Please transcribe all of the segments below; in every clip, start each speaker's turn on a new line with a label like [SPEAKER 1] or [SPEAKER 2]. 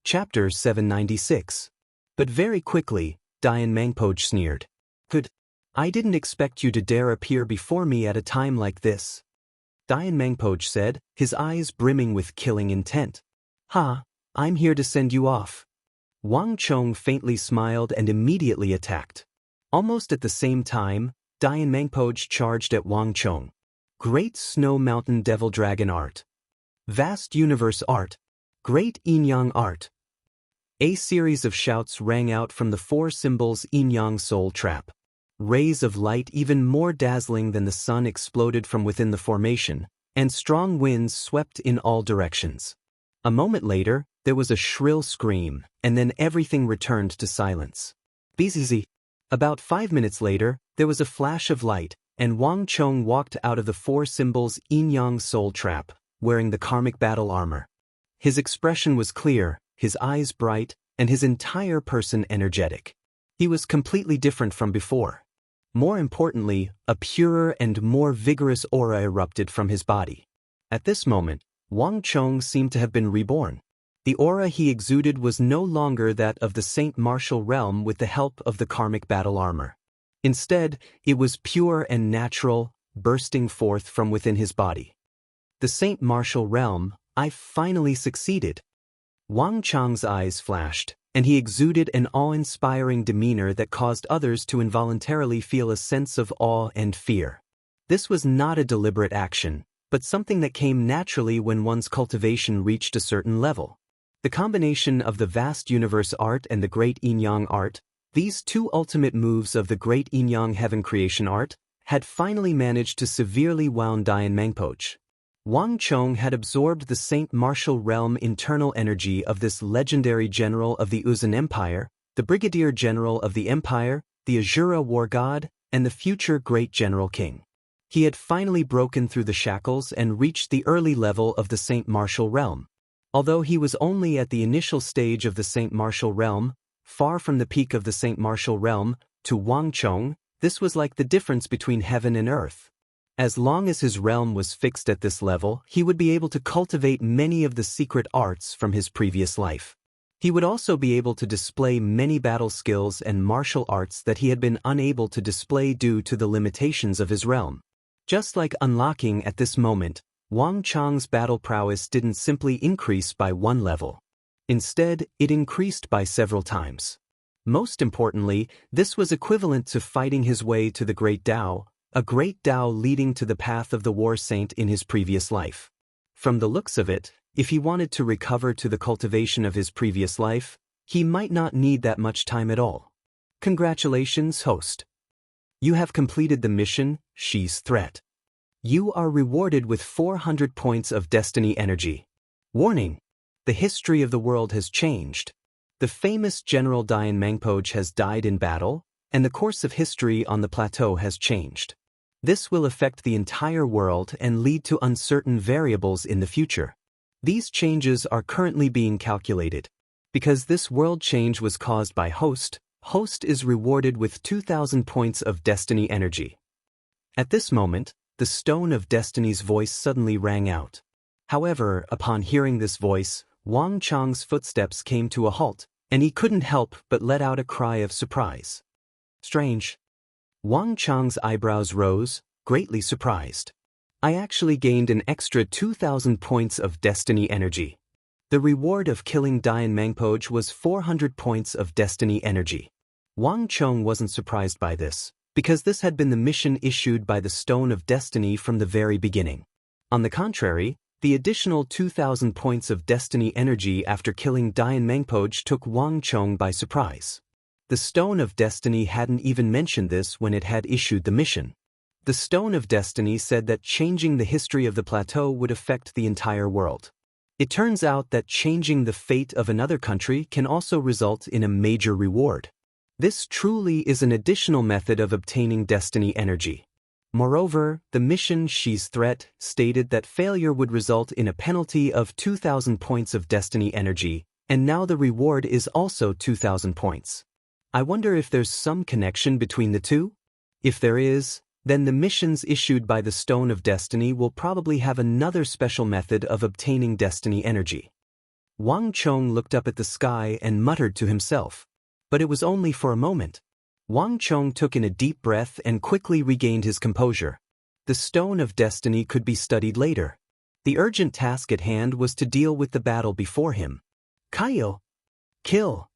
[SPEAKER 1] Chapter 796. But very quickly, Dian Mangpoj sneered. I didn't expect you to dare appear before me at a time like this. Dian Mangpoj said, his eyes brimming with killing intent. I'm here to send you off. Wang Chong faintly smiled and immediately attacked. Almost at the same time, Dian Mangpoj charged at Wang Chong. Great Snow Mountain Devil Dragon Art. Vast Universe Art. Great Yin-Yang Art. A series of shouts rang out from the four symbols Yin-Yang Soul Trap. Rays of light even more dazzling than the sun exploded from within the formation, and strong winds swept in all directions. A moment later, there was a shrill scream, and then everything returned to silence. Bzz. About 5 minutes later, there was a flash of light, and Wang Chong walked out of the four symbols Yin-Yang Soul Trap, wearing the karmic battle armor. His expression was clear, his eyes bright, and his entire person energetic. He was completely different from before. More importantly, a purer and more vigorous aura erupted from his body. At this moment, Wang Chong seemed to have been reborn. The aura he exuded was no longer that of the Saint Martial Realm with the help of the karmic battle armor. Instead, it was pure and natural, bursting forth from within his body. The Saint Martial Realm, I finally succeeded. Wang Chong's eyes flashed, and he exuded an awe-inspiring demeanor that caused others to involuntarily feel a sense of awe and fear. This was not a deliberate action, but something that came naturally when one's cultivation reached a certain level. The combination of the vast universe art and the great Yin-Yang art, these two ultimate moves of the great Yin-Yang heaven creation art, had finally managed to severely wound Dian Mangpoj. Wang Chong had absorbed the Saint Martial Realm internal energy of this legendary general of the Uzan Empire, the Brigadier General of the Empire, the Azura War God, and the future Great General King. He had finally broken through the shackles and reached the early level of the Saint Martial Realm. Although he was only at the initial stage of the Saint Martial Realm, far from the peak of the Saint Martial Realm, to Wang Chong, this was like the difference between heaven and earth. As long as his realm was fixed at this level, he would be able to cultivate many of the secret arts from his previous life. He would also be able to display many battle skills and martial arts that he had been unable to display due to the limitations of his realm. Just like unlocking at this moment, Wang Chong's battle prowess didn't simply increase by one level. Instead, it increased by several times. Most importantly, this was equivalent to fighting his way to the Great Tao, a great Tao leading to the path of the War Saint in his previous life. From the looks of it, if he wanted to recover to the cultivation of his previous life, he might not need that much time at all. Congratulations, host. You have completed the mission, Shi's Threat. You are rewarded with 400 points of destiny energy. Warning! The history of the world has changed. The famous General Dian Mangpoj has died in battle, and the course of history on the plateau has changed. This will affect the entire world and lead to uncertain variables in the future. These changes are currently being calculated. Because this world change was caused by Host is rewarded with 2,000 points of destiny energy. At this moment, the Stone of Destiny's voice suddenly rang out. However, upon hearing this voice, Wang Chong's footsteps came to a halt, and he couldn't help but let out a cry of surprise. Strange. Wang Chong's eyebrows rose, greatly surprised. I actually gained an extra 2,000 points of destiny energy. The reward of killing Dian Mangpoj was 400 points of destiny energy. Wang Chong wasn't surprised by this, because this had been the mission issued by the Stone of Destiny from the very beginning. On the contrary, the additional 2,000 points of destiny energy after killing Dian Mangpoj took Wang Chong by surprise. The Stone of Destiny hadn't even mentioned this when it had issued the mission. The Stone of Destiny said that changing the history of the plateau would affect the entire world. It turns out that changing the fate of another country can also result in a major reward. This truly is an additional method of obtaining destiny energy. Moreover, the mission Shi's Threat stated that failure would result in a penalty of 2,000 points of destiny energy, and now the reward is also 2,000 points. I wonder if there's some connection between the two? If there is, then the missions issued by the Stone of Destiny will probably have another special method of obtaining destiny energy. Wang Chong looked up at the sky and muttered to himself. But it was only for a moment. Wang Chong took in a deep breath and quickly regained his composure. The stone of destiny could be studied later. The urgent task at hand was to deal with the battle before him. Kaio! Kill!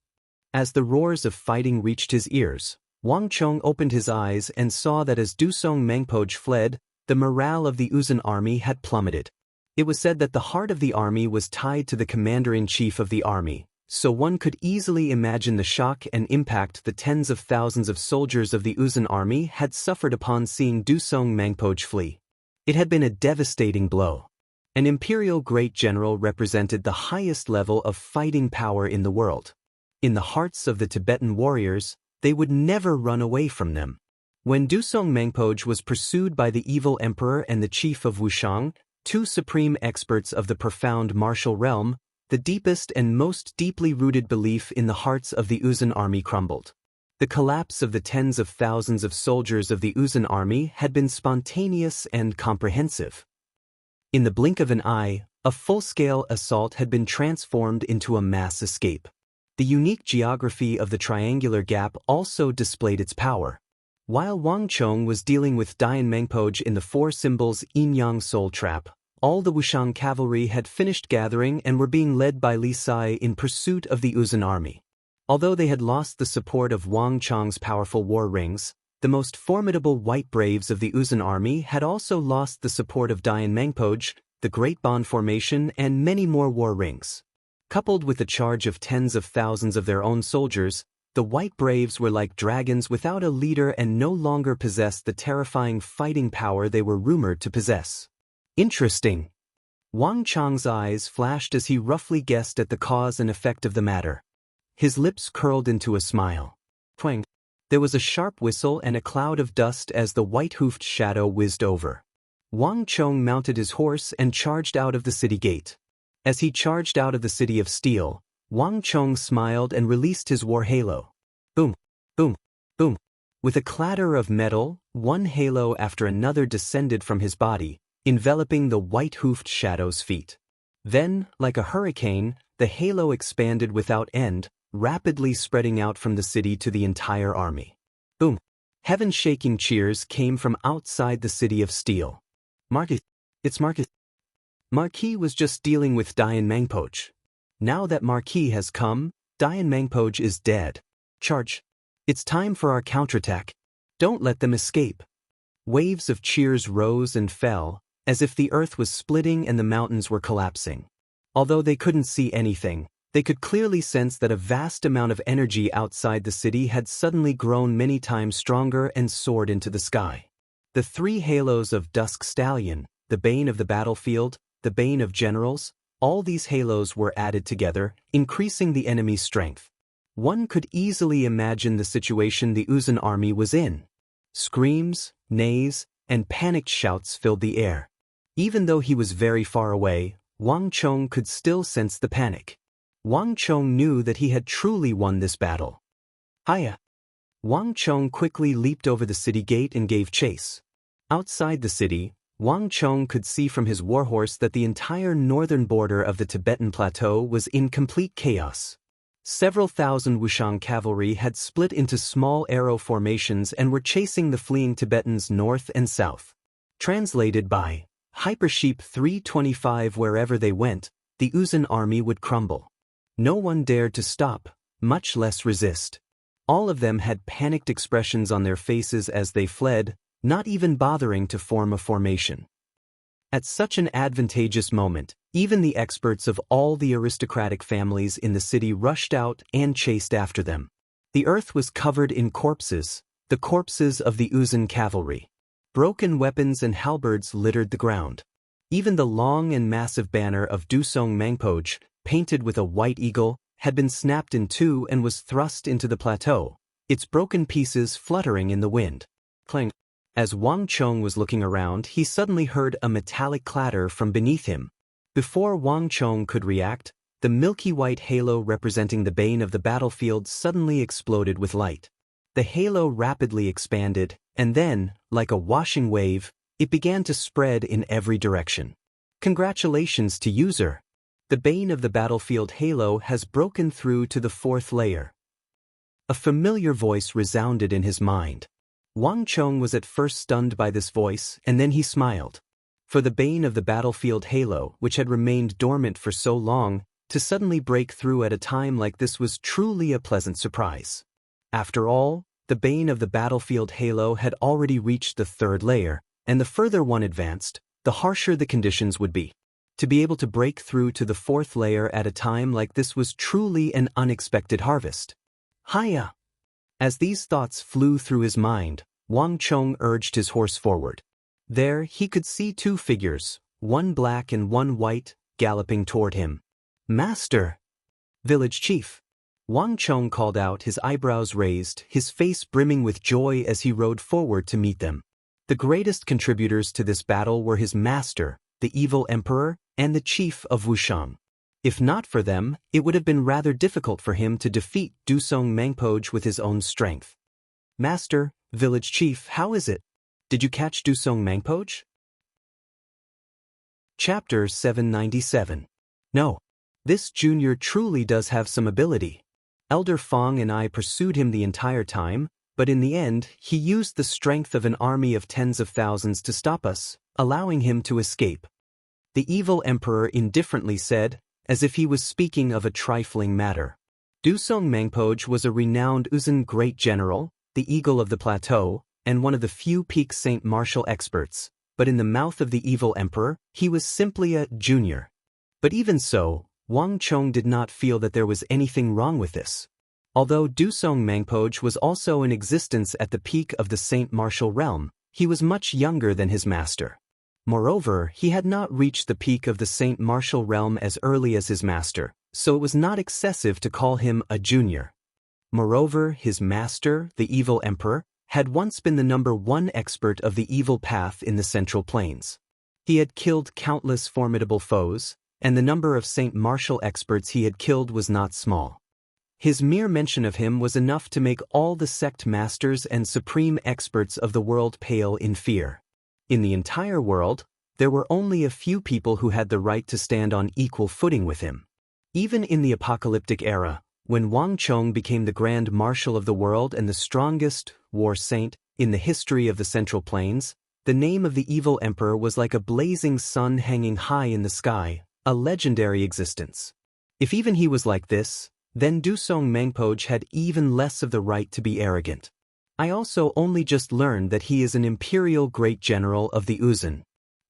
[SPEAKER 1] As the roars of fighting reached his ears, Wang Chong opened his eyes and saw that as Dusong Mangpoj fled, the morale of the Uzun army had plummeted. It was said that the heart of the army was tied to the commander-in-chief of the army, so one could easily imagine the shock and impact the tens of thousands of soldiers of the Uzun army had suffered upon seeing Dusong Mangpoj flee. It had been a devastating blow. An imperial great general represented the highest level of fighting power in the world. In the hearts of the Tibetan warriors, they would never run away from them. When Dusong Mangpoj was pursued by the evil emperor and the chief of Wushang, two supreme experts of the profound martial realm, the deepest and most deeply rooted belief in the hearts of the Uzun army crumbled. The collapse of the tens of thousands of soldiers of the Uzun army had been spontaneous and comprehensive. In the blink of an eye, a full-scale assault had been transformed into a mass escape. The unique geography of the triangular gap also displayed its power. While Wang Chong was dealing with Dian Mangpoj in the four symbols yin-yang soul trap, all the Wushang cavalry had finished gathering and were being led by Li Sai in pursuit of the Uzun army. Although they had lost the support of Wang Chong's powerful war rings, the most formidable white braves of the Uzun army had also lost the support of Dian Mangpoj, the Great Bond Formation, and many more war rings. Coupled with the charge of tens of thousands of their own soldiers, the white braves were like dragons without a leader and no longer possessed the terrifying fighting power they were rumored to possess. Interesting. Wang Chong's eyes flashed as he roughly guessed at the cause and effect of the matter. His lips curled into a smile. Twang. There was a sharp whistle and a cloud of dust as the white-hoofed shadow whizzed over. Wang Chong mounted his horse and charged out of the city gate. As he charged out of the city of steel, Wang Chong smiled and released his war halo. Boom, boom, boom. With a clatter of metal, one halo after another descended from his body, enveloping the white-hoofed shadow's feet. Then, like a hurricane, the halo expanded without end, rapidly spreading out from the city to the entire army. Boom! Heaven-shaking cheers came from outside the city of steel. Marquis! It's Marquis! Marquis was just dealing with Dian Mangpoj. Now that Marquis has come, Dian Mangpoj is dead. Charge! It's time for our counterattack. Don't let them escape. Waves of cheers rose and fell, as if the earth was splitting and the mountains were collapsing. Although they couldn't see anything, they could clearly sense that a vast amount of energy outside the city had suddenly grown many times stronger and soared into the sky. The three halos of Dusk Stallion, the bane of the battlefield, the bane of generals, all these halos were added together, increasing the enemy's strength. One could easily imagine the situation the Uzun army was in. Screams, neighs, and panicked shouts filled the air. Even though he was very far away, Wang Chong could still sense the panic. Wang Chong knew that he had truly won this battle. Hiya! Wang Chong quickly leaped over the city gate and gave chase. Outside the city, Wang Chong could see from his warhorse that the entire northern border of the Tibetan plateau was in complete chaos. Several thousand Wushang cavalry had split into small arrow formations and were chasing the fleeing Tibetans north and south. Translated by Hypersheep 325. Wherever they went, the Uzun army would crumble. No one dared to stop, much less resist. All of them had panicked expressions on their faces as they fled, not even bothering to form a formation. At such an advantageous moment, even the experts of all the aristocratic families in the city rushed out and chased after them. The earth was covered in corpses, the corpses of the Uzun cavalry. Broken weapons and halberds littered the ground. Even the long and massive banner of Dusong Mangpoj, painted with a white eagle, had been snapped in two and was thrust into the plateau, its broken pieces fluttering in the wind. Clang! As Wang Chong was looking around, he suddenly heard a metallic clatter from beneath him. Before Wang Chong could react, the milky white halo representing the bane of the battlefield suddenly exploded with light. The halo rapidly expanded, and then, like a washing wave, it began to spread in every direction. Congratulations to user! The bane of the battlefield halo has broken through to the fourth layer. A familiar voice resounded in his mind. Wang Chong was at first stunned by this voice, and then he smiled. For the bane of the battlefield halo, which had remained dormant for so long, to suddenly break through at a time like this was truly a pleasant surprise. After all, the bane of the battlefield halo had already reached the third layer, and the further one advanced, the harsher the conditions would be. To be able to break through to the fourth layer at a time like this was truly an unexpected harvest. Hiya! As these thoughts flew through his mind, Wang Chong urged his horse forward. There he could see two figures, one black and one white, galloping toward him. Master! Village chief! Wang Chong called out, his eyebrows raised, his face brimming with joy as he rode forward to meet them. The greatest contributors to this battle were his master, the evil emperor, and the chief of Wushang. If not for them, it would have been rather difficult for him to defeat Dusong Mangpoj with his own strength. Master, village chief, how is it? Did you catch Dusong Mangpoj? Chapter 797. No. This junior truly does have some ability. Elder Fong and I pursued him the entire time, but in the end, he used the strength of an army of tens of thousands to stop us, allowing him to escape. The evil emperor indifferently said, as if he was speaking of a trifling matter. Dusong Mangpoj was a renowned Uzun great general, the eagle of the plateau, and one of the few peak Saint Martial experts, but in the mouth of the evil emperor, he was simply a junior. But even so, Wang Chong did not feel that there was anything wrong with this. Although Dusong Mangpoj was also in existence at the peak of the Saint Martial realm, he was much younger than his master. Moreover, he had not reached the peak of the Saint Martial realm as early as his master, so it was not excessive to call him a junior. Moreover, his master, the evil emperor, had once been the #1 expert of the evil path in the Central Plains. He had killed countless formidable foes, and the number of Saint Martial experts he had killed was not small. His mere mention of him was enough to make all the sect masters and supreme experts of the world pale in fear. In the entire world, there were only a few people who had the right to stand on equal footing with him. Even in the apocalyptic era, when Wang Chong became the Grand Marshal of the world and the strongest war saint in the history of the Central Plains, the name of the evil emperor was like a blazing sun hanging high in the sky, a legendary existence. If even he was like this, then Dusong Mangpoj had even less of the right to be arrogant. I also only just learned that he is an imperial great general of the Uzun.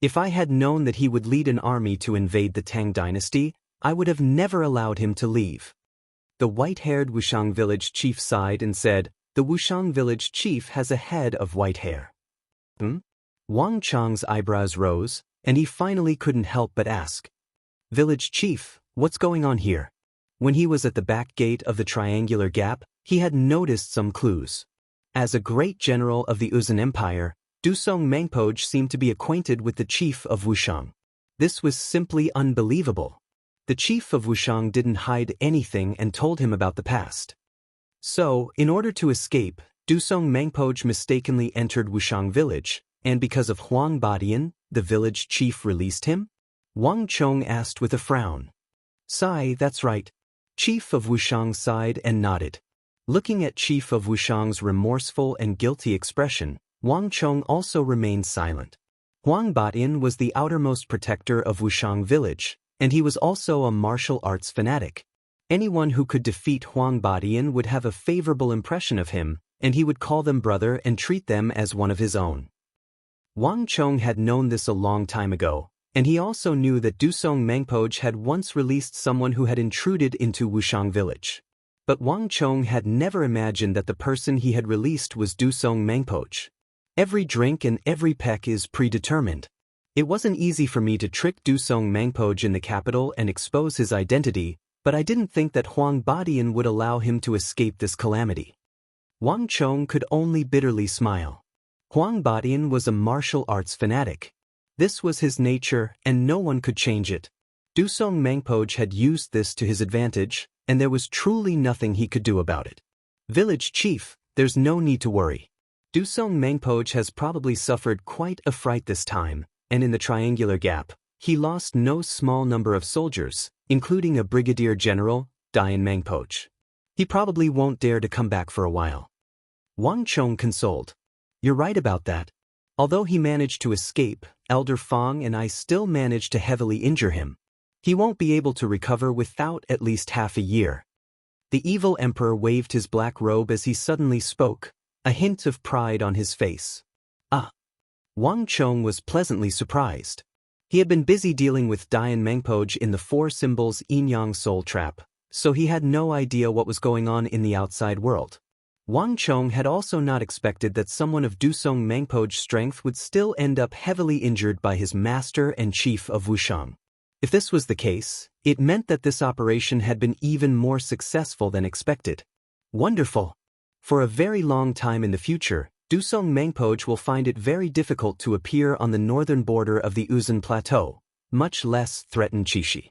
[SPEAKER 1] If I had known that he would lead an army to invade the Tang dynasty, I would have never allowed him to leave. The white-haired Wushang village chief sighed and said, the Wushang village chief has a head of white hair. Wang Chong's eyebrows rose, and he finally couldn't help but ask. Village chief, what's going on here? When he was at the back gate of the triangular gap, he had noticed some clues. As a great general of the Uzun Empire, Dusong Mangpoj seemed to be acquainted with the chief of Wushang. This was simply unbelievable. The chief of Wushang didn't hide anything and told him about the past. So, in order to escape, Dusong Mangpoj mistakenly entered Wushang village, and because of Huang Badian, the village chief released him? Wang Chong asked with a frown. Sigh, that's right. Chief of Wushang sighed and nodded. Looking at Chief of Wushang's remorseful and guilty expression, Wang Chong also remained silent. Huang Badian was the outermost protector of Wushang village, and he was also a martial arts fanatic. Anyone who could defeat Huang Badian would have a favorable impression of him, and he would call them brother and treat them as one of his own. Wang Chong had known this a long time ago, and he also knew that Dusong Mangpoj had once released someone who had intruded into Wushang village. But Wang Chong had never imagined that the person he had released was Dusong Mangpoj. Every drink and every peck is predetermined. It wasn't easy for me to trick Dusong Mangpoj in the capital and expose his identity, but I didn't think that Huang Badian would allow him to escape this calamity. Wang Chong could only bitterly smile. Huang Badian was a martial arts fanatic. This was his nature, and no one could change it. Dusong Mangpoj had used this to his advantage, and there was truly nothing he could do about it. Village chief, there's no need to worry. Dusong Mangpoj has probably suffered quite a fright this time, and in the triangular gap, he lost no small number of soldiers, including a brigadier general, Dayan Mangpoch. He probably won't dare to come back for a while. Wang Chong consoled. You're right about that. Although he managed to escape, Elder Fong and I still managed to heavily injure him. He won't be able to recover without at least half a year. The evil emperor waved his black robe as he suddenly spoke, a hint of pride on his face. Ah! Wang Chong was pleasantly surprised. He had been busy dealing with Dayan Mangpoch in the Four Symbols Yin-Yang Soul Trap, so he had no idea what was going on in the outside world. Wang Chong had also not expected that someone of Dusong Mangpoch's strength would still end up heavily injured by his master and chief of Wushang. If this was the case, it meant that this operation had been even more successful than expected. Wonderful! For a very long time in the future, Dusong Mangpoch will find it very difficult to appear on the northern border of the Uzun Plateau, much less threaten Qixi.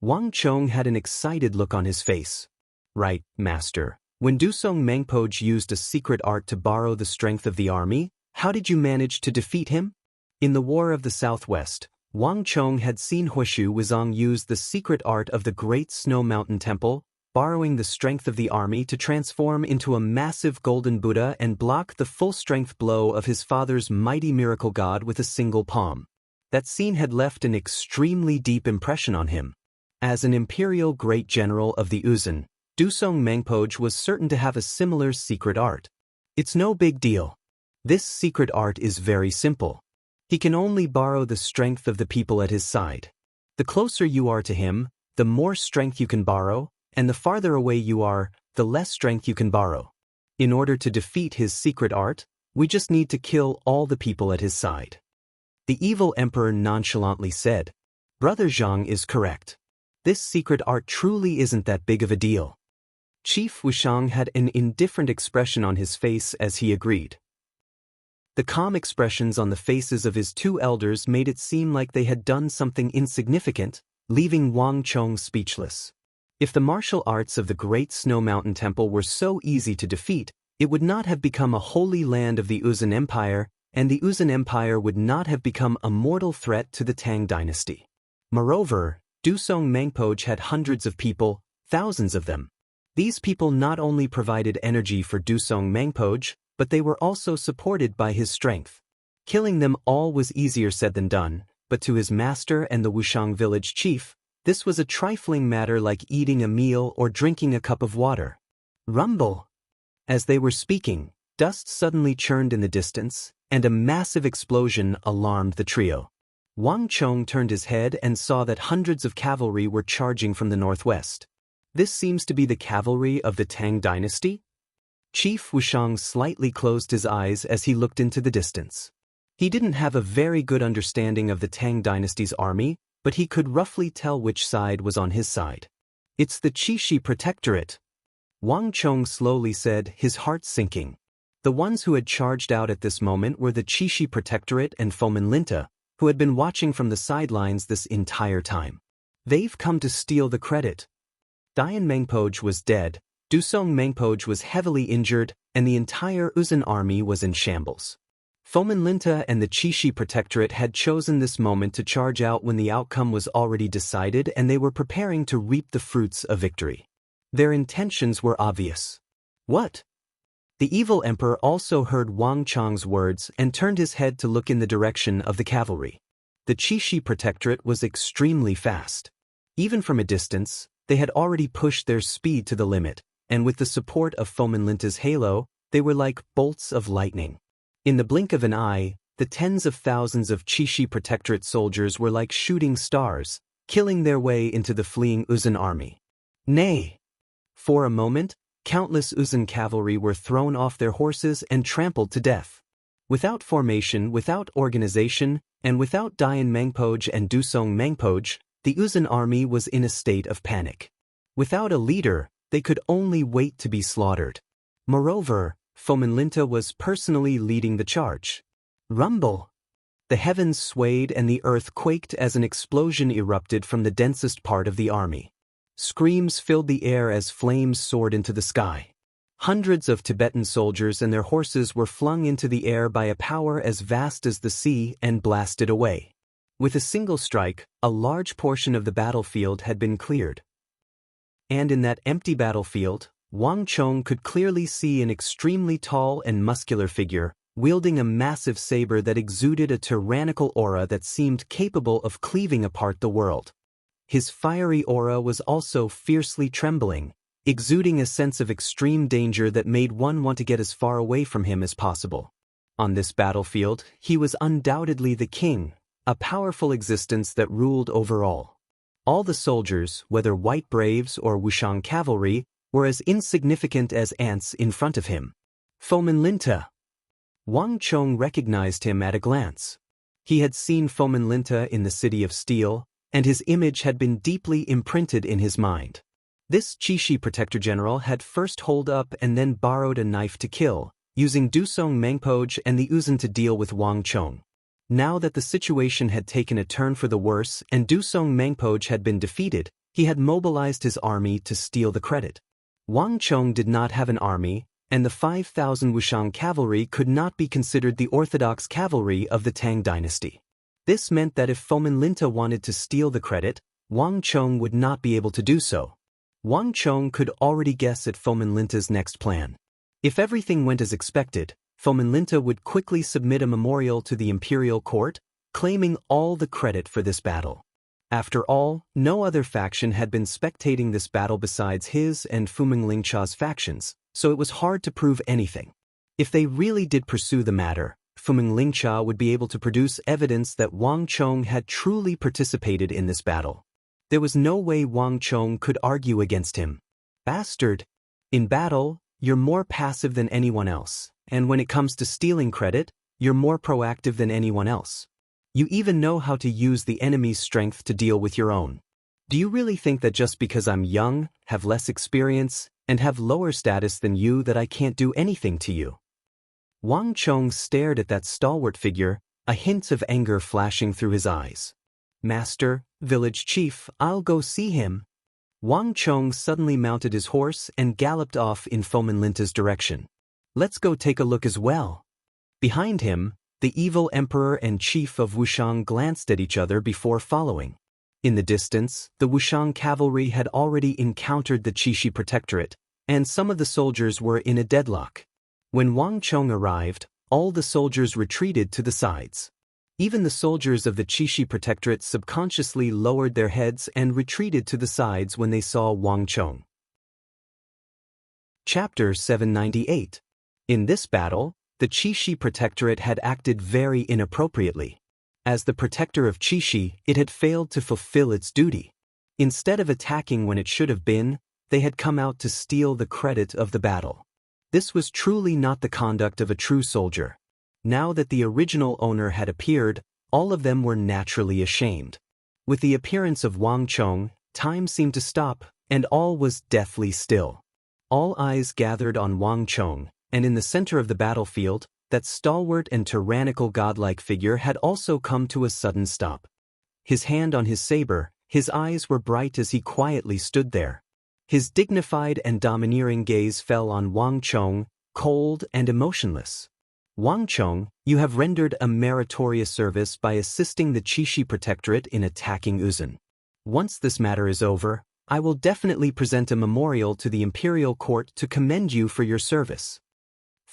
[SPEAKER 1] Wang Chong had an excited look on his face. Right, master. When Dusong Mangpoch used a secret art to borrow the strength of the army, how did you manage to defeat him? In the War of the Southwest, Wang Chong had seen Huishu Wuzong use the secret art of the Great Snow Mountain Temple, borrowing the strength of the army to transform into a massive golden Buddha and block the full-strength blow of his father's mighty miracle god with a single palm. That scene had left an extremely deep impression on him. As an imperial great general of the Uzun, Dusong Mangpoch was certain to have a similar secret art. It's no big deal. This secret art is very simple. He can only borrow the strength of the people at his side. The closer you are to him, the more strength you can borrow, and the farther away you are, the less strength you can borrow. In order to defeat his secret art, we just need to kill all the people at his side. The evil emperor nonchalantly said, Brother Zhang is correct. This secret art truly isn't that big of a deal. Chief Wushang had an indifferent expression on his face as he agreed. The calm expressions on the faces of his two elders made it seem like they had done something insignificant, leaving Wang Chong speechless. If the martial arts of the Great Snow Mountain Temple were so easy to defeat, it would not have become a holy land of the Uzun Empire, and the Uzun Empire would not have become a mortal threat to the Tang dynasty. Moreover, Dusong Mangpoch had hundreds of people, thousands of them. These people not only provided energy for Dusong Mangpoch, but they were also supported by his strength. Killing them all was easier said than done, but to his master and the Wushang village chief, this was a trifling matter like eating a meal or drinking a cup of water. Rumble! As they were speaking, dust suddenly churned in the distance, and a massive explosion alarmed the trio. Wang Chong turned his head and saw that hundreds of cavalry were charging from the northwest. This seems to be the cavalry of the Tang dynasty? Chief Wushang slightly closed his eyes as he looked into the distance. He didn't have a very good understanding of the Tang dynasty's army, but he could roughly tell which side was on his side. It's the Qixi Protectorate. Wang Chong slowly said, his heart sinking. The ones who had charged out at this moment were the Qixi Protectorate and Fomin Linta, who had been watching from the sidelines this entire time. They've come to steal the credit. Dayan Mangpoch was dead, Dusong Mangpoch was heavily injured, and the entire Uzun army was in shambles. Fomin Linta and the Qixi Protectorate had chosen this moment to charge out when the outcome was already decided and they were preparing to reap the fruits of victory. Their intentions were obvious. What? The evil emperor also heard Wang Chong's words and turned his head to look in the direction of the cavalry. The Qixi Protectorate was extremely fast. Even from a distance, they had already pushed their speed to the limit, and with the support of Fomin Linta's halo, they were like bolts of lightning. In the blink of an eye, the tens of thousands of Qixi Protectorate soldiers were like shooting stars, killing their way into the fleeing Uzun army. Nay! For a moment, countless Uzun cavalry were thrown off their horses and trampled to death. Without formation, without organization, and without Dayan Mangpoch and Dusong Mangpoch, the Uzun army was in a state of panic. Without a leader, they could only wait to be slaughtered. Moreover, Fomin Linta was personally leading the charge. Rumble! The heavens swayed and the earth quaked as an explosion erupted from the densest part of the army. Screams filled the air as flames soared into the sky. Hundreds of Tibetan soldiers and their horses were flung into the air by a power as vast as the sea and blasted away. With a single strike, a large portion of the battlefield had been cleared. And in that empty battlefield, Wang Chong could clearly see an extremely tall and muscular figure, wielding a massive saber that exuded a tyrannical aura that seemed capable of cleaving apart the world. His fiery aura was also fiercely trembling, exuding a sense of extreme danger that made one want to get as far away from him as possible. On this battlefield, he was undoubtedly the king, a powerful existence that ruled over all. All the soldiers, whether white braves or Wushang cavalry, were as insignificant as ants in front of him. Fomin Linta. Wang Chong recognized him at a glance. He had seen Fomin Linta in the City of Steel, and his image had been deeply imprinted in his mind. This Qixi Protector General had first holed up and then borrowed a knife to kill, using Dusong Mengpoj and the Uzun to deal with Wang Chong. Now that the situation had taken a turn for the worse and Dusong Mengpoj had been defeated, he had mobilized his army to steal the credit. Wang Chong did not have an army, and the 5,000 Wushang cavalry could not be considered the orthodox cavalry of the Tang dynasty. This meant that if Fomin Linta wanted to steal the credit, Wang Chong would not be able to do so. Wang Chong could already guess at Fomin Linta's next plan. If everything went as expected, Fomin Linta would quickly submit a memorial to the imperial court, claiming all the credit for this battle. After all, no other faction had been spectating this battle besides his and Fuming Lingcha's factions, so it was hard to prove anything. If they really did pursue the matter, Fuming Lingcha would be able to produce evidence that Wang Chong had truly participated in this battle. There was no way Wang Chong could argue against him. Bastard! In battle, you're more passive than anyone else, and when it comes to stealing credit, you're more proactive than anyone else. You even know how to use the enemy's strength to deal with your own. Do you really think that just because I'm young, have less experience, and have lower status than you that I can't do anything to you? Wang Chong stared at that stalwart figure, a hint of anger flashing through his eyes. Master, village chief, I'll go see him. Wang Chong suddenly mounted his horse and galloped off in Fomin Linta's direction. Let's go take a look as well. Behind him, the evil emperor and chief of Wushang glanced at each other before following. In the distance, the Wushang cavalry had already encountered the Qixi Protectorate, and some of the soldiers were in a deadlock. When Wang Chong arrived, all the soldiers retreated to the sides. Even the soldiers of the Qixi Protectorate subconsciously lowered their heads and retreated to the sides when they saw Wang Chong. Chapter 798. In this battle, the Qixi Protectorate had acted very inappropriately. As the protector of Qixi, it had failed to fulfill its duty. Instead of attacking when it should have been, they had come out to steal the credit of the battle. This was truly not the conduct of a true soldier. Now that the original owner had appeared, all of them were naturally ashamed. With the appearance of Wang Chong, time seemed to stop, and all was deathly still. All eyes gathered on Wang Chong, and in the center of the battlefield, that stalwart and tyrannical godlike figure had also come to a sudden stop. His hand on his saber, his eyes were bright as he quietly stood there. His dignified and domineering gaze fell on Wang Chong, cold and emotionless. Wang Chong, you have rendered a meritorious service by assisting the Qixi Protectorate in attacking Uzun. Once this matter is over, I will definitely present a memorial to the imperial court to commend you for your service.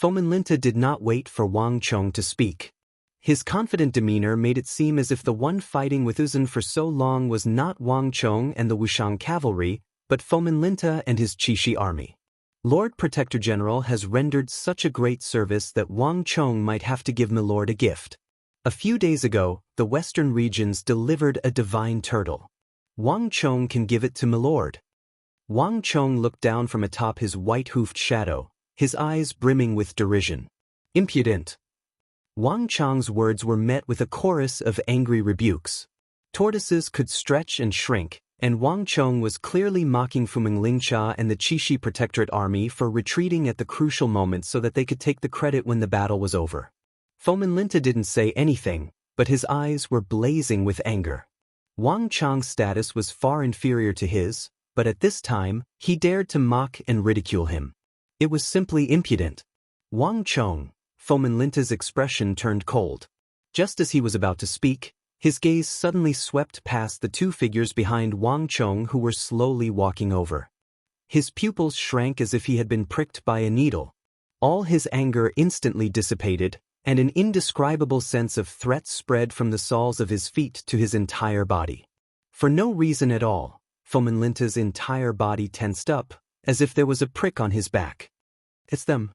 [SPEAKER 1] Fomin Linta did not wait for Wang Chong to speak. His confident demeanor made it seem as if the one fighting with Uzun for so long was not Wang Chong and the Wushang cavalry, but Fomin Linta and his Qixi army. Lord Protector General has rendered such a great service that Wang Chong might have to give Milord a gift. A few days ago, the western regions delivered a divine turtle. Wang Chong can give it to Milord. Wang Chong looked down from atop his white-hoofed shadow, his eyes brimming with derision. Impudent! Wang Chong's words were met with a chorus of angry rebukes. Tortoises could stretch and shrink, and Wang Chong was clearly mocking Fuming Lingcha and the Qixi Protectorate army for retreating at the crucial moment so that they could take the credit when the battle was over. Fomin Linta didn't say anything, but his eyes were blazing with anger. Wang Chong's status was far inferior to his, but at this time, he dared to mock and ridicule him. It was simply impudent. Wang Chong, Fomin Linta's expression turned cold. Just as he was about to speak, His gaze suddenly swept past the two figures behind Wang Chong who were slowly walking over. His pupils shrank as if he had been pricked by a needle. All his anger instantly dissipated, and an indescribable sense of threat spread from the soles of his feet to his entire body. For no reason at all, Fomenlinta's entire body tensed up, as if there was a prick on his back. It's them.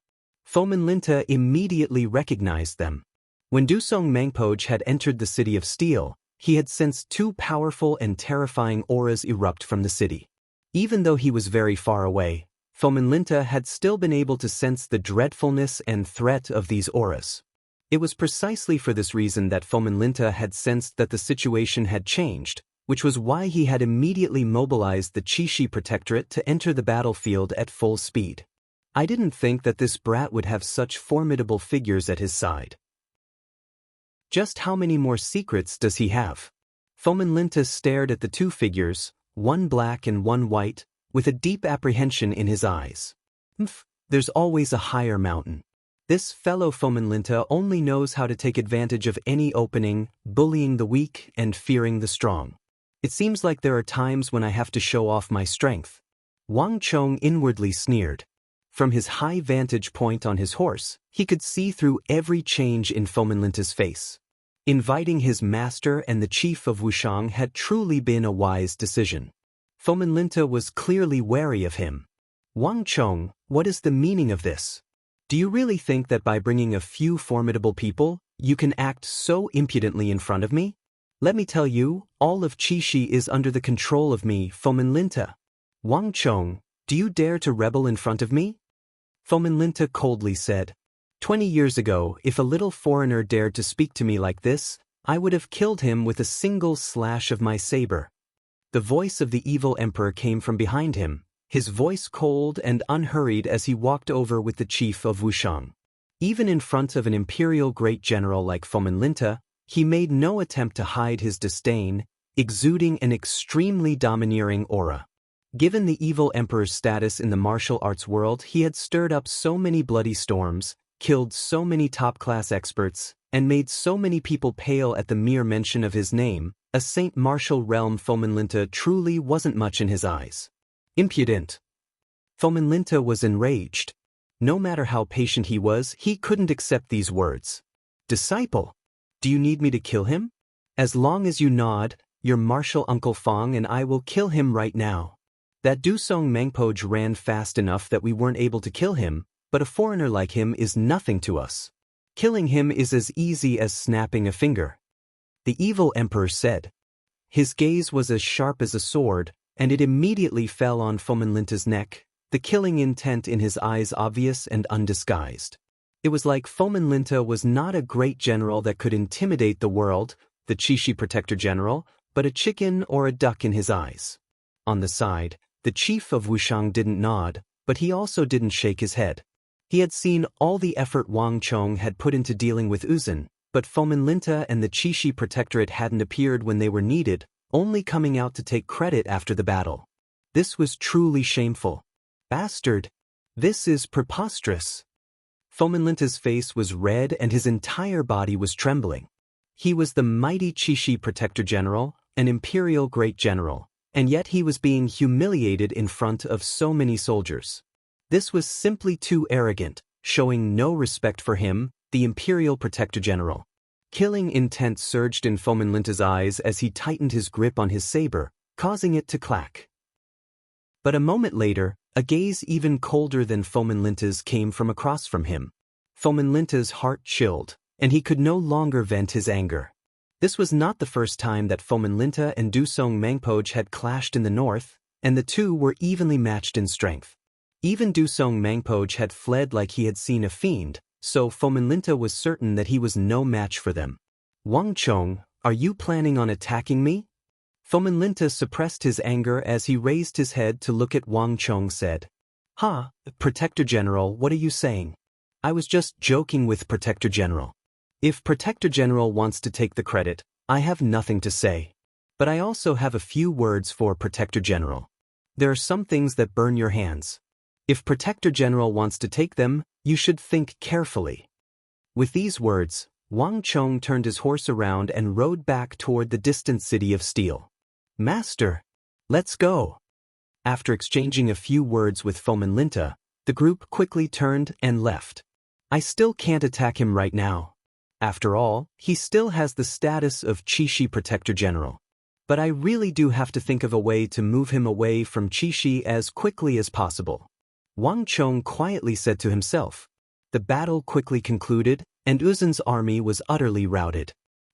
[SPEAKER 1] Fomenlinta immediately recognized them. When Dusong Mangpoj had entered the city of steel, he had sensed two powerful and terrifying auras erupt from the city. Even though he was very far away, Fomenlinta had still been able to sense the dreadfulness and threat of these auras. It was precisely for this reason that Fomenlinta had sensed that the situation had changed, which was why he had immediately mobilized the Qixi Protectorate to enter the battlefield at full speed. I didn't think that this brat would have such formidable figures at his side. Just how many more secrets does he have? Fomenlinta stared at the two figures, one black and one white, with a deep apprehension in his eyes. There's always a higher mountain. This fellow Fomenlinta only knows how to take advantage of any opening, bullying the weak and fearing the strong. It seems like there are times when I have to show off my strength. Wang Chong inwardly sneered. From his high vantage point on his horse, he could see through every change in Fomenlinta's face. Inviting his master and the chief of Wushang had truly been a wise decision. Fomenlinta was clearly wary of him. Wang Chong, what is the meaning of this? Do you really think that by bringing a few formidable people, you can act so impudently in front of me? Let me tell you, all of Qixi is under the control of me, Fomenlinta. Wang Chong, do you dare to rebel in front of me? Fomenlinta coldly said. 20 years ago, if a little foreigner dared to speak to me like this, I would have killed him with a single slash of my saber. The voice of the evil emperor came from behind him, his voice cold and unhurried as he walked over with the chief of Wushang. Even in front of an imperial great general like Fomenlinta, he made no attempt to hide his disdain, exuding an extremely domineering aura. Given the evil emperor's status in the martial arts world, he had stirred up so many bloody storms, killed so many top-class experts, and made so many people pale at the mere mention of his name. A Saint Martial realm Fomenlinta truly wasn't much in his eyes. Impudent. Fomenlinta was enraged. No matter how patient he was, he couldn't accept these words. Disciple, do you need me to kill him? As long as you nod, your martial Uncle Fong and I will kill him right now. That Dusong Mangpoj ran fast enough that we weren't able to kill him, but a foreigner like him is nothing to us. Killing him is as easy as snapping a finger. The evil emperor said. His gaze was as sharp as a sword, and it immediately fell on Fomenlinta's neck, the killing intent in his eyes obvious and undisguised. It was like Fomenlinta was not a great general that could intimidate the world, the Qixi Protector General, but a chicken or a duck in his eyes. On the side, the chief of Wushang didn't nod, but he also didn't shake his head. He had seen all the effort Wang Chong had put into dealing with Uzun, but Fomenlinta and the Qixi Protectorate hadn't appeared when they were needed, only coming out to take credit after the battle. This was truly shameful. Bastard! This is preposterous. Fomenlinta's face was red and his entire body was trembling. He was the mighty Qixi Protector General, an imperial great general, and yet he was being humiliated in front of so many soldiers. This was simply too arrogant, showing no respect for him, the imperial Protector General. Killing intent surged in Fomenlinta's eyes as he tightened his grip on his saber, causing it to clack. But a moment later, a gaze even colder than Fomenlinta's came from across from him. Fomenlinta's heart chilled, and he could no longer vent his anger. This was not the first time that Fomenlinta and Dusong Mangpoj had clashed in the north, and the two were evenly matched in strength. Even Dusong Mangpoj had fled like he had seen a fiend, so Fomenlinta was certain that he was no match for them. Wang Chong, are you planning on attacking me? Fomenlinta suppressed his anger as he raised his head to look at Wang Chong said. Ha, Protector General, what are you saying? I was just joking with Protector General. If Protector General wants to take the credit, I have nothing to say. But I also have a few words for Protector General. There are some things that burn your hands. If Protector General wants to take them, you should think carefully. With these words, Wang Chong turned his horse around and rode back toward the distant city of steel. Master, let's go. After exchanging a few words with Fomenlinta, the group quickly turned and left. I still can't attack him right now. After all, he still has the status of Qixi Protector General. But I really do have to think of a way to move him away from Qixi as quickly as possible. Wang Chong quietly said to himself. The battle quickly concluded, and Uzun's army was utterly routed.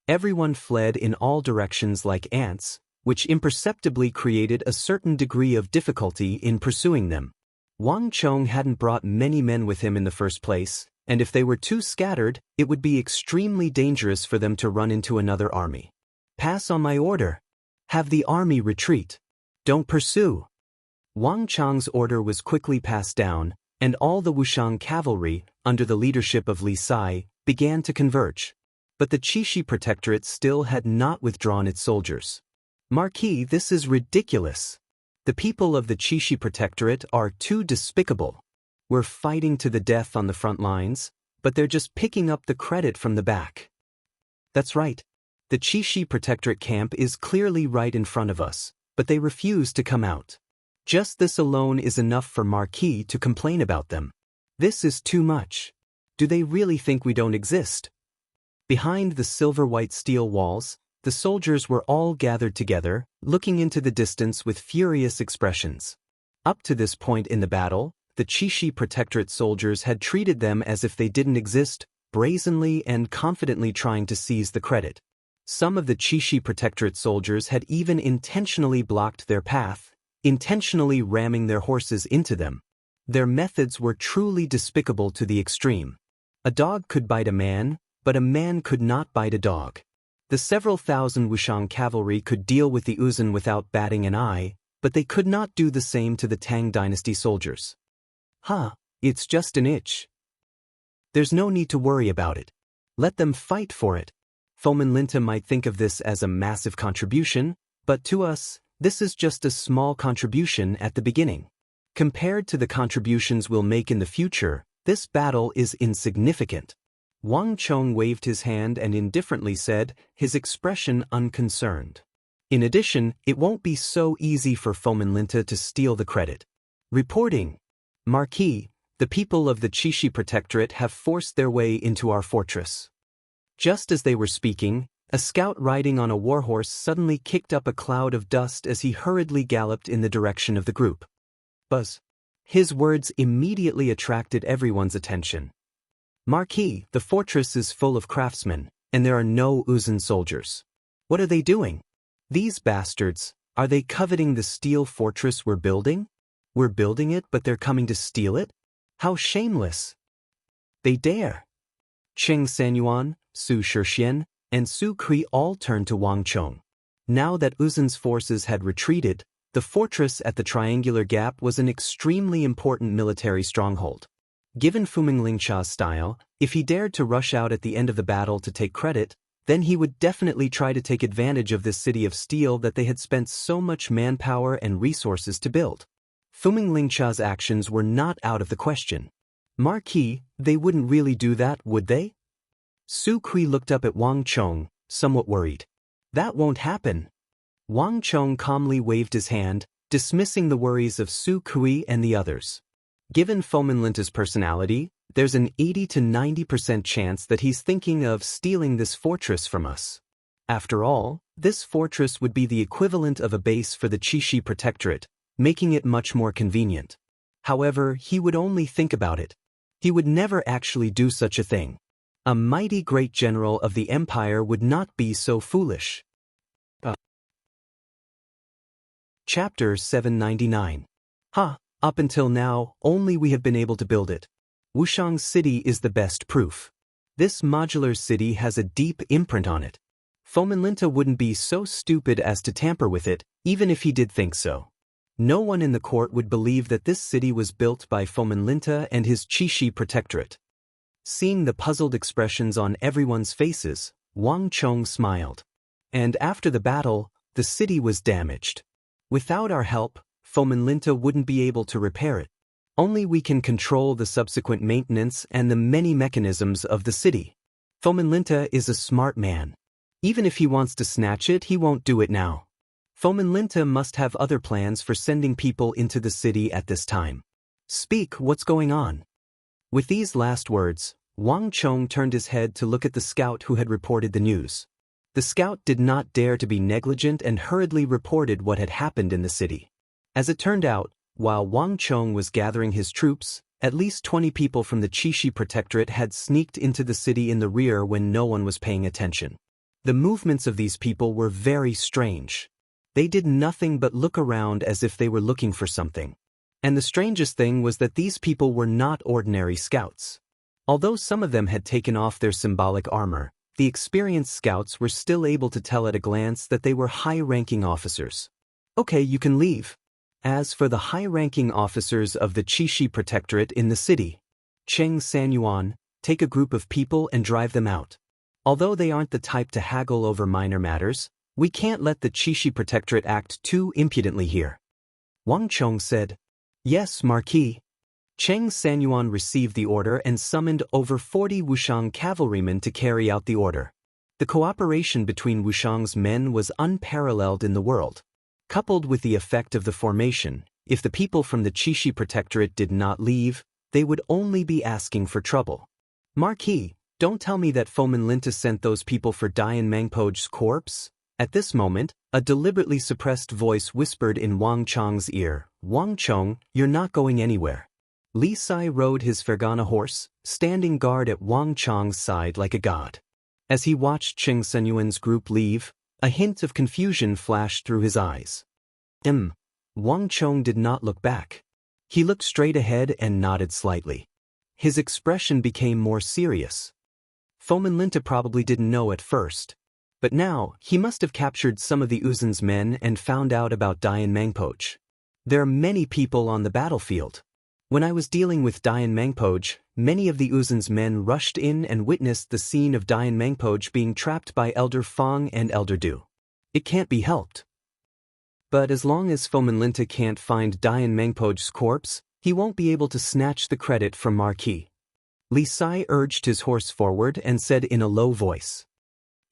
[SPEAKER 1] Everyone fled in all directions like ants, which imperceptibly created a certain degree of difficulty in pursuing them. Wang Chong hadn't brought many men with him in the first place, and if they were too scattered, it would be extremely dangerous for them to run into another army. Pass on my order. Have the army retreat. Don't pursue. Wang Chong's order was quickly passed down, and all the Wushang cavalry, under the leadership of Li Sai, began to converge. But the Qixi Protectorate still had not withdrawn its soldiers. Marquis, this is ridiculous. The people of the Qixi Protectorate are too despicable. We're fighting to the death on the front lines, but they're just picking up the credit from the back. That's right. The Qixi Protectorate camp is clearly right in front of us, but they refuse to come out. Just this alone is enough for Marquis to complain about them. This is too much. Do they really think we don't exist? Behind the silver-white steel walls, the soldiers were all gathered together, looking into the distance with furious expressions. Up to this point in the battle, the Qixi Protectorate soldiers had treated them as if they didn't exist, brazenly and confidently trying to seize the credit. Some of the Qixi Protectorate soldiers had even intentionally blocked their path, intentionally ramming their horses into them. Their methods were truly despicable to the extreme. A dog could bite a man, but a man could not bite a dog. The several thousand Wushang cavalry could deal with the Uzun without batting an eye, but they could not do the same to the Tang Dynasty soldiers. It's just an itch. There's no need to worry about it. Let them fight for it. Fomenlinta might think of this as a massive contribution, but to us, this is just a small contribution at the beginning. Compared to the contributions we'll make in the future, this battle is insignificant. Wang Chong waved his hand and indifferently said, his expression unconcerned. In addition, it won't be so easy for Fomenlinta to steal the credit. Reporting. Marquis, the people of the Qixi Protectorate have forced their way into our fortress. Just as they were speaking, a scout riding on a warhorse suddenly kicked up a cloud of dust as he hurriedly galloped in the direction of the group. Buzz. His words immediately attracted everyone's attention. Marquis, the fortress is full of craftsmen, and there are no Uzun soldiers. What are they doing? These bastards, are they coveting the steel fortress we're building? We're building it, but they're coming to steal it? How shameless! They dare! Cheng Sanyuan, Su Shixian, and Su Kui all turned to Wang Chong. Now that Uzun's forces had retreated, the fortress at the Triangular Gap was an extremely important military stronghold. Given Fuminglincha's style, if he dared to rush out at the end of the battle to take credit, then he would definitely try to take advantage of this city of steel that they had spent so much manpower and resources to build. Fuminglincha's actions were not out of the question. Marquis, they wouldn't really do that, would they? Su Kui looked up at Wang Chong, somewhat worried. That won't happen. Wang Chong calmly waved his hand, dismissing the worries of Su Kui and the others. Given Fomenlinta's personality, there's an 80 to 90% chance that he's thinking of stealing this fortress from us. After all, this fortress would be the equivalent of a base for the Qixi Protectorate, making it much more convenient. However, he would only think about it. He would never actually do such a thing. A mighty great general of the empire would not be so foolish. Chapter 799. Up until now, only we have been able to build it. Wushang City is the best proof. This modular city has a deep imprint on it. Fomenlinta wouldn't be so stupid as to tamper with it, even if he did think so. No one in the court would believe that this city was built by Fomenlinta and his Qixi Protectorate. Seeing the puzzled expressions on everyone's faces, Wang Chong smiled. And after the battle, the city was damaged. Without our help, Fomenlinta wouldn't be able to repair it. Only we can control the subsequent maintenance and the many mechanisms of the city. Fomenlinta is a smart man. Even if he wants to snatch it, he won't do it now. Fomenlinta must have other plans for sending people into the city at this time. Speak, what's going on? With these last words, Wang Chong turned his head to look at the scout who had reported the news. The scout did not dare to be negligent and hurriedly reported what had happened in the city. As it turned out, while Wang Chong was gathering his troops, at least 20 people from the Qixi Protectorate had sneaked into the city in the rear when no one was paying attention. The movements of these people were very strange. They did nothing but look around as if they were looking for something. And the strangest thing was that these people were not ordinary scouts. Although some of them had taken off their symbolic armor, the experienced scouts were still able to tell at a glance that they were high-ranking officers. Okay, you can leave. As for the high-ranking officers of the Qixi Protectorate in the city, Cheng Sanyuan, take a group of people and drive them out. Although they aren't the type to haggle over minor matters, we can't let the Qixi Protectorate act too impudently here. Wang Chong said, Yes, Marquis. Cheng Sanyuan received the order and summoned over 40 Wushang cavalrymen to carry out the order. The cooperation between Wushang's men was unparalleled in the world. Coupled with the effect of the formation, if the people from the Qixi Protectorate did not leave, they would only be asking for trouble. Marquis, don't tell me that Fomenlinta sent those people for Dian Mangpoge's corpse? At this moment, a deliberately suppressed voice whispered in Wang Chong's ear, Wang Chong, you're not going anywhere. Li Sai rode his Fergana horse, standing guard at Wang Chong's side like a god. As he watched Cheng Senyuan's group leave, a hint of confusion flashed through his eyes. Wang Chong did not look back. He looked straight ahead and nodded slightly. His expression became more serious. Fomenlinta probably didn't know at first. But now, he must have captured some of the Uzun's men and found out about Dian Mangpoge. There are many people on the battlefield. When I was dealing with Dian Mangpoge, many of the Uzun's men rushed in and witnessed the scene of Dian Mangpoge being trapped by Elder Fong and Elder Du. It can't be helped. But as long as Fomenlinta can't find Dian Mangpoge's corpse, he won't be able to snatch the credit from Marquis. Li Sai urged his horse forward and said in a low voice,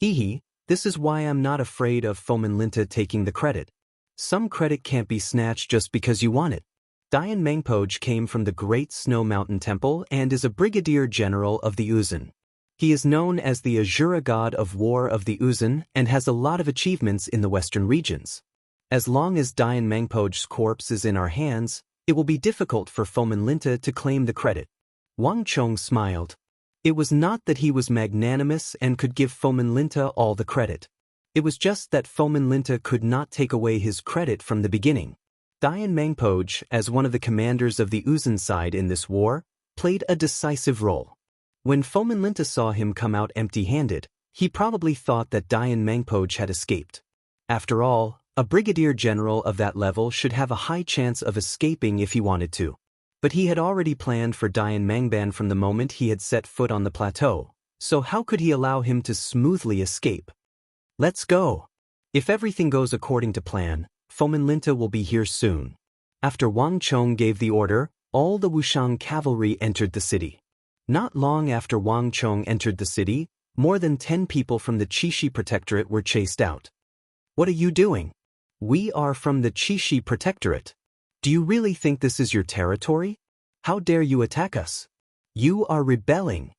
[SPEAKER 1] Hehe, this is why I'm not afraid of Fomenlinta taking the credit. Some credit can't be snatched just because you want it. Dian Mangpoge came from the Great Snow Mountain Temple and is a brigadier general of the Uzun. He is known as the Azura god of war of the Uzun and has a lot of achievements in the western regions. As long as Dian Mangpoge's corpse is in our hands, it will be difficult for Fomenlinta to claim the credit. Wang Chong smiled. It was not that he was magnanimous and could give Fomenlinta all the credit. It was just that Fomenlinta could not take away his credit from the beginning. Dian Mangpoge, as one of the commanders of the Uzun side in this war, played a decisive role. When Fomenlinta saw him come out empty-handed, he probably thought that Dian Mangpoge had escaped. After all, a brigadier general of that level should have a high chance of escaping if he wanted to. But he had already planned for Dian Mangban from the moment he had set foot on the plateau, so how could he allow him to smoothly escape? Let's go. If everything goes according to plan, Fomenlinta will be here soon. After Wang Chong gave the order, all the Wushang cavalry entered the city. Not long after Wang Chong entered the city, more than 10 people from the Qixi Protectorate were chased out. What are you doing? We are from the Qixi Protectorate. Do you really think this is your territory? How dare you attack us? You are rebelling.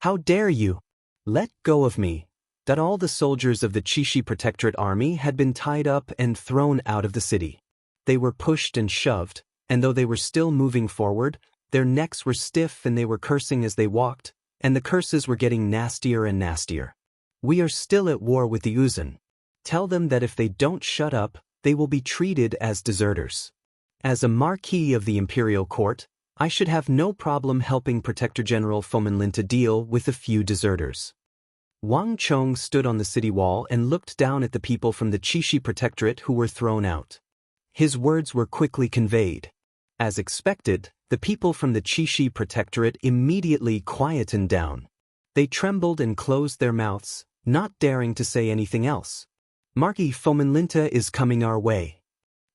[SPEAKER 1] How dare you? Let go of me. That all the soldiers of the Qixi Protectorate army had been tied up and thrown out of the city. They were pushed and shoved, and though they were still moving forward, their necks were stiff and they were cursing as they walked, and the curses were getting nastier and nastier. We are still at war with the Uzun. Tell them that if they don't shut up, they will be treated as deserters. As a Marquis of the Imperial Court, I should have no problem helping Protector General Fomenlinta deal with a few deserters. Wang Chong stood on the city wall and looked down at the people from the Qixi Protectorate who were thrown out. His words were quickly conveyed. As expected, the people from the Qixi Protectorate immediately quietened down. They trembled and closed their mouths, not daring to say anything else. Marquis Fomenlinta is coming our way.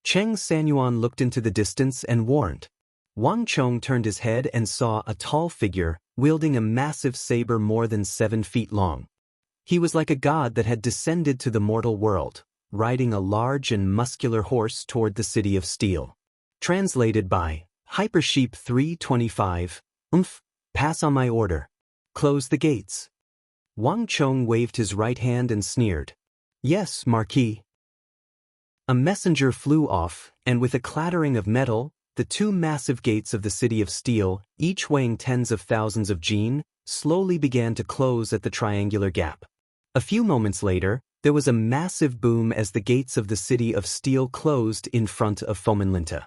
[SPEAKER 1] Cheng Sanyuan looked into the distance and warned. Wang Chong turned his head and saw a tall figure, wielding a massive saber more than 7 feet long. He was like a god that had descended to the mortal world, riding a large and muscular horse toward the city of steel. Translated by Hypersheep 325, pass on my order. Close the gates. Wang Chong waved his right hand and sneered. Yes, Marquis. A messenger flew off, and with a clattering of metal, the 2 massive gates of the city of steel, each weighing tens of thousands of jin, slowly began to close at the triangular gap. A few moments later, there was a massive boom as the gates of the city of steel closed in front of Fomenlinta.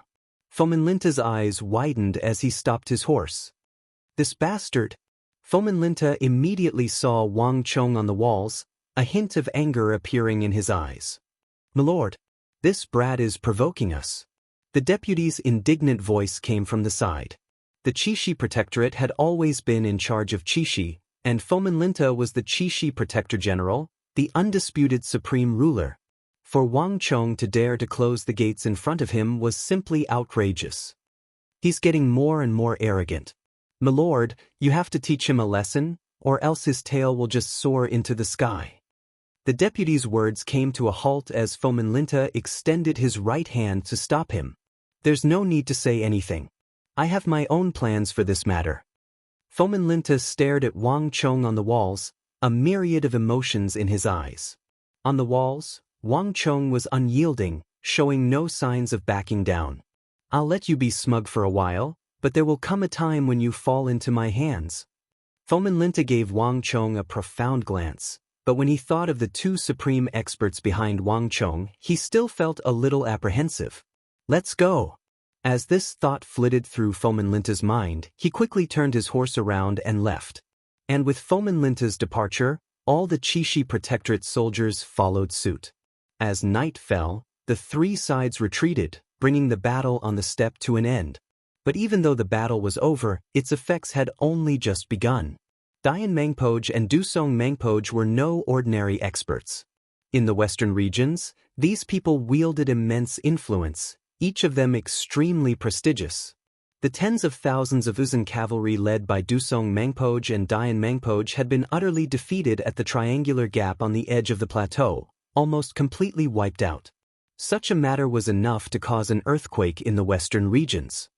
[SPEAKER 1] Fomenlinta's eyes widened as he stopped his horse. This bastard! Fomenlinta immediately saw Wang Chong on the walls, a hint of anger appearing in his eyes. "Milord, this brat is provoking us." The deputy's indignant voice came from the side. The Qixi Protectorate had always been in charge of Qixi, and Fomenlinta was the Qixi Protector General, the undisputed supreme ruler. For Wang Chong to dare to close the gates in front of him was simply outrageous. He's getting more and more arrogant. "Milord, you have to teach him a lesson, or else his tail will just soar into the sky." The deputy's words came to a halt as Fomenlinta extended his right hand to stop him. "There's no need to say anything. I have my own plans for this matter." Fomenlinta stared at Wang Chong on the walls, a myriad of emotions in his eyes. On the walls, Wang Chong was unyielding, showing no signs of backing down. "I'll let you be smug for a while, but there will come a time when you fall into my hands." Fomenlinta gave Wang Chong a profound glance, but when he thought of the 2 supreme experts behind Wang Chong, he still felt a little apprehensive. "Let's go." As this thought flitted through Fomenlinta's mind, he quickly turned his horse around and left. And with Fomenlinta's departure, all the Qixi Protectorate soldiers followed suit. As night fell, the 3 sides retreated, bringing the battle on the steppe to an end. But even though the battle was over, its effects had only just begun. Dian Mangpoj and Dusong Mangpoj were no ordinary experts. In the western regions, these people wielded immense influence, each of them extremely prestigious. The tens of thousands of Uzun cavalry led by Dusong Mangpoj and Dian Mangpoj had been utterly defeated at the triangular gap on the edge of the plateau, almost completely wiped out. Such a matter was enough to cause an earthquake in the western regions.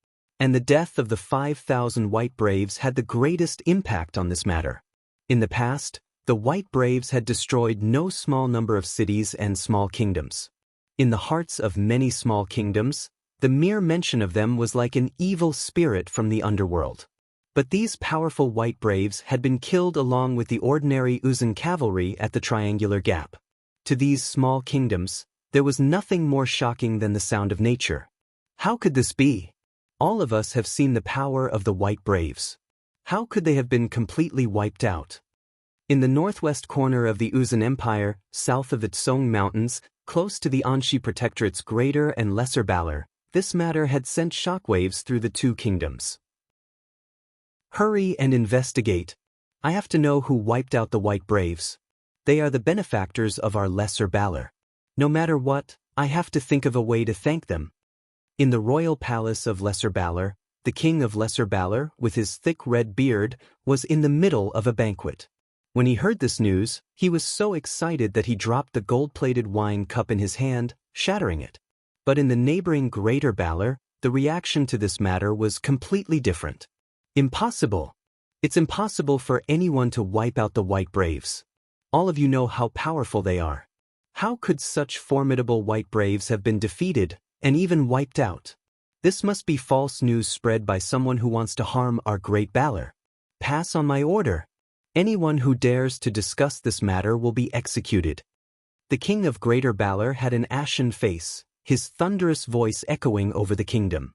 [SPEAKER 1] And the death of the 5,000 White Braves had the greatest impact on this matter. In the past, the White Braves had destroyed no small number of cities and small kingdoms. In the hearts of many small kingdoms, the mere mention of them was like an evil spirit from the underworld. But these powerful White Braves had been killed along with the ordinary Uzun cavalry at the triangular gap. To these small kingdoms, there was nothing more shocking than the sound of nature. How could this be? All of us have seen the power of the White Braves. How could they have been completely wiped out? In the northwest corner of the Uzun Empire, south of the Tsong Mountains, close to the Anxi Protectorate's Greater and Lesser Balar, this matter had sent shockwaves through the 2 kingdoms. "Hurry and investigate. I have to know who wiped out the White Braves. They are the benefactors of our Lesser Balar. No matter what, I have to think of a way to thank them." In the royal palace of Lesser Balar, the king of Lesser Balar, with his thick red beard, was in the middle of a banquet. When he heard this news, he was so excited that he dropped the gold-plated wine cup in his hand, shattering it. But in the neighboring Greater Balar, the reaction to this matter was completely different. "Impossible! It's impossible for anyone to wipe out the White Braves. All of you know how powerful they are. How could such formidable White Braves have been defeated, and even wiped out? This must be false news spread by someone who wants to harm our great Balar. Pass on my order. Anyone who dares to discuss this matter will be executed." The king of Greater Balar had an ashen face, his thunderous voice echoing over the kingdom.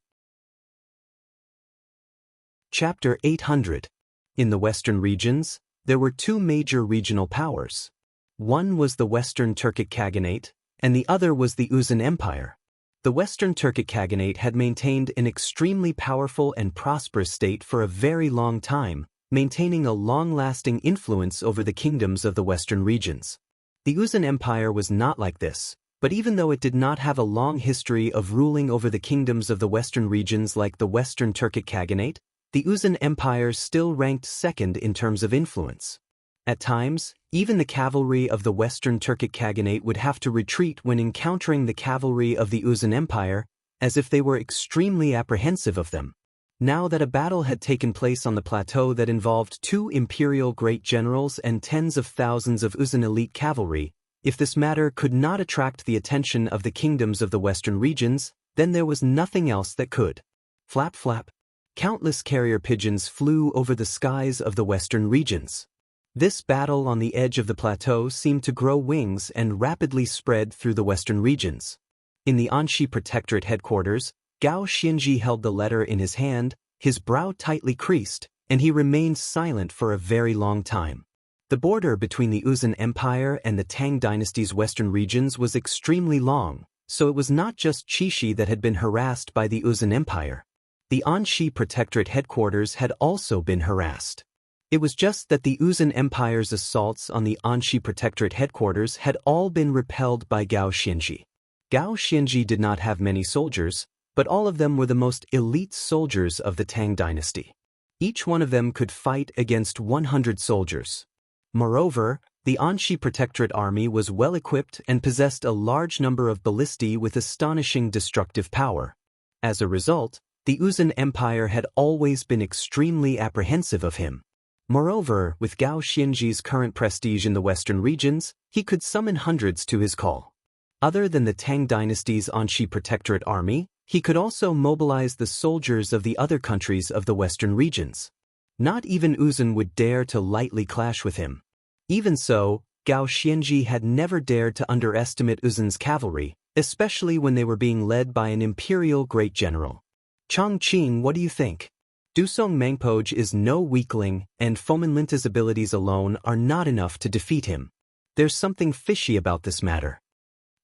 [SPEAKER 1] Chapter 800. In the western regions, there were 2 major regional powers. One was the Western Turkic Khaganate, and the other was the Uzun Empire. The Western Turkic Khaganate had maintained an extremely powerful and prosperous state for a very long time, maintaining a long-lasting influence over the kingdoms of the western regions. The Uzun Empire was not like this, but even though it did not have a long history of ruling over the kingdoms of the western regions like the Western Turkic Khaganate, the Uzun Empire still ranked second in terms of influence. At times, even the cavalry of the Western Turkic Khaganate would have to retreat when encountering the cavalry of the Uzun Empire, as if they were extremely apprehensive of them. Now that a battle had taken place on the plateau that involved 2 imperial great generals and tens of thousands of Uzun elite cavalry, if this matter could not attract the attention of the kingdoms of the western regions, then there was nothing else that could. Flap flap. Countless carrier pigeons flew over the skies of the western regions. This battle on the edge of the plateau seemed to grow wings and rapidly spread through the western regions. In the Anxi Protectorate headquarters, Gao Xianji held the letter in his hand, his brow tightly creased, and he remained silent for a very long time. The border between the Uzun Empire and the Tang dynasty's western regions was extremely long, so it was not just Qixi that had been harassed by the Uzun Empire. The Anxi Protectorate headquarters had also been harassed. It was just that the Uzun Empire's assaults on the Anxi Protectorate headquarters had all been repelled by Gao Xianji. Gao Xianji did not have many soldiers, but all of them were the most elite soldiers of the Tang dynasty. Each one of them could fight against 100 soldiers. Moreover, the Anxi Protectorate army was well equipped and possessed a large number of ballistae with astonishing destructive power. As a result, the Uzun Empire had always been extremely apprehensive of him. Moreover, with Gao Xianji's current prestige in the western regions, he could summon hundreds to his call. Other than the Tang dynasty's Anxi Protectorate army, he could also mobilize the soldiers of the other countries of the western regions. Not even Uzun would dare to lightly clash with him. Even so, Gao Xianji had never dared to underestimate Uzun's cavalry, especially when they were being led by an imperial great general. Chongqing, what do you think? Dusong Mangpoj is no weakling, and Fomenlinta's abilities alone are not enough to defeat him. There's something fishy about this matter.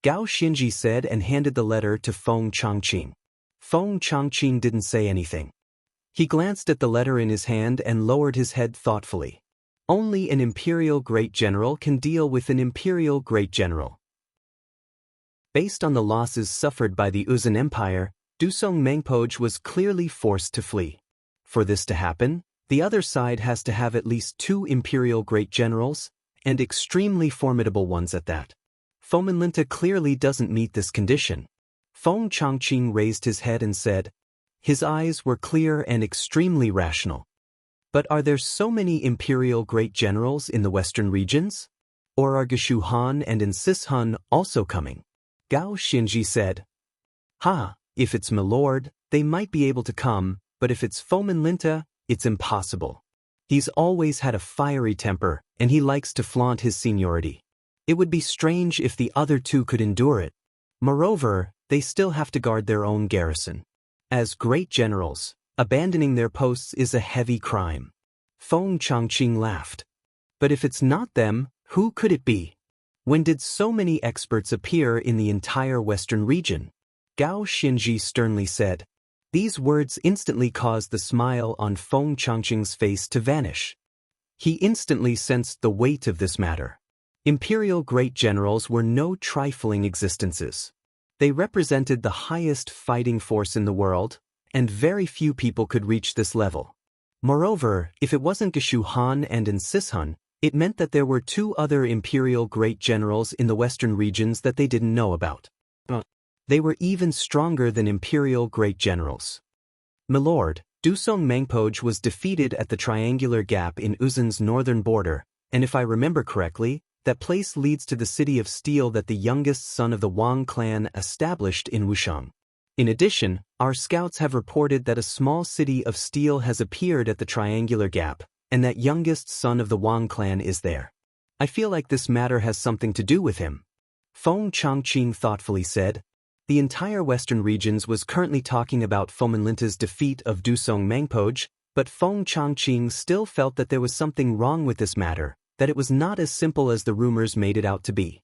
[SPEAKER 1] Gao Xianji said and handed the letter to Feng Chongqing. Feng Chongqing didn't say anything. He glanced at the letter in his hand and lowered his head thoughtfully. Only an imperial great general can deal with an imperial great general. Based on the losses suffered by the Uzun Empire, Dusong Mangpoj was clearly forced to flee. For this to happen, the other side has to have at least 2 imperial great generals, and extremely formidable ones at that. Fomenlinta clearly doesn't meet this condition. Feng Chongqing raised his head and said, his eyes were clear and extremely rational. But are there so many imperial great generals in the western regions? Or are Geshu Han and Insis Han also coming? Gao Xianji said, if it's my lord, they might be able to come, but if it's Fomenlinta, it's impossible. He's always had a fiery temper, and he likes to flaunt his seniority. It would be strange if the other 2 could endure it. Moreover, they still have to guard their own garrison. As great generals, abandoning their posts is a heavy crime. Feng Chongqing laughed. But if it's not them, who could it be? When did so many experts appear in the entire western region? Gao Xianji sternly said. These words instantly caused the smile on Feng Chongqing's face to vanish. He instantly sensed the weight of this matter. Imperial great generals were no trifling existences. They represented the highest fighting force in the world, and very few people could reach this level. Moreover, if it wasn't Geshu Han and Insis Han, it meant that there were 2 other imperial great generals in the western regions that they didn't know about. They were even stronger than imperial great generals. My lord, Dusong Mangpoj was defeated at the triangular gap in Uzun's northern border, and if I remember correctly, that place leads to the city of steel that the youngest son of the Wang clan established in Wushang. In addition, our scouts have reported that a small city of steel has appeared at the triangular gap, and that youngest son of the Wang clan is there. I feel like this matter has something to do with him. Feng Chongqing thoughtfully said. The entire western regions was currently talking about Fomenlinta's defeat of Dusong Mangpoj, but Feng Chongqing still felt that there was something wrong with this matter, that it was not as simple as the rumors made it out to be.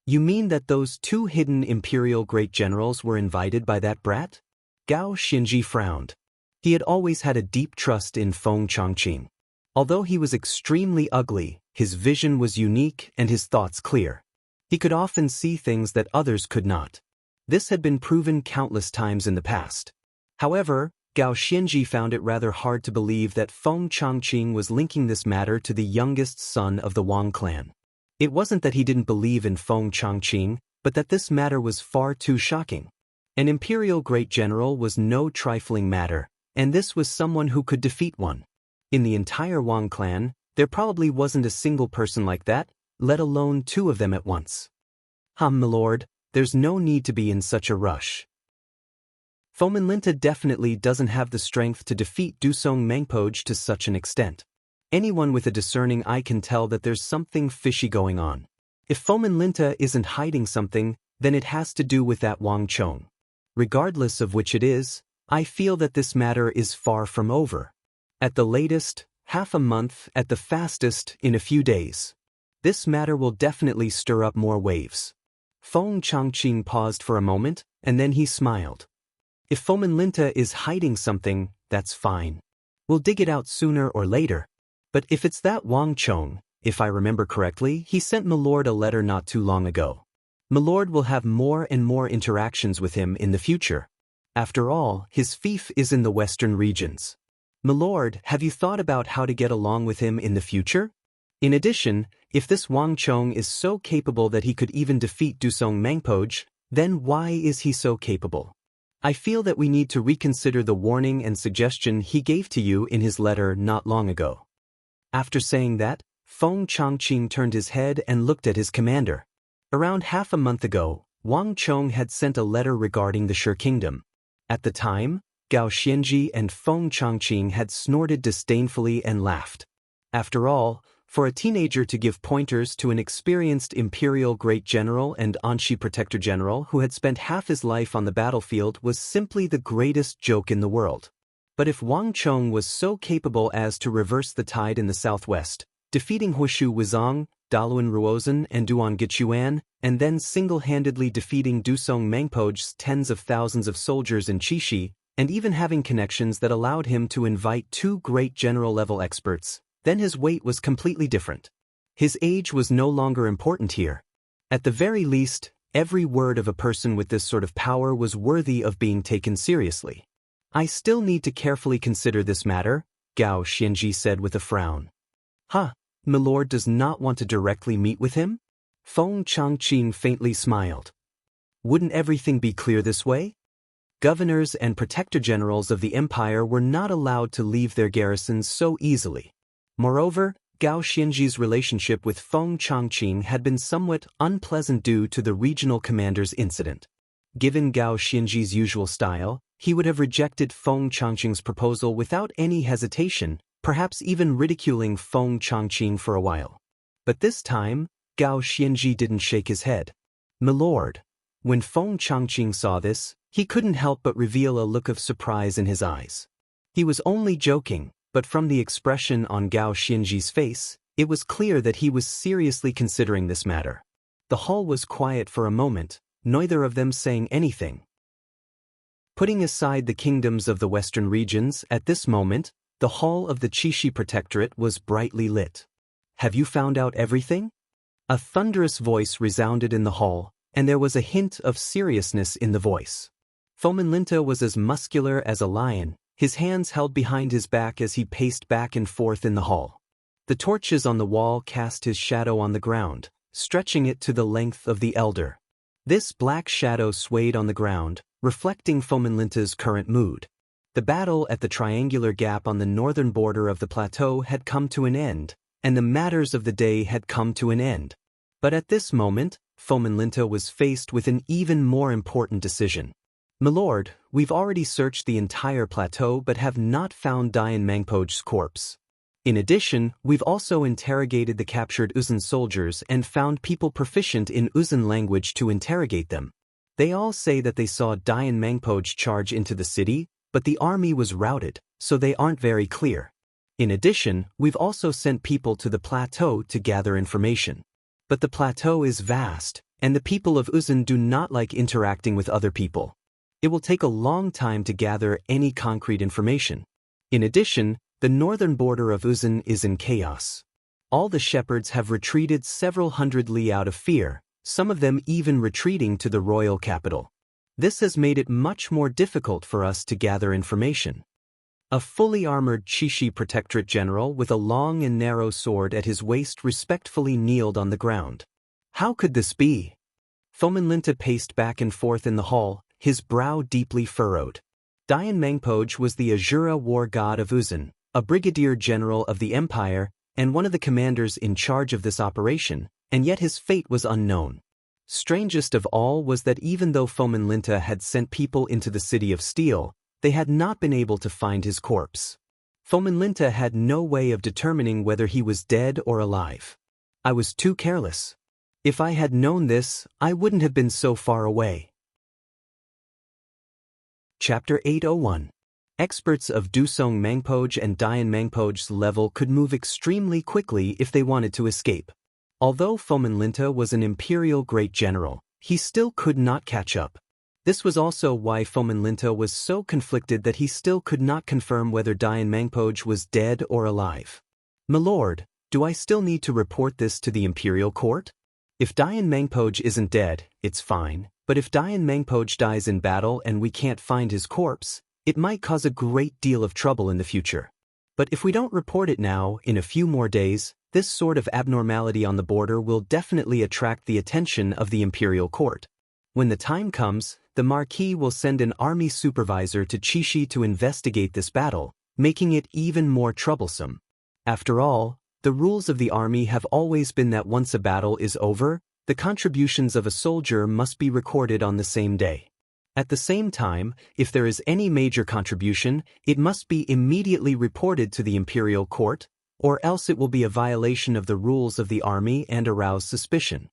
[SPEAKER 1] You mean that those 2 hidden imperial great generals were invited by that brat? Gao Xianji frowned. He had always had a deep trust in Feng Chongqing. Although he was extremely ugly, his vision was unique and his thoughts clear. He could often see things that others could not. This had been proven countless times in the past. However, Gao Xianji found it rather hard to believe that Feng Changqing was linking this matter to the youngest son of the Wang clan. It wasn't that he didn't believe in Feng Changqing, but that this matter was far too shocking. An imperial great general was no trifling matter, and this was someone who could defeat one. In the entire Wang clan, there probably wasn't a single person like that, let alone two of them at once. My lord, there's no need to be in such a rush. Fomenlinta definitely doesn't have the strength to defeat Dusong Mengpoj to such an extent. Anyone with a discerning eye can tell that there's something fishy going on. If Fomenlinta isn't hiding something, then it has to do with that Wang Chong. Regardless of which it is, I feel that this matter is far from over. At the latest, half a month, at the fastest, in a few days. This matter will definitely stir up more waves. Feng Changqing paused for a moment, and then he smiled. If Fomenlinta is hiding something, that's fine. We'll dig it out sooner or later. But if it's that Wang Chong, if I remember correctly, he sent Milord a letter not too long ago. Milord will have more and more interactions with him in the future. After all, his fief is in the western regions. Milord, have you thought about how to get along with him in the future? In addition, if this Wang Chong is so capable that he could even defeat Dusong Mengpoj, then why is he so capable? I feel that we need to reconsider the warning and suggestion he gave to you in his letter not long ago. After saying that, Feng Changqing turned his head and looked at his commander. Around half a month ago, Wang Chong had sent a letter regarding the Shi Kingdom. At the time, Gao Xianji and Feng Changqing had snorted disdainfully and laughed. After all, for a teenager to give pointers to an experienced imperial great general and Anshi protector general who had spent half his life on the battlefield was simply the greatest joke in the world. But if Wang Chong was so capable as to reverse the tide in the southwest, defeating Huishu Wuzong, Daluan Ruozhen and Duan Gichuan, and then single-handedly defeating Dusong Mengpoj's tens of thousands of soldiers in Qixi, and even having connections that allowed him to invite two great general-level experts, then his weight was completely different. His age was no longer important here. At the very least, every word of a person with this sort of power was worthy of being taken seriously. I still need to carefully consider this matter, Gao Xianji said with a frown. Milord does not want to directly meet with him? Feng Changqing faintly smiled. Wouldn't everything be clear this way? Governors and protector generals of the empire were not allowed to leave their garrisons so easily. Moreover, Gao Xianji's relationship with Feng Changqing had been somewhat unpleasant due to the regional commander's incident. Given Gao Xianji's usual style, he would have rejected Feng Changqing's proposal without any hesitation, perhaps even ridiculing Feng Changqing for a while. But this time, Gao Xianji didn't shake his head. Milord. When Feng Changqing saw this, he couldn't help but reveal a look of surprise in his eyes. He was only joking, but from the expression on Gao Xianji's face, it was clear that he was seriously considering this matter. The hall was quiet for a moment, neither of them saying anything. Putting aside the kingdoms of the western regions, at this moment, the hall of the Qixi Protectorate was brightly lit. Have you found out everything? A thunderous voice resounded in the hall, and there was a hint of seriousness in the voice. Fomenlinta was as muscular as a lion, his hands held behind his back as he paced back and forth in the hall. The torches on the wall cast his shadow on the ground, stretching it to the length of the elder. This black shadow swayed on the ground, reflecting Fomenlinta's current mood. The battle at the triangular gap on the northern border of the plateau had come to an end, and the matters of the day had come to an end. But at this moment, Fomenlinta was faced with an even more important decision. Milord, we've already searched the entire plateau but have not found Dayan Mengpoj's corpse. In addition, we've also interrogated the captured Uzun soldiers and found people proficient in Uzun language to interrogate them. They all say that they saw Dayan Mengpoj charge into the city, but the army was routed, so they aren't very clear. In addition, we've also sent people to the plateau to gather information. But the plateau is vast, and the people of Uzun do not like interacting with other people. It will take a long time to gather any concrete information. In addition, the northern border of Uzun is in chaos. All the shepherds have retreated several hundred li out of fear, some of them even retreating to the royal capital. This has made it much more difficult for us to gather information. A fully armored Qixi Protectorate general with a long and narrow sword at his waist respectfully kneeled on the ground. How could this be? Fomenlinta paced back and forth in the hall, his brow deeply furrowed. Dian Mangpoj was the Azura war god of Uzun, a brigadier general of the empire, and one of the commanders in charge of this operation, and yet his fate was unknown. Strangest of all was that even though Fomenlinta had sent people into the City of Steel, they had not been able to find his corpse. Fomenlinta had no way of determining whether he was dead or alive. I was too careless. If I had known this, I wouldn't have been so far away. Chapter 801. Experts of Dusong Mangpoj and Dian Mangpoj's level could move extremely quickly if they wanted to escape. Although Fomenlinta was an imperial great general, he still could not catch up. This was also why Fomenlinta was so conflicted that he still could not confirm whether Dian Mangpoj was dead or alive. "My lord, do I still need to report this to the imperial court? If Dian Mangpoj isn't dead, it's fine, but if Dian Mangpoj dies in battle and we can't find his corpse, it might cause a great deal of trouble in the future. But if we don't report it now, in a few more days, this sort of abnormality on the border will definitely attract the attention of the imperial court. When the time comes, the Marquis will send an army supervisor to Qixi to investigate this battle, making it even more troublesome. After all, the rules of the army have always been that once a battle is over, the contributions of a soldier must be recorded on the same day. At the same time, if there is any major contribution, it must be immediately reported to the imperial court, or else it will be a violation of the rules of the army and arouse suspicion.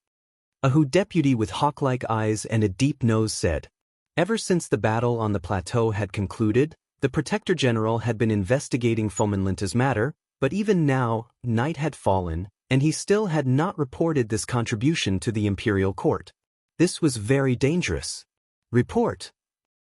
[SPEAKER 1] A Hu deputy with hawk-like eyes and a deep nose said, "Ever since the battle on the plateau had concluded, the Protector General had been investigating Fomenlinta's matter, but even now, night had fallen, and he still had not reported this contribution to the imperial court. This was very dangerous." "Report."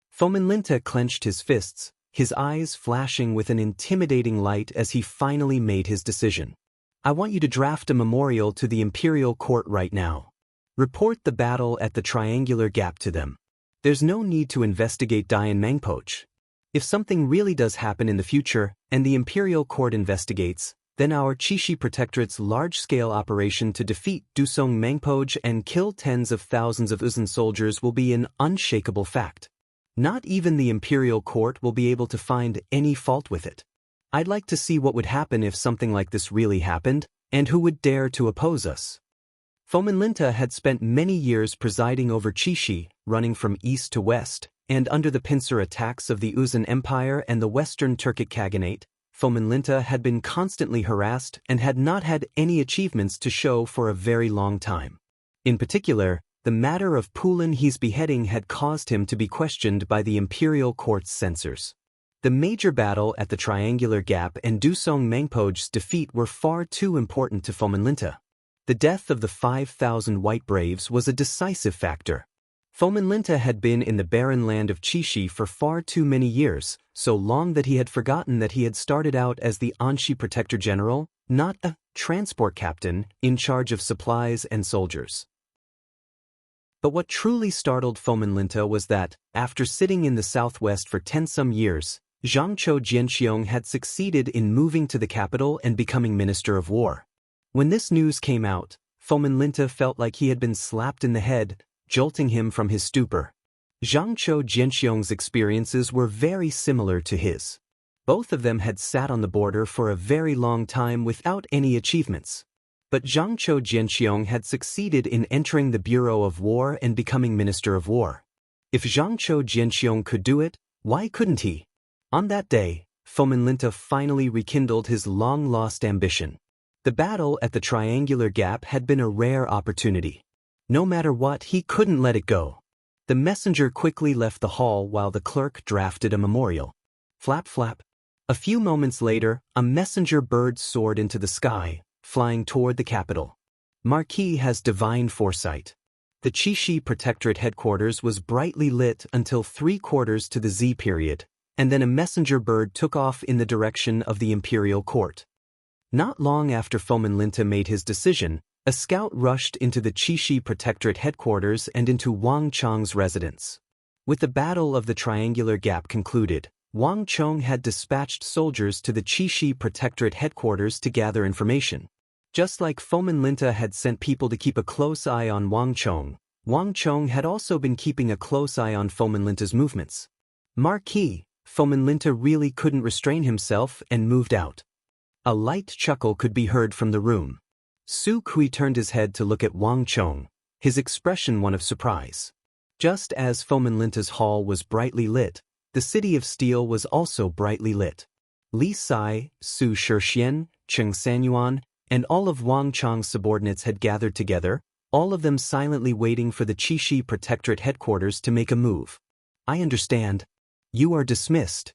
[SPEAKER 1] Fomenlinta clenched his fists, his eyes flashing with an intimidating light as he finally made his decision. "I want you to draft a memorial to the imperial court right now. Report the battle at the triangular gap to them. There's no need to investigate Dian Mangpoj. If something really does happen in the future, and the imperial court investigates, then our Qixi Protectorate's large-scale operation to defeat Dusong Mangpoj and kill tens of thousands of Uzun soldiers will be an unshakable fact. Not even the imperial court will be able to find any fault with it. I'd like to see what would happen if something like this really happened, and who would dare to oppose us." Fomenlinta had spent many years presiding over Qixi, running from east to west, and under the pincer attacks of the Uzun Empire and the Western Turkic Khaganate, Fomenlinta had been constantly harassed and had not had any achievements to show for a very long time. In particular, the matter of Pulin He's beheading had caused him to be questioned by the imperial court's censors. The major battle at the Triangular Gap and Dusong Mangpoj's defeat were far too important to Fomenlinta. The death of the 5,000 white braves was a decisive factor. Fomenlinta had been in the barren land of Qixi for far too many years, so long that he had forgotten that he had started out as the Anxi Protector General, not a transport captain in charge of supplies and soldiers. But what truly startled Fomenlinta was that, after sitting in the southwest for 10-some years, Zhangqiu Jianxiong had succeeded in moving to the capital and becoming Minister of War. When this news came out, Fomenlinta felt like he had been slapped in the head, jolting him from his stupor. Zhangqiu Jianxiong's experiences were very similar to his. Both of them had sat on the border for a very long time without any achievements. But Zhangqiu Jianxiong had succeeded in entering the Bureau of War and becoming Minister of War. If Zhangqiu Jianxiong could do it, why couldn't he? On that day, Fomenlinta finally rekindled his long-lost ambition. The battle at the Triangular Gap had been a rare opportunity. No matter what, he couldn't let it go. The messenger quickly left the hall while the clerk drafted a memorial. Flap flap. A few moments later, a messenger bird soared into the sky, flying toward the capital. Marquis has divine foresight. The Qixi Protectorate headquarters was brightly lit until 3/4 to the Z period, and then a messenger bird took off in the direction of the imperial court. Not long after Fomenlinta made his decision, a scout rushed into the Qixi Protectorate headquarters and into Wang Chang's residence. With the Battle of the Triangular Gap concluded, Wang Chong had dispatched soldiers to the Qixi Protectorate headquarters to gather information. Just like Fomin Linta had sent people to keep a close eye on Wang Chong had also been keeping a close eye on Fomin Linta's movements. Marquis, Fomin Linta really couldn't restrain himself and moved out. A light chuckle could be heard from the room. Su Kui turned his head to look at Wang Chong, his expression one of surprise. Just as Fomin Linta's hall was brightly lit, the City of Steel was also brightly lit. Li Sai, Su Shixian, Cheng Sanyuan, and all of Wang Chong's subordinates had gathered together, all of them silently waiting for the Qixi Protectorate headquarters to make a move. I understand. You are dismissed.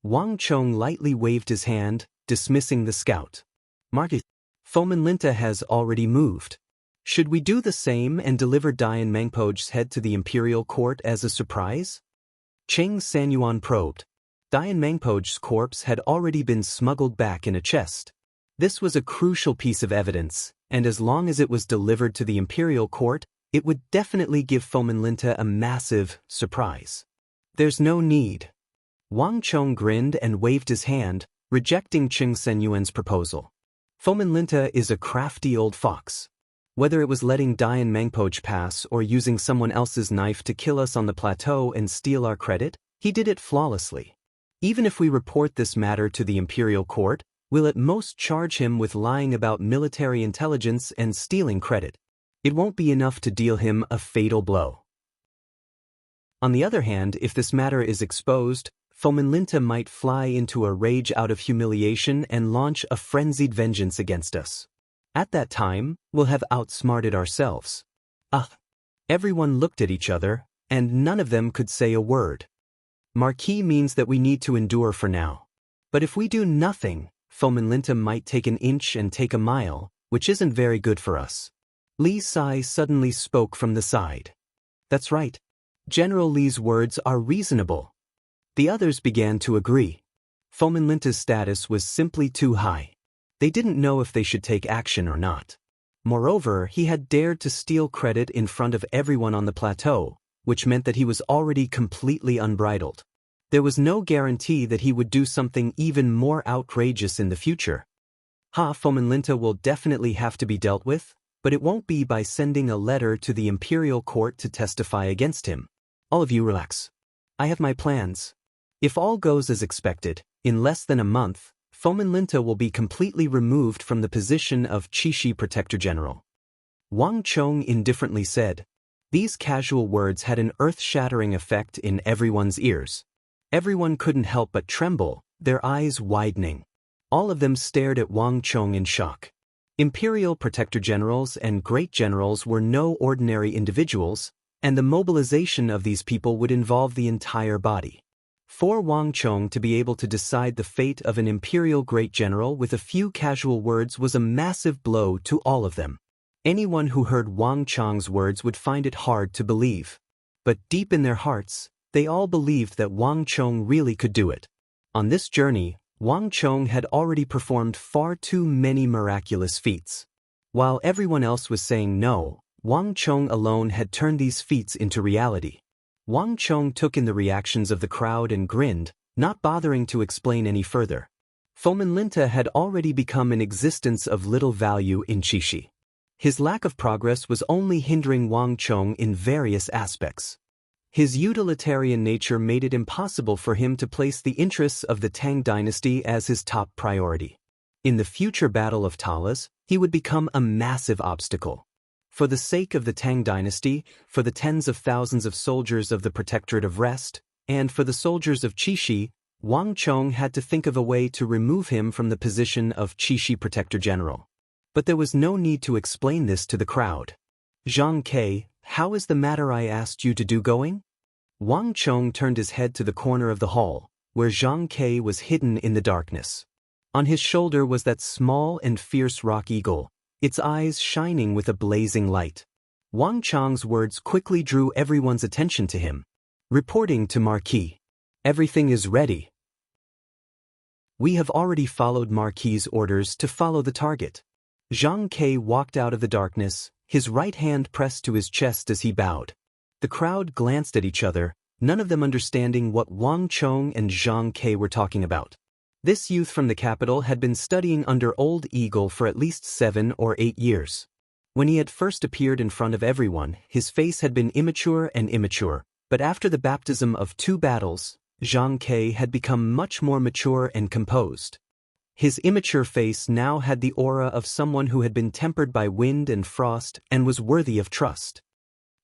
[SPEAKER 1] Wang Chong lightly waved his hand, dismissing the scout. Marquis, Fomin Linta has already moved. Should we do the same and deliver Dian Mangpoge's head to the imperial court as a surprise? Cheng Sanyuan probed. Dian Mangpoge's corpse had already been smuggled back in a chest. This was a crucial piece of evidence, and as long as it was delivered to the imperial court, it would definitely give Fomin Linta a massive surprise. There's no need. Wang Chong grinned and waved his hand, rejecting Cheng Sanyuan's proposal. Fomin Linta is a crafty old fox. Whether it was letting Dian Mangpoge pass or using someone else's knife to kill us on the plateau and steal our credit, he did it flawlessly. Even if we report this matter to the imperial court, we'll at most charge him with lying about military intelligence and stealing credit. It won't be enough to deal him a fatal blow. On the other hand, if this matter is exposed, Fomin Linta might fly into a rage out of humiliation and launch a frenzied vengeance against us. At that time, we'll have outsmarted ourselves. Everyone looked at each other, and none of them could say a word. Marquis means that we need to endure for now. But if we do nothing, Fomin Linta might take an inch and take a mile, which isn't very good for us. Li Sai suddenly spoke from the side. That's right. General Li's words are reasonable. The others began to agree. Fomin Linta's status was simply too high. They didn't know if they should take action or not. Moreover, he had dared to steal credit in front of everyone on the plateau, which meant that he was already completely unbridled. There was no guarantee that he would do something even more outrageous in the future. Fomin Linta will definitely have to be dealt with, but it won't be by sending a letter to the imperial court to testify against him. All of you relax. I have my plans. If all goes as expected, in less than a month, Fomin Linta will be completely removed from the position of Qixi Protector General. Wang Chong indifferently said. These casual words had an earth-shattering effect in everyone's ears. Everyone couldn't help but tremble, their eyes widening. All of them stared at Wang Chong in shock. Imperial Protector Generals and Great Generals were no ordinary individuals, and the mobilization of these people would involve the entire body. For Wang Chong to be able to decide the fate of an Imperial Great General with a few casual words was a massive blow to all of them. Anyone who heard Wang Chong's words would find it hard to believe. But deep in their hearts, they all believed that Wang Chong really could do it. On this journey, Wang Chong had already performed far too many miraculous feats. While everyone else was saying no, Wang Chong alone had turned these feats into reality. Wang Chong took in the reactions of the crowd and grinned, not bothering to explain any further. Fomin Linta had already become an existence of little value in Qixi. His lack of progress was only hindering Wang Chong in various aspects. His utilitarian nature made it impossible for him to place the interests of the Tang dynasty as his top priority. In the future Battle of Talas, he would become a massive obstacle. For the sake of the Tang dynasty, for the tens of thousands of soldiers of the Protectorate of Rest, and for the soldiers of Qixi, Wang Chong had to think of a way to remove him from the position of Qixi Protector General. But there was no need to explain this to the crowd. Zhang Ke, how is the matter I asked you to do going? Wang Chong turned his head to the corner of the hall, where Zhang Ke was hidden in the darkness. On his shoulder was that small and fierce rock eagle, its eyes shining with a blazing light. Wang Chong's words quickly drew everyone's attention to him. Reporting to Marquis. Everything is ready. We have already followed Marquis' orders to follow the target. Zhang Ke walked out of the darkness, his right hand pressed to his chest as he bowed. The crowd glanced at each other, none of them understanding what Wang Chong and Zhang Ke were talking about. This youth from the capital had been studying under Old Eagle for at least 7 or 8 years. When he had first appeared in front of everyone, his face had been immature, but after the baptism of 2 battles, Zhang Ke had become much more mature and composed. His immature face now had the aura of someone who had been tempered by wind and frost and was worthy of trust.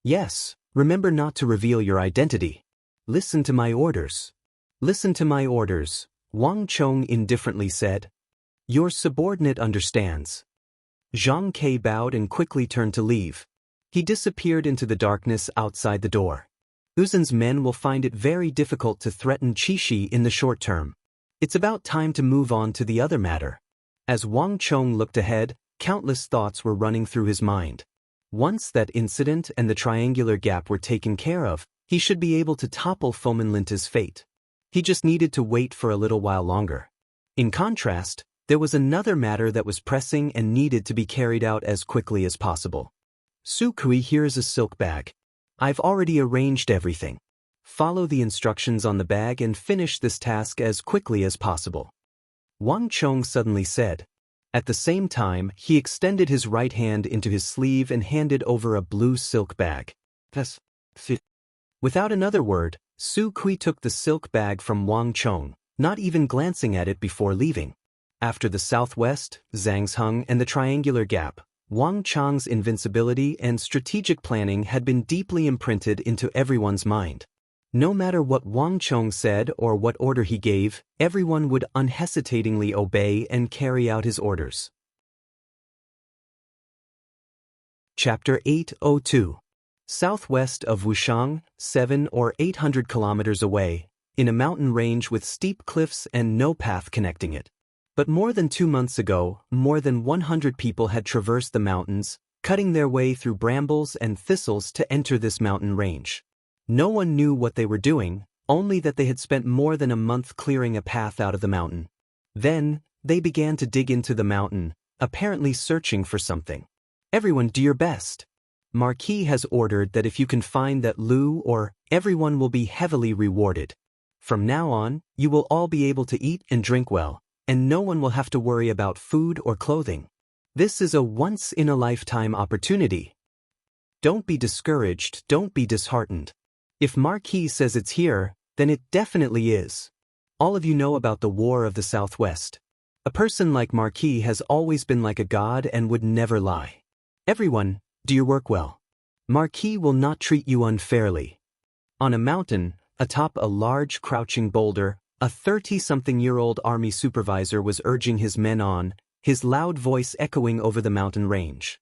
[SPEAKER 1] Yes, remember not to reveal your identity. Listen to my orders. Listen to my orders, Wang Chong indifferently said. Your subordinate understands. Zhang Ke bowed and quickly turned to leave. He disappeared into the darkness outside the door. Uzan's men will find it very difficult to threaten Qixi in the short term. It's about time to move on to the other matter. As Wang Chong looked ahead, countless thoughts were running through his mind. Once that incident and the triangular gap were taken care of, he should be able to topple Fomin Linta's fate. He just needed to wait for a little while longer. In contrast, there was another matter that was pressing and needed to be carried out as quickly as possible. Su Kui, here's a silk bag. I've already arranged everything. Follow the instructions on the bag and finish this task as quickly as possible. Wang Chong suddenly said. At the same time, he extended his right hand into his sleeve and handed over a blue silk bag. Without another word, Su Kui took the silk bag from Wang Chong, not even glancing at it before leaving. After the southwest, Zhangsheng, and the triangular gap, Wang Chong's invincibility and strategic planning had been deeply imprinted into everyone's mind. No matter what Wang Chong said or what order he gave, everyone would unhesitatingly obey and carry out his orders. Chapter 802. Southwest of Wushang, 700 or 800 kilometers away, in a mountain range with steep cliffs and no path connecting it. But more than 2 months ago, more than 100 people had traversed the mountains, cutting their way through brambles and thistles to enter this mountain range. No one knew what they were doing, only that they had spent more than a month clearing a path out of the mountain. Then, they began to dig into the mountain, apparently searching for something. Everyone do your best. Marquis has ordered that if you can find that Lu or everyone will be heavily rewarded. From now on, you will all be able to eat and drink well, and no one will have to worry about food or clothing. This is a once-in-a-lifetime opportunity. Don't be discouraged, don't be disheartened. If Marquis says it's here, then it definitely is. All of you know about the War of the Southwest. A person like Marquis has always been like a god and would never lie. Everyone, do your work well. Marquis will not treat you unfairly. On a mountain, atop a large crouching boulder, a 30-something-year-old army supervisor was urging his men on, his loud voice echoing over the mountain range.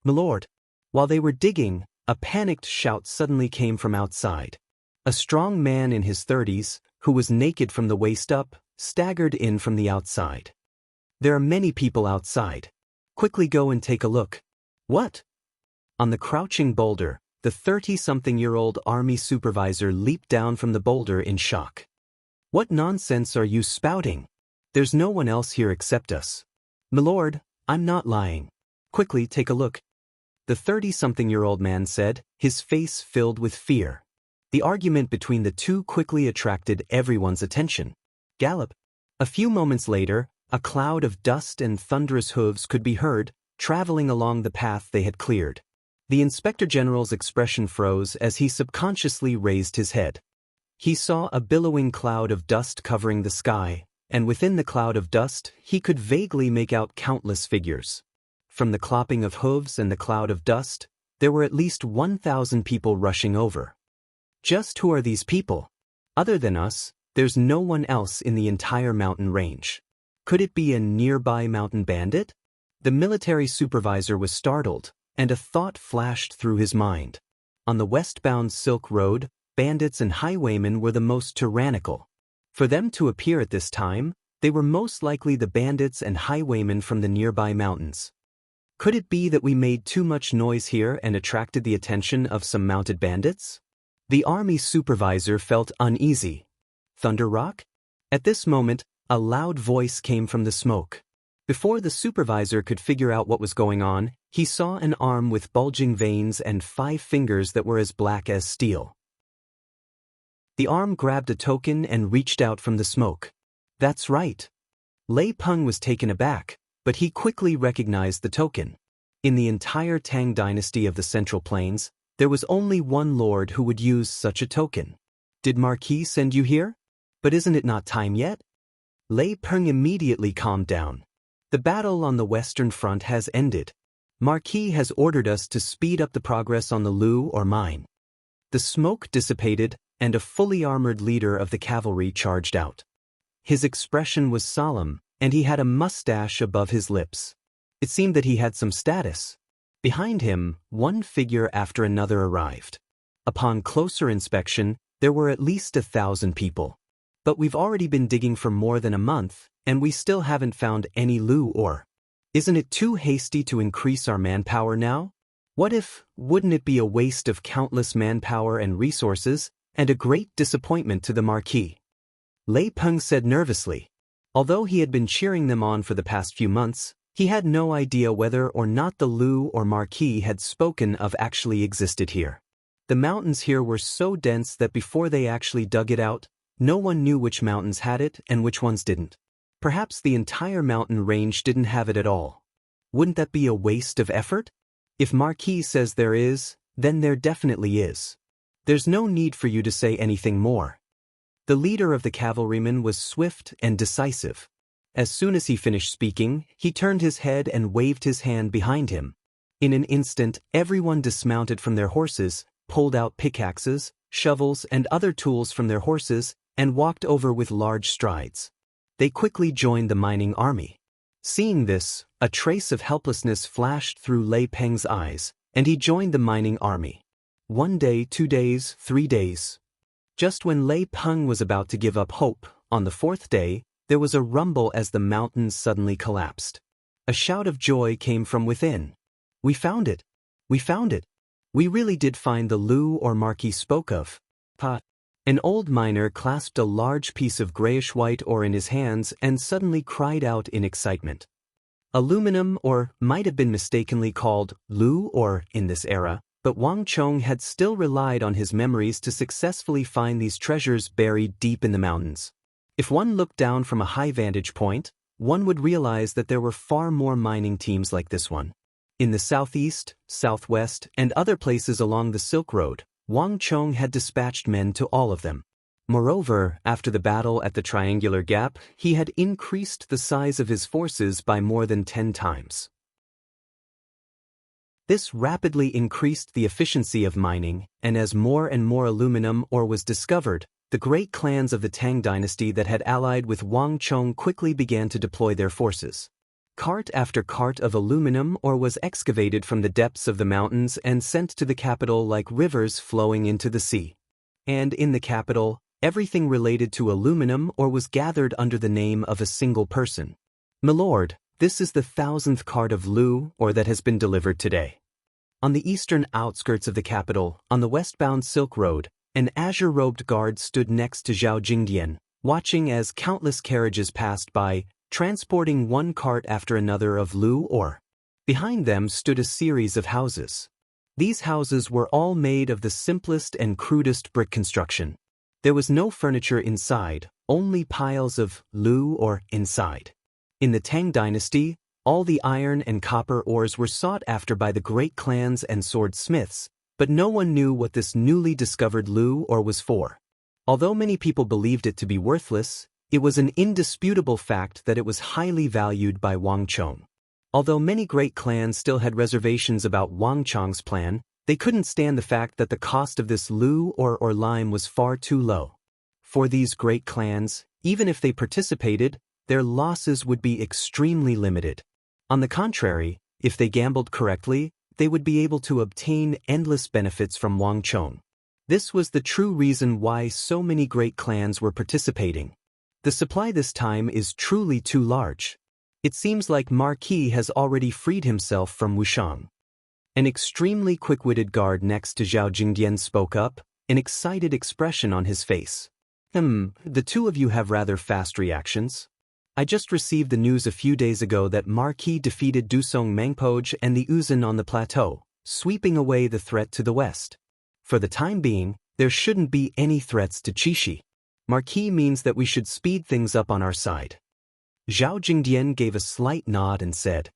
[SPEAKER 1] "Milord." While they were digging, a panicked shout suddenly came from outside. A strong man in his 30s, who was naked from the waist up, staggered in from the outside. "There are many people outside. Quickly go and take a look." "What?" On the crouching boulder, the 30-something-year-old army supervisor leaped down from the boulder in shock. "What nonsense are you spouting? There's no one else here except us." "Milord, I'm not lying. Quickly take a look," the 30-something-year-old man said, his face filled with fear. The argument between the two quickly attracted everyone's attention. Gallop. A few moments later, a cloud of dust and thunderous hooves could be heard, traveling along the path they had cleared. The Inspector General's expression froze as he subconsciously raised his head. He saw a billowing cloud of dust covering the sky, and within the cloud of dust he could vaguely make out countless figures. From the clopping of hooves and the cloud of dust, there were at least 1,000 people rushing over. Just who are these people? Other than us, there's no one else in the entire mountain range. Could it be a nearby mountain bandit? The military supervisor was startled, and a thought flashed through his mind. On the westbound Silk Road, bandits and highwaymen were the most tyrannical. For them to appear at this time, they were most likely the bandits and highwaymen from the nearby mountains. Could it be that we made too much noise here and attracted the attention of some mounted bandits? The army supervisor felt uneasy. Thunder Rock? At this moment, a loud voice came from the smoke. Before the supervisor could figure out what was going on, he saw an arm with bulging veins and 5 fingers that were as black as steel. The arm grabbed a token and reached out from the smoke. That's right. Lei Peng was taken aback, but he quickly recognized the token. In the entire Tang dynasty of the Central Plains, there was only one lord who would use such a token. Did Marquis send you here? But isn't it not time yet? Lei Peng immediately calmed down. The battle on the Western Front has ended. Marquis has ordered us to speed up the progress on the Lu or mine. The smoke dissipated, and a fully armored leader of the cavalry charged out. His expression was solemn, and he had a mustache above his lips. It seemed that he had some status. Behind him, one figure after another arrived. Upon closer inspection, there were at least 1,000 people. But we've already been digging for more than a month, and we still haven't found any Lu ore. Isn't it too hasty to increase our manpower now? Wouldn't it be a waste of countless manpower and resources, and a great disappointment to the Marquis? Lei Peng said nervously. Although he had been cheering them on for the past few months, he had no idea whether or not the Lu or Marquis had spoken of actually existed here. The mountains here were so dense that before they actually dug it out, no one knew which mountains had it and which ones didn't. Perhaps the entire mountain range didn't have it at all. Wouldn't that be a waste of effort? If Marquis says there is, then there definitely is. There's no need for you to say anything more. The leader of the cavalrymen was swift and decisive. As soon as he finished speaking, he turned his head and waved his hand behind him. In an instant, everyone dismounted from their horses, pulled out pickaxes, shovels, and other tools from their horses, and walked over with large strides. They quickly joined the mining army. Seeing this, a trace of helplessness flashed through Lei Peng's eyes, and he joined the mining army. 1 day, 2 days, 3 days. Just when Lei Peng was about to give up hope, on the 4th day, there was a rumble as the mountains suddenly collapsed. A shout of joy came from within. We found it! We found it! We really did find the Lu or Marquis spoke of. An old miner clasped a large piece of grayish-white ore in his hands and suddenly cried out in excitement. Aluminum ore might have been mistakenly called Lu ore in this era, but Wang Chong had still relied on his memories to successfully find these treasures buried deep in the mountains. If one looked down from a high vantage point, one would realize that there were far more mining teams like this one. In the southeast, southwest, and other places along the Silk Road, Wang Chong had dispatched men to all of them. Moreover, after the battle at the Triangular Gap, he had increased the size of his forces by more than 10 times. This rapidly increased the efficiency of mining, and as more and more aluminum ore was discovered, the great clans of the Tang dynasty that had allied with Wang Chong quickly began to deploy their forces. Cart after cart of aluminum ore was excavated from the depths of the mountains and sent to the capital like rivers flowing into the sea. And in the capital, everything related to aluminum ore was gathered under the name of a single person. "Milord, this is the 1,000th cart of Lu ore that has been delivered today." On the eastern outskirts of the capital, on the westbound Silk Road, an azure-robed guard stood next to Zhao Jingdian, watching as countless carriages passed by, transporting one cart after another of Lu ore. Behind them stood a series of houses. These houses were all made of the simplest and crudest brick construction. There was no furniture inside, only piles of Lu ore inside. In the Tang dynasty, all the iron and copper ores were sought after by the great clans and swordsmiths, but no one knew what this newly discovered Lu ore was for. Although many people believed it to be worthless, it was an indisputable fact that it was highly valued by Wang Chong. Although many great clans still had reservations about Wang Chong's plan, they couldn't stand the fact that the cost of this Lu ore or lime was far too low. For these great clans, even if they participated, their losses would be extremely limited. On the contrary, if they gambled correctly, they would be able to obtain endless benefits from Wang Chong. This was the true reason why so many great clans were participating. The supply this time is truly too large. It seems like Marquis has already freed himself from Wushang. An extremely quick-witted guard next to Zhao Jingdian spoke up, an excited expression on his face. The two of you have rather fast reactions. I just received the news a few days ago that Marquis defeated Dusong Mengpoj and the Uzan on the plateau, sweeping away the threat to the west. For the time being, There shouldn't be any threats to Qixi. Marquis means that we should speed things up on our side. Zhao Jingdian gave a slight nod and said.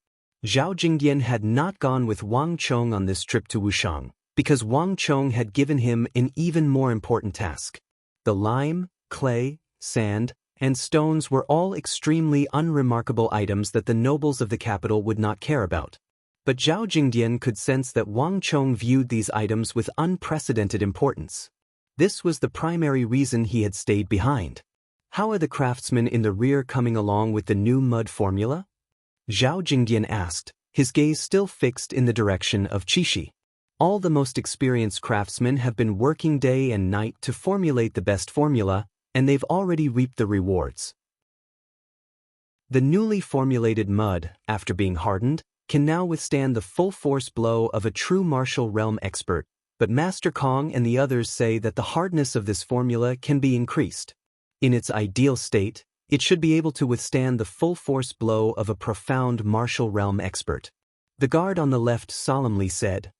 [SPEAKER 1] Zhao Jingdian had not gone with Wang Chong on this trip to Wushang, because Wang Chong had given him an even more important task. The lime, clay, sand, and stones were all extremely unremarkable items that the nobles of the capital would not care about. But Zhao Jingdian could sense that Wang Chong viewed these items with unprecedented importance. This was the primary reason he had stayed behind. How are the craftsmen in the rear coming along with the new mud formula? Zhao Jingdian asked, his gaze still fixed in the direction of Qixi. All the most experienced craftsmen have been working day and night to formulate the best formula, and they've already reaped the rewards. The newly formulated mud, after being hardened, can now withstand the full force blow of a true martial realm expert, but Master Kong and the others say that the hardness of this formula can be increased. In its ideal state, it should be able to withstand the full force blow of a profound martial realm expert. The guard on the left solemnly said.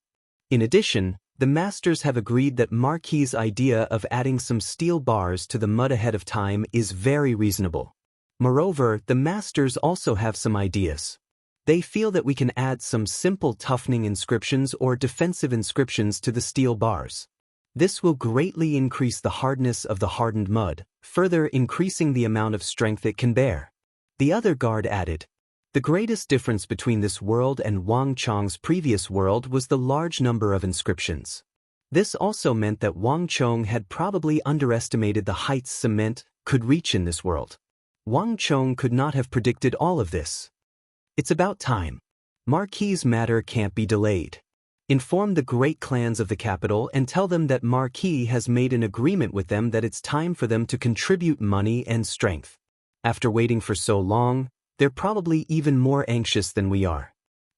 [SPEAKER 1] In addition, the masters have agreed that Marquis' idea of adding some steel bars to the mud ahead of time is very reasonable. Moreover, the masters also have some ideas. They feel that we can add some simple toughening inscriptions or defensive inscriptions to the steel bars. This will greatly increase the hardness of the hardened mud, further increasing the amount of strength it can bear. The other guard added. The greatest difference between this world and Wang Chong's previous world was the large number of inscriptions. This also meant that Wang Chong had probably underestimated the heights cement could reach in this world. Wang Chong could not have predicted all of this. It's about time. Marquis' matter can't be delayed. Inform the great clans of the capital and tell them that Marquis has made an agreement with them that it's time for them to contribute money and strength. After waiting for so long, they're probably even more anxious than we are.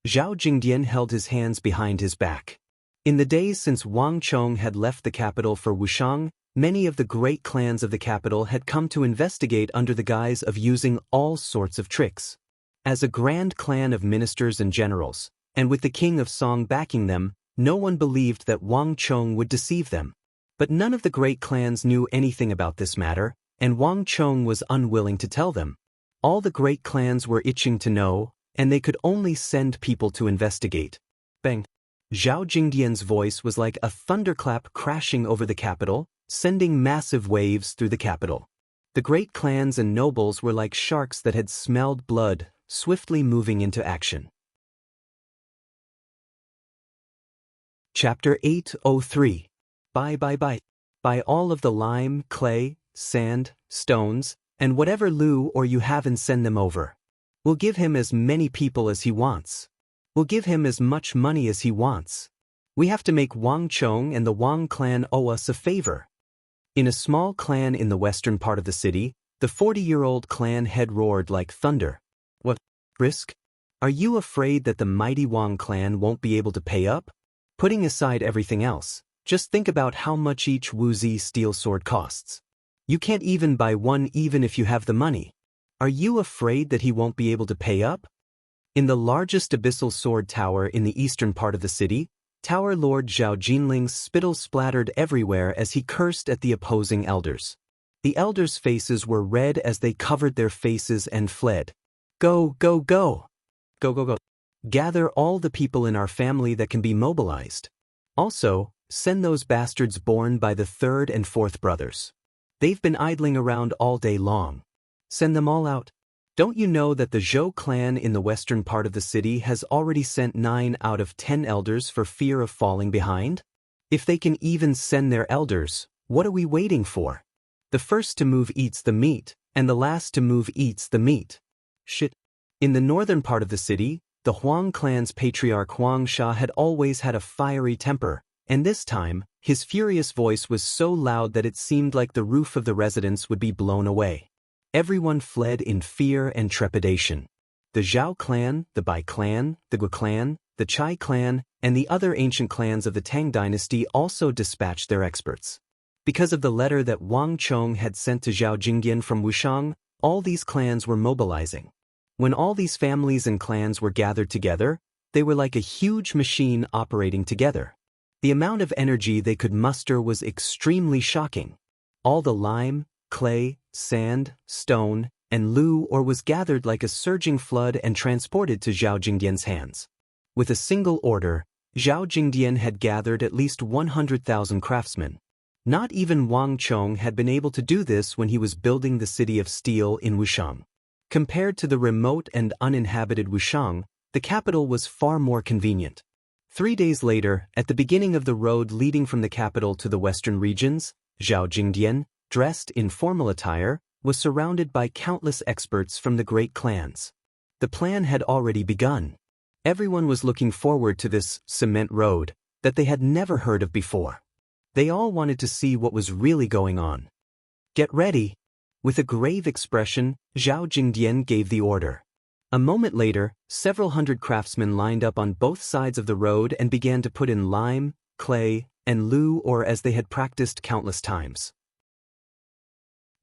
[SPEAKER 1] Zhao Jingdian held his hands behind his back. In the days since Wang Chong had left the capital for Wushang, many of the great clans of the capital had come to investigate under the guise of using all sorts of tricks. As a grand clan of ministers and generals, and with the king of Song backing them, no one believed that Wang Chong would deceive them. But none of the great clans knew anything about this matter, and Wang Chong was unwilling to tell them. All the great clans were itching to know, and they could only send people to investigate. Bang! Zhao Jingdian's voice was like a thunderclap crashing over the capital, sending massive waves through the capital. The great clans and nobles were like sharks that had smelled blood, swiftly moving into action. Chapter 803. Buy all of the lime, clay, sand, stones, and whatever Lu or you have and send them over. We'll give him as many people as he wants. We'll give him as much money as he wants. We have to make Wang Chong and the Wang clan owe us a favor. In a small clan in the western part of the city, the 40-year-old clan head roared like thunder. What, risk? Are you afraid that the mighty Wang clan won't be able to pay up? Putting aside everything else, just think about how much each Wuzi steel sword costs. You can't even buy one even if you have the money. Are you afraid that he won't be able to pay up? In the largest abyssal sword tower in the eastern part of the city, Tower Lord Zhao Jinling's spittle splattered everywhere as he cursed at the opposing elders. The elders' faces were red as they covered their faces and fled. Go, go, go! Go, go, go! Gather all the people in our family that can be mobilized. Also, send those bastards born by the third and fourth brothers. They've been idling around all day long. Send them all out. Don't you know that the Zhou clan in the western part of the city has already sent 9 out of 10 elders for fear of falling behind? If they can even send their elders, what are we waiting for? The first to move eats the meat, and the last to move eats the meat. Shit. In the northern part of the city, the Huang clan's patriarch Huang Sha had always had a fiery temper, and this time, his furious voice was so loud that it seemed like the roof of the residence would be blown away. Everyone fled in fear and trepidation. The Zhao clan, the Bai clan, the Gu clan, the Chai clan, and the other ancient clans of the Tang dynasty also dispatched their experts. Because of the letter that Wang Chong had sent to Zhao Jingdian from Wushang, all these clans were mobilizing. When all these families and clans were gathered together, they were like a huge machine operating together. The amount of energy they could muster was extremely shocking. All the lime, clay, sand, stone, and lu ore was gathered like a surging flood and transported to Zhao Jingdian's hands. With a single order, Zhao Jingdian had gathered at least 100,000 craftsmen. Not even Wang Chong had been able to do this when he was building the city of steel in Wushang. Compared to the remote and uninhabited Wushang, the capital was far more convenient. 3 days later, at the beginning of the road leading from the capital to the western regions, Zhao Jingdian, dressed in formal attire, was surrounded by countless experts from the great clans. The plan had already begun. Everyone was looking forward to this cement road that they had never heard of before. They all wanted to see what was really going on. "Get ready." With a grave expression, Zhao Jingdian gave the order. A moment later, several hundred craftsmen lined up on both sides of the road and began to put in lime, clay, and lu ore as they had practiced countless times.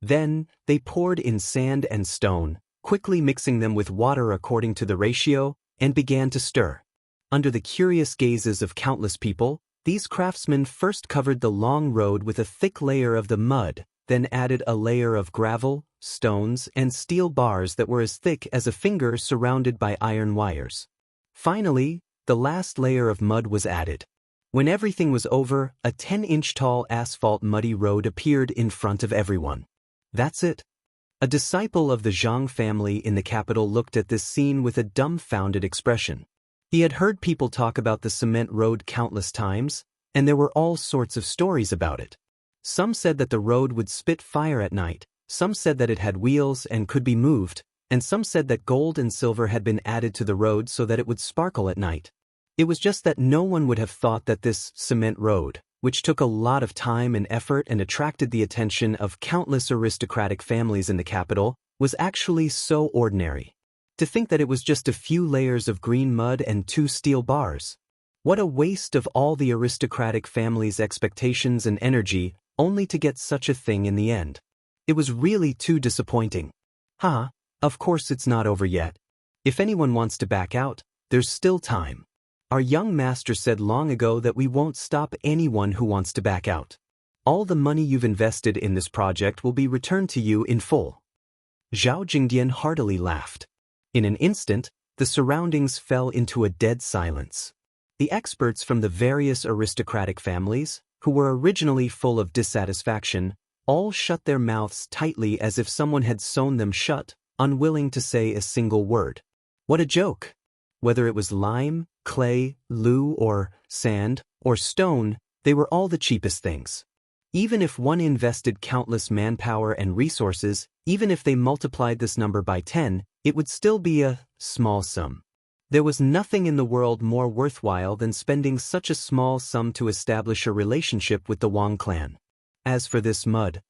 [SPEAKER 1] Then, they poured in sand and stone, quickly mixing them with water according to the ratio, and began to stir. Under the curious gazes of countless people, these craftsmen first covered the long road with a thick layer of the mud, then added a layer of gravel, stones, and steel bars that were as thick as a finger surrounded by iron wires. Finally, the last layer of mud was added. When everything was over, a 10-inch tall asphalt muddy road appeared in front of everyone. That's it. A disciple of the Zhang family in the capital looked at this scene with a dumbfounded expression. He had heard people talk about the cement road countless times, and there were all sorts of stories about it. Some said that the road would spit fire at night, some said that it had wheels and could be moved, and some said that gold and silver had been added to the road so that it would sparkle at night. It was just that no one would have thought that this cement road, which took a lot of time and effort and attracted the attention of countless aristocratic families in the capital, was actually so ordinary. To think that it was just a few layers of green mud and 2 steel bars. What a waste of all the aristocratic family's expectations and energy, only to get such a thing in the end. It was really too disappointing. Of course it's not over yet. If anyone wants to back out, there's still time. Our young master said long ago that we won't stop anyone who wants to back out. All the money you've invested in this project will be returned to you in full. Zhao Jingdian heartily laughed. In an instant, the surroundings fell into a dead silence. The experts from the various aristocratic families, who were originally full of dissatisfaction, all shut their mouths tightly as if someone had sewn them shut, unwilling to say a single word. What a joke! Whether it was lime, clay, lu, or sand, or stone, they were all the cheapest things. Even if one invested countless manpower and resources, even if they multiplied this number by 10, it would still be a small sum. There was nothing in the world more worthwhile than spending such a small sum to establish a relationship with the Wang clan. As for this mud,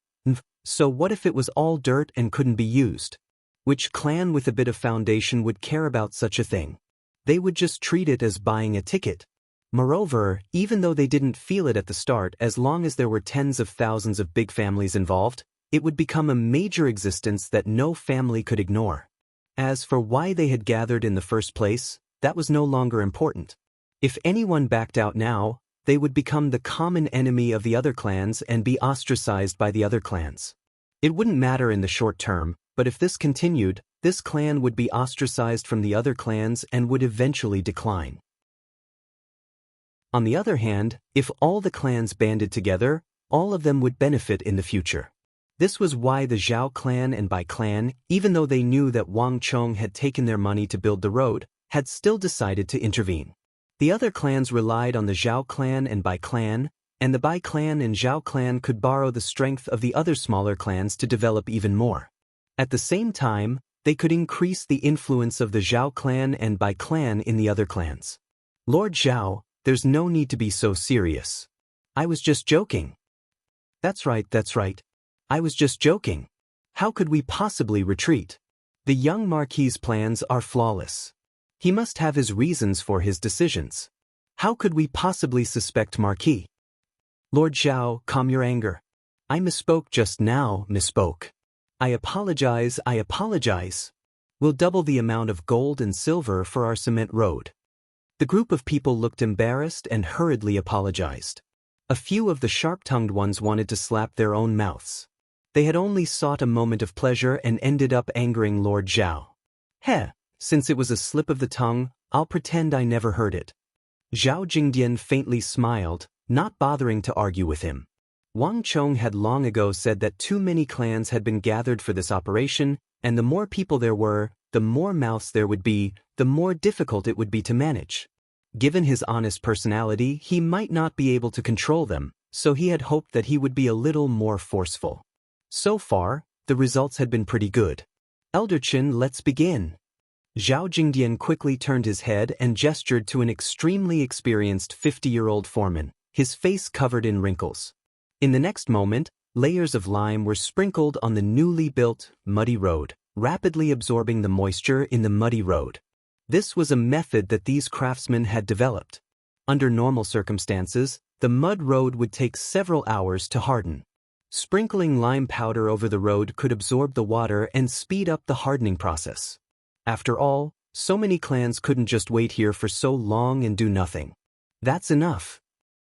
[SPEAKER 1] so what if it was all dirt and couldn't be used? Which clan with a bit of foundation would care about such a thing? They would just treat it as buying a ticket. Moreover, even though they didn't feel it at the start, as long as there were tens of thousands of big families involved, it would become a major existence that no family could ignore. As for why they had gathered in the first place, that was no longer important. If anyone backed out now, they would become the common enemy of the other clans and be ostracized by the other clans. It wouldn't matter in the short term, but if this continued, this clan would be ostracized from the other clans and would eventually decline. On the other hand, if all the clans banded together, all of them would benefit in the future. This was why the Zhao clan and Bai clan, even though they knew that Wang Chong had taken their money to build the road, had still decided to intervene. The other clans relied on the Zhao clan and Bai clan, and the Bai clan and Zhao clan could borrow the strength of the other smaller clans to develop even more. At the same time, they could increase the influence of the Zhao clan and Bai clan in the other clans. Lord Zhao, there's no need to be so serious. I was just joking. That's right. I was just joking. How could we possibly retreat? The young Marquis's plans are flawless. He must have his reasons for his decisions. How could we possibly suspect Marquis? Lord Zhao, calm your anger. I misspoke just now, I apologize. We'll double the amount of gold and silver for our cement road. The group of people looked embarrassed and hurriedly apologized. A few of the sharp-tongued ones wanted to slap their own mouths. They had only sought a moment of pleasure and ended up angering Lord Zhao. Heh, since it was a slip of the tongue, I'll pretend I never heard it. Zhao Jingdian faintly smiled, not bothering to argue with him. Wang Chong had long ago said that too many clans had been gathered for this operation, and the more people there were, the more mouths there would be, the more difficult it would be to manage. Given his honest personality, he might not be able to control them, so he had hoped that he would be a little more forceful. So far, the results had been pretty good. Elder Qin, let's begin. Zhao Jingdian quickly turned his head and gestured to an extremely experienced 50-year-old foreman, his face covered in wrinkles. In the next moment, layers of lime were sprinkled on the newly built, muddy road, rapidly absorbing the moisture in the muddy road. This was a method that these craftsmen had developed. Under normal circumstances, the mud road would take several hours to harden. Sprinkling lime powder over the road could absorb the water and speed up the hardening process. After all, so many clans couldn't just wait here for so long and do nothing. That's enough.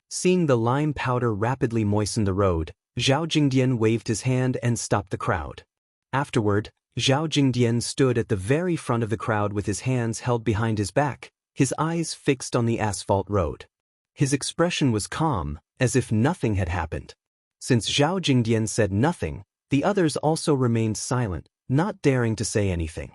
[SPEAKER 1] Seeing the lime powder rapidly moisten the road, Zhao Jingdian waved his hand and stopped the crowd. Afterward, Zhao Jingdian stood at the very front of the crowd with his hands held behind his back, his eyes fixed on the asphalt road. His expression was calm, as if nothing had happened. Since Zhao Jingdian said nothing, the others also remained silent, not daring to say anything.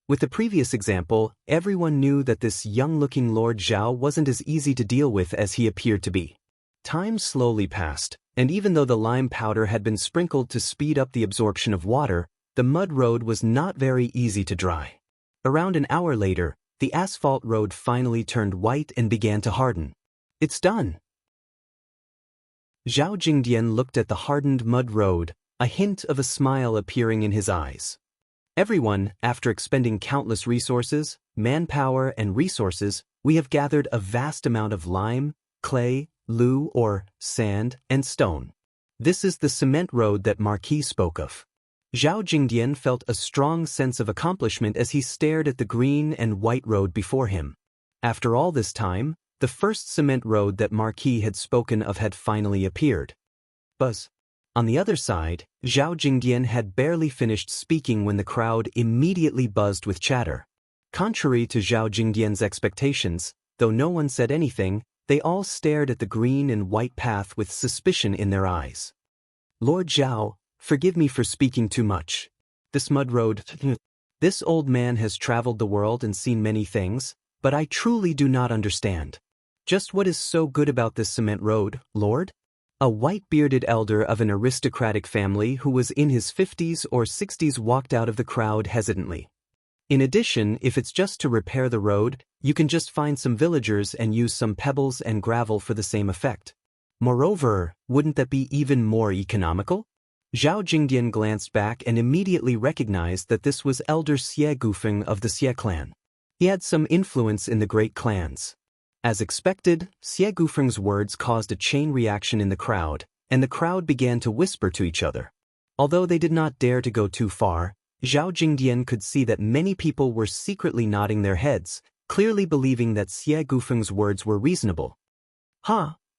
[SPEAKER 1] With the previous example, everyone knew that this young-looking Lord Zhao wasn't as easy to deal with as he appeared to be. Time slowly passed, and even though the lime powder had been sprinkled to speed up the absorption of water, the mud road was not very easy to dry. Around an hour later, the asphalt road finally turned white and began to harden. It's done. Zhao Jingdian looked at the hardened mud road, a hint of a smile appearing in his eyes. Everyone, after expending countless resources, manpower and resources, we have gathered a vast amount of lime, clay, lu or sand, and stone. This is the cement road that Marquis spoke of. Zhao Jingdian felt a strong sense of accomplishment as he stared at the green and white road before him. After all this time, the first cement road that Marquis had spoken of had finally appeared. Buzz. On the other side, Zhao Jingdian had barely finished speaking when the crowd immediately buzzed with chatter. Contrary to Zhao Jingdian's expectations, though no one said anything, they all stared at the green and white path with suspicion in their eyes. Lord Zhao, forgive me for speaking too much. This mud road. This old man has traveled the world and seen many things, but I truly do not understand. Just what is so good about this cement road, Lord? A white-bearded elder of an aristocratic family who was in his 50s or 60s walked out of the crowd hesitantly. In addition, if it's just to repair the road, you can just find some villagers and use some pebbles and gravel for the same effect. Moreover, wouldn't that be even more economical? Zhao Jingdian glanced back and immediately recognized that this was Elder Xie Gufeng of the Xie clan. He had some influence in the great clans. As expected, Xie Gufeng's words caused a chain reaction in the crowd, and the crowd began to whisper to each other. Although they did not dare to go too far, Zhao Jingdian could see that many people were secretly nodding their heads, clearly believing that Xie Gufeng's words were reasonable.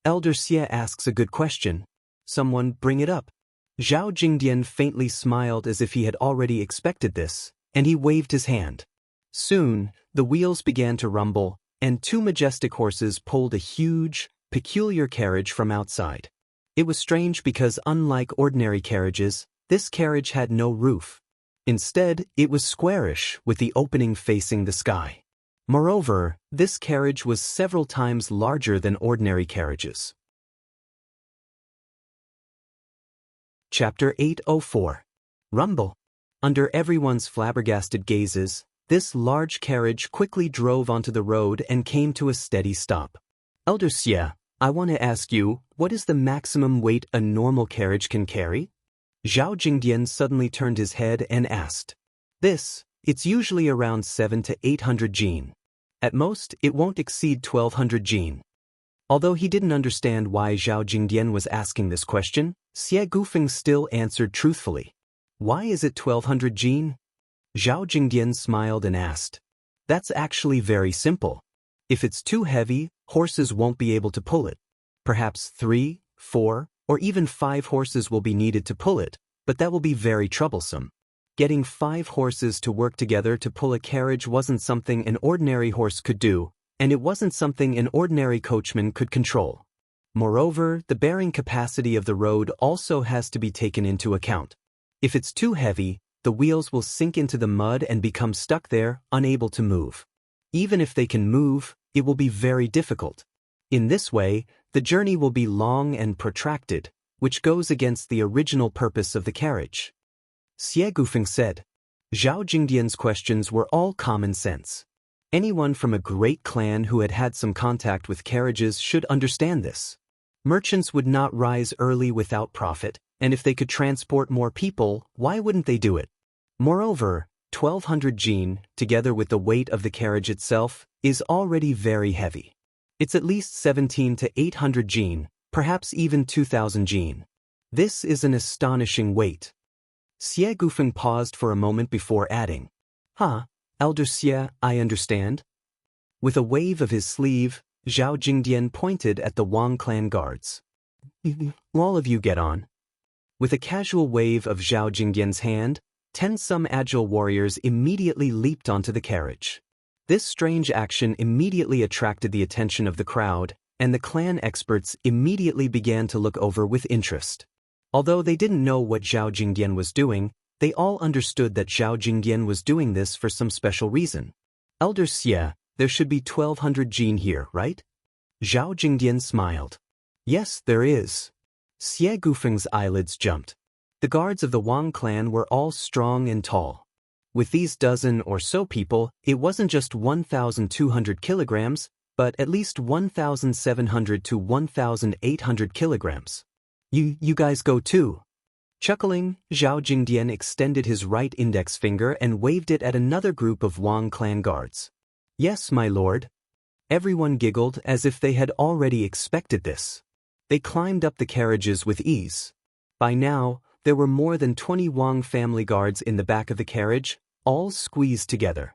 [SPEAKER 1] Elder Xie asks a good question. Someone bring it up. Zhao Jingdian faintly smiled as if he had already expected this, and he waved his hand. Soon, the wheels began to rumble, and two majestic horses pulled a huge, peculiar carriage from outside. It was strange because unlike ordinary carriages, this carriage had no roof. Instead, it was squarish with the opening facing the sky. Moreover, this carriage was several times larger than ordinary carriages. Chapter 804. Rumble. Under everyone's flabbergasted gazes, this large carriage quickly drove onto the road and came to a steady stop. Elder Xie, I want to ask you, what is the maximum weight a normal carriage can carry? Zhao Jingdian suddenly turned his head and asked. It's usually around 700 to 800 jin. At most, it won't exceed 1200 jin. Although he didn't understand why Zhao Jingdian was asking this question, Xie Gufeng still answered truthfully. Why is it 1200 jin? Zhao Jingdian smiled and asked. That's actually very simple. If it's too heavy, horses won't be able to pull it. Perhaps 3, 4, or even 5 horses will be needed to pull it, but that will be very troublesome. Getting 5 horses to work together to pull a carriage wasn't something an ordinary horse could do, and it wasn't something an ordinary coachman could control. Moreover, the bearing capacity of the road also has to be taken into account. If it's too heavy, the wheels will sink into the mud and become stuck there, unable to move. Even if they can move, it will be very difficult. In this way, the journey will be long and protracted, which goes against the original purpose of the carriage. Xie Gufeng said. Zhao Jingdian's questions were all common sense. Anyone from a great clan who had had some contact with carriages should understand this. Merchants would not rise early without profit, and if they could transport more people, why wouldn't they do it? Moreover, 1,200 jin, together with the weight of the carriage itself, is already very heavy. It's at least 17 to 800 jin, perhaps even 2,000 jin. This is an astonishing weight. Xie Gufeng paused for a moment before adding, Elder Xie, I understand. With a wave of his sleeve, Zhao Jingdian pointed at the Wang clan guards. All of you get on. With a casual wave of Zhao Jingdian's hand, 10 some agile warriors immediately leaped onto the carriage. This strange action immediately attracted the attention of the crowd, and the clan experts immediately began to look over with interest. Although they didn't know what Zhao Jingdian was doing, they all understood that Zhao Jingdian was doing this for some special reason. Elder Xie, there should be 1,200 jin here, right? Zhao Jingdian smiled. Yes, there is. Xie Gufeng's eyelids jumped. The guards of the Wang clan were all strong and tall. With these dozen or so people, it wasn't just 1,200 kilograms, but at least 1,700 to 1,800 kilograms. You guys go too. Chuckling, Zhao Jingdian extended his right index finger and waved it at another group of Wang clan guards. Yes, my lord. Everyone giggled as if they had already expected this. They climbed up the carriages with ease. By now, there were more than 20 Wang family guards in the back of the carriage, all squeezed together.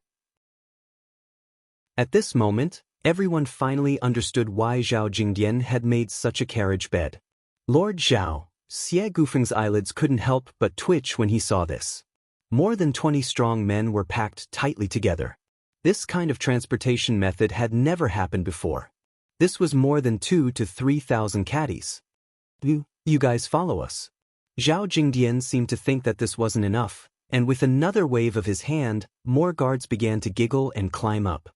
[SPEAKER 1] At this moment, everyone finally understood why Zhao Jingdian had made such a carriage bed. Lord Zhao, Xie Gufeng's eyelids couldn't help but twitch when he saw this. More than 20 strong men were packed tightly together. This kind of transportation method had never happened before. This was more than 2,000 to 3,000 caddies. You guys follow us. Zhao Jingdian seemed to think that this wasn't enough, and with another wave of his hand, more guards began to giggle and climb up.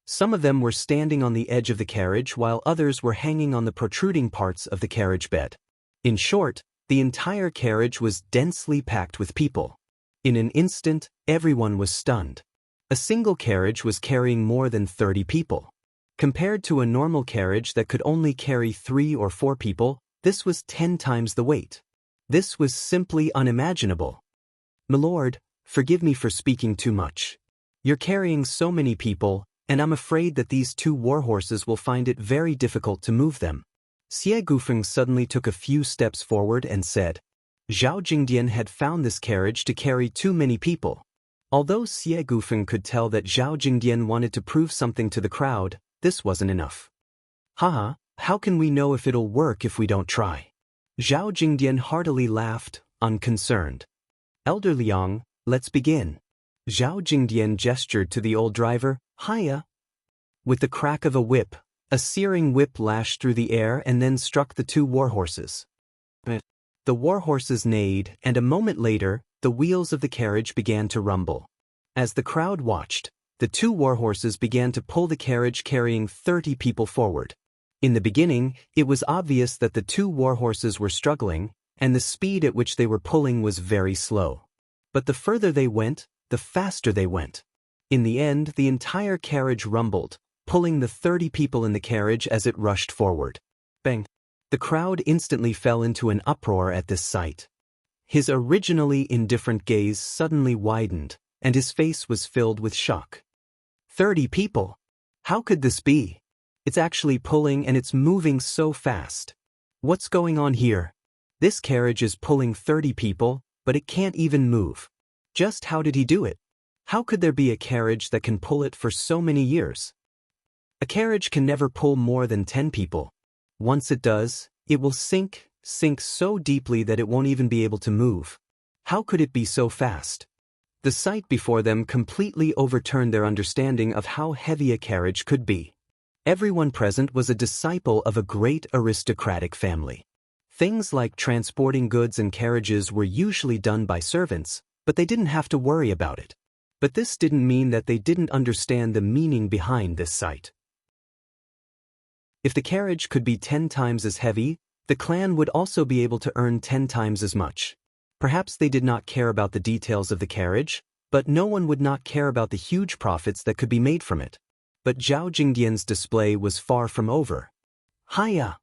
[SPEAKER 1] Some of them were standing on the edge of the carriage while others were hanging on the protruding parts of the carriage bed. In short, the entire carriage was densely packed with people. In an instant, everyone was stunned. A single carriage was carrying more than 30 people. Compared to a normal carriage that could only carry 3 or 4 people, this was 10 times the weight. This was simply unimaginable. My lord, forgive me for speaking too much. You're carrying so many people, and I'm afraid that these 2 warhorses will find it very difficult to move them. Xie Gufeng suddenly took a few steps forward and said, Zhao Jingdian had found this carriage to carry too many people. Although Xie Gufeng could tell that Zhao Jingdian wanted to prove something to the crowd, this wasn't enough. Haha, how can we know if it'll work if we don't try? Zhao Jingdian heartily laughed, unconcerned. Elder Liang, let's begin. Zhao Jingdian gestured to the old driver, Hiya. With the crack of a whip, a searing whip lashed through the air and then struck the 2 warhorses. The warhorses neighed, and a moment later, the wheels of the carriage began to rumble. As the crowd watched, the 2 warhorses began to pull the carriage carrying 30 people forward. In the beginning, it was obvious that the 2 warhorses were struggling, and the speed at which they were pulling was very slow. But the further they went, the faster they went. In the end, the entire carriage rumbled, pulling the 30 people in the carriage as it rushed forward. Bang! The crowd instantly fell into an uproar at this sight. His originally indifferent gaze suddenly widened, and his face was filled with shock. 30 people? How could this be? It's actually pulling and it's moving so fast. What's going on here? This carriage is pulling 30 people, but it can't even move. Just how did he do it? How could there be a carriage that can pull it for so many years? A carriage can never pull more than 10 people. Once it does, it will sink so deeply that it won't even be able to move. How could it be so fast? The sight before them completely overturned their understanding of how heavy a carriage could be. Everyone present was a disciple of a great aristocratic family. Things like transporting goods and carriages were usually done by servants, but they didn't have to worry about it. But this didn't mean that they didn't understand the meaning behind this sight. If the carriage could be 10 times as heavy, the clan would also be able to earn 10 times as much. Perhaps they did not care about the details of the carriage, but no one would not care about the huge profits that could be made from it. But Zhao Jingdian's display was far from over. Hiya!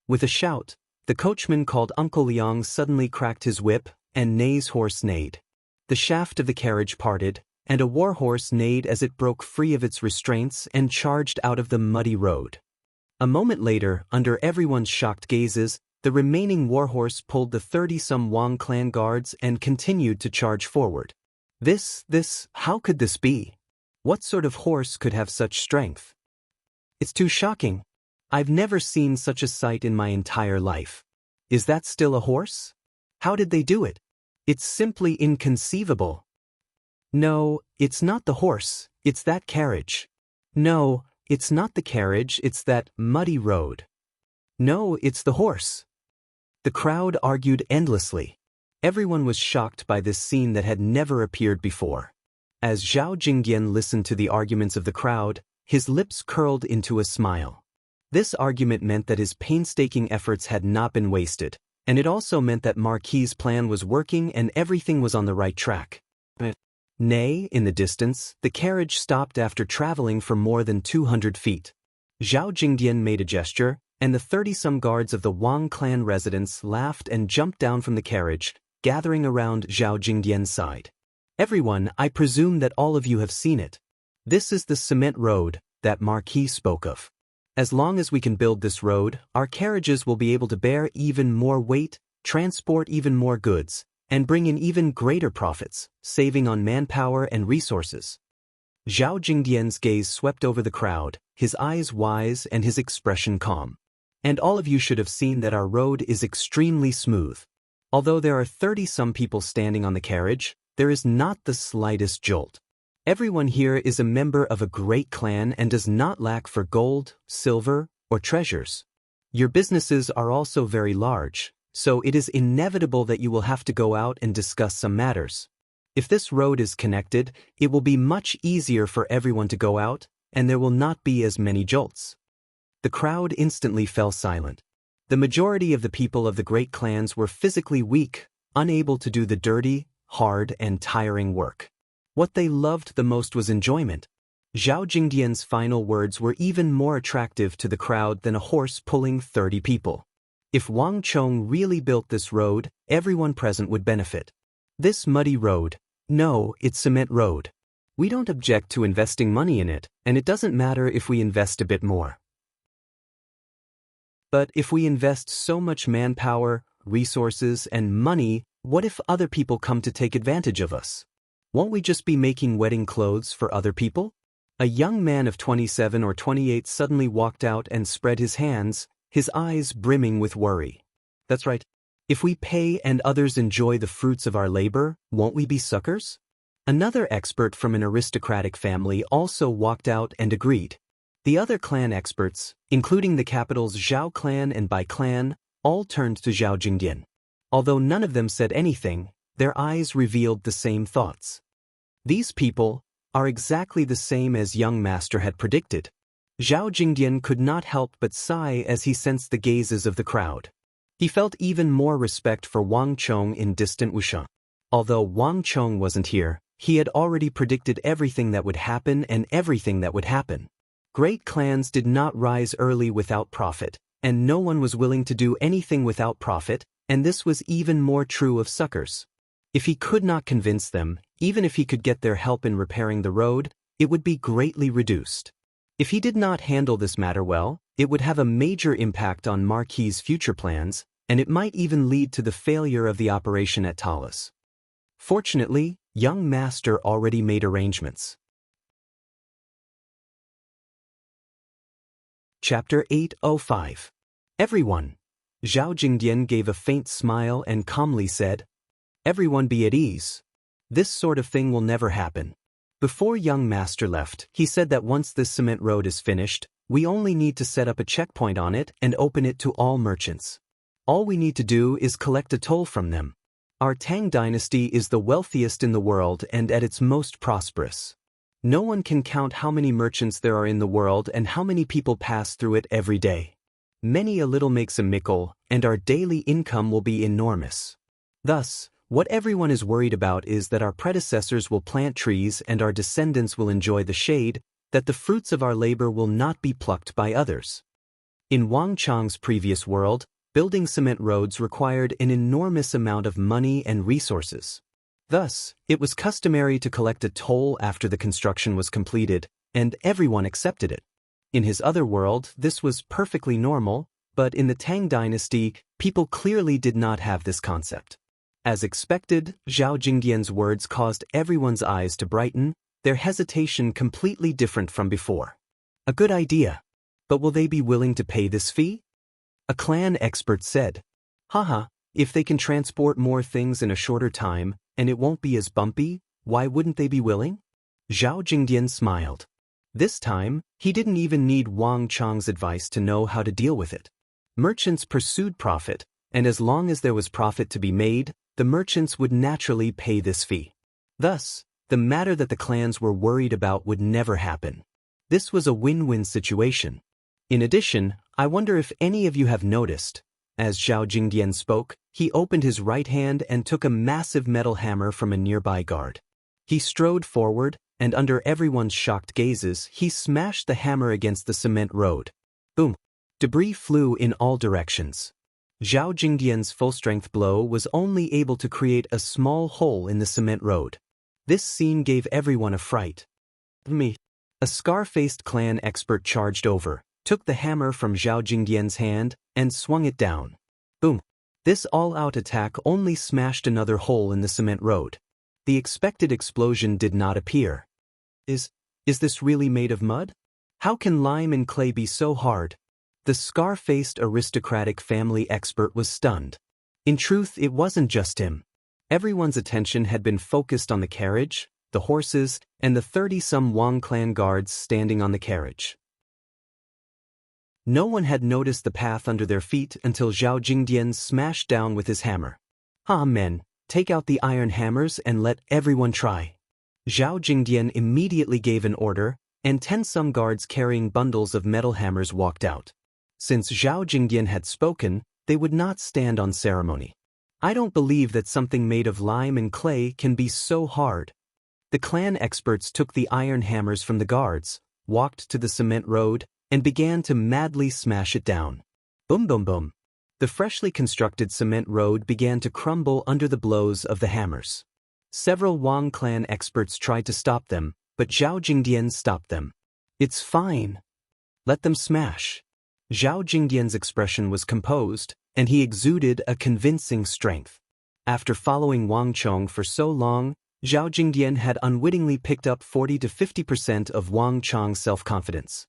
[SPEAKER 1] With a shout, the coachman called Uncle Liang suddenly cracked his whip, and Nei's horse neighed. The shaft of the carriage parted, and a war horse neighed as it broke free of its restraints and charged out of the muddy road. A moment later, under everyone's shocked gazes, the remaining warhorse pulled the 30-some Wang clan guards and continued to charge forward. How could this be? What sort of horse could have such strength? It's too shocking. I've never seen such a sight in my entire life. Is that still a horse? How did they do it? It's simply inconceivable. No, it's not the horse, it's that carriage. No, it's not the carriage, it's that muddy road. No, it's the horse. The crowd argued endlessly. Everyone was shocked by this scene that had never appeared before. As Zhao Jingdian listened to the arguments of the crowd, his lips curled into a smile. This argument meant that his painstaking efforts had not been wasted, and it also meant that Marquis's plan was working and everything was on the right track. Nay, in the distance, the carriage stopped after traveling for more than 200 feet. Zhao Jingdian made a gesture, and the 30-some guards of the Wang clan residents laughed and jumped down from the carriage, gathering around Zhao Jingdian's side. Everyone, I presume that all of you have seen it. This is the cement road that Marquis spoke of. As long as we can build this road, our carriages will be able to bear even more weight, transport even more goods, and bring in even greater profits, saving on manpower and resources. Zhao Jingdian's gaze swept over the crowd, his eyes wise and his expression calm. And all of you should have seen that our road is extremely smooth. Although there are 30-some people standing on the carriage, there is not the slightest jolt. Everyone here is a member of a great clan and does not lack for gold, silver, or treasures. Your businesses are also very large, so it is inevitable that you will have to go out and discuss some matters. If this road is connected, it will be much easier for everyone to go out, and there will not be as many jolts. The crowd instantly fell silent. The majority of the people of the great clans were physically weak, unable to do the dirty, hard, and tiring work. What they loved the most was enjoyment. Zhao Jingdian's final words were even more attractive to the crowd than a horse pulling 30 people. If Wang Chong really built this road, everyone present would benefit. This muddy road, no, it's cement road. We don't object to investing money in it, and it doesn't matter if we invest a bit more. But if we invest so much manpower, resources, and money, what if other people come to take advantage of us? Won't we just be making wedding clothes for other people? A young man of 27 or 28 suddenly walked out and spread his hands, his eyes brimming with worry. That's right. If we pay and others enjoy the fruits of our labor, won't we be suckers? Another expert from an aristocratic family also walked out and agreed. The other clan experts, including the capitals Zhao clan and Bai clan, all turned to Zhao Jingdian. Although none of them said anything, their eyes revealed the same thoughts. These people are exactly the same as young master had predicted. Zhao Jingdian could not help but sigh as he sensed the gazes of the crowd. He felt even more respect for Wang Chong in distant Wushang. Although Wang Chong wasn't here, he had already predicted everything that would happen and everything that would happen. Great clans did not rise early without profit, and no one was willing to do anything without profit, and this was even more true of suckers. If he could not convince them, even if he could get their help in repairing the road, it would be greatly reduced. If he did not handle this matter well, it would have a major impact on Marquis's future plans, and it might even lead to the failure of the operation at Talis. Fortunately, young master already made arrangements. Chapter 805. Everyone. Zhao Jingdian gave a faint smile and calmly said, "Everyone be at ease. This sort of thing will never happen." Before young master left, he said that once this cement road is finished, we only need to set up a checkpoint on it and open it to all merchants. All we need to do is collect a toll from them. Our Tang dynasty is the wealthiest in the world and at its most prosperous. No one can count how many merchants there are in the world and how many people pass through it every day. Many a little makes a mickle, and our daily income will be enormous. Thus, what everyone is worried about is that our predecessors will plant trees and our descendants will enjoy the shade, that the fruits of our labor will not be plucked by others. In Wang Chang's previous world, building cement roads required an enormous amount of money and resources. Thus, it was customary to collect a toll after the construction was completed, and everyone accepted it. In his other world, this was perfectly normal, but in the Tang dynasty, people clearly did not have this concept. As expected, Zhao Jingdian's words caused everyone's eyes to brighten, their hesitation completely different from before. A good idea. But will they be willing to pay this fee? A clan expert said. Haha, if they can transport more things in a shorter time, and it won't be as bumpy, why wouldn't they be willing? Zhao Jingdian smiled. This time, he didn't even need Wang Chang's advice to know how to deal with it. Merchants pursued profit, and as long as there was profit to be made, the merchants would naturally pay this fee. Thus, the matter that the clans were worried about would never happen. This was a win-win situation. In addition, I wonder if any of you have noticed. As Zhao Jingdian spoke, he opened his right hand and took a massive metal hammer from a nearby guard. He strode forward, and under everyone's shocked gazes, he smashed the hammer against the cement road. Boom! Debris flew in all directions. Zhao Jingdian's full-strength blow was only able to create a small hole in the cement road. This scene gave everyone a fright. Me. A scar-faced clan expert charged over, took the hammer from Zhao Jingdian's hand, and swung it down. Boom! This all-out attack only smashed another hole in the cement road. The expected explosion did not appear. Is this really made of mud? How can lime and clay be so hard? The scar-faced aristocratic family expert was stunned. In truth, it wasn't just him. Everyone's attention had been focused on the carriage, the horses, and the 30-some Wang clan guards standing on the carriage. No one had noticed the path under their feet until Zhao Jingdian smashed down with his hammer. Men, take out the iron hammers and let everyone try. Zhao Jingdian immediately gave an order, and 10-some guards carrying bundles of metal hammers walked out. Since Zhao Jingdian had spoken, they would not stand on ceremony. I don't believe that something made of lime and clay can be so hard. The clan experts took the iron hammers from the guards, walked to the cement road, and began to madly smash it down. Boom boom boom. The freshly constructed cement road began to crumble under the blows of the hammers. Several Wang clan experts tried to stop them, but Zhao Jingdian stopped them. It's fine. Let them smash. Zhao Jingdian's expression was composed, and he exuded a convincing strength. After following Wang Chong for so long, Zhao Jingdian had unwittingly picked up 40 to 50% of Wang Chong's self-confidence.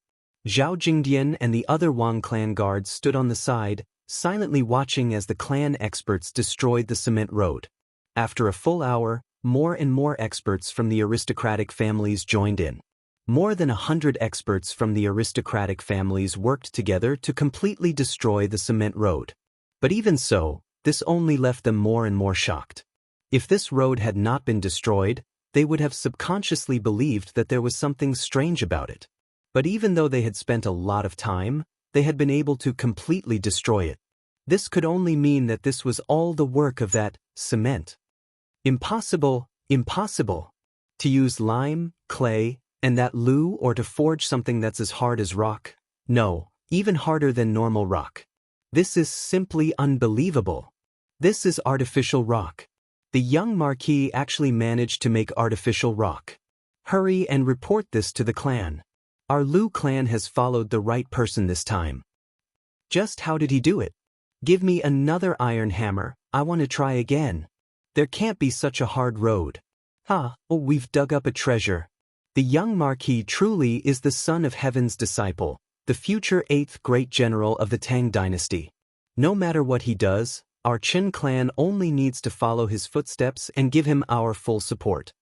[SPEAKER 1] Zhao Jingdian and the other Wang clan guards stood on the side, silently watching as the clan experts destroyed the cement road. After a full hour, more and more experts from the aristocratic families joined in. More than 100 experts from the aristocratic families worked together to completely destroy the cement road. But even so, this only left them more and more shocked. If this road had not been destroyed, they would have subconsciously believed that there was something strange about it. But even though they had spent a lot of time, they had been able to completely destroy it. This could only mean that this was all the work of that cement. Impossible, impossible. To use lime, clay, and that glue or to forge something that's as hard as rock? No, even harder than normal rock. This is simply unbelievable. This is artificial rock. The young Marquis actually managed to make artificial rock. Hurry and report this to the clan. Our Lu clan has followed the right person this time. Just how did he do it? Give me another iron hammer, I want to try again. There can't be such a hard road. We've dug up a treasure. The young Marquis truly is the son of heaven's disciple. the future 8th great general of the Tang dynasty. No matter what he does, our Qin clan only needs to follow his footsteps and give him our full support.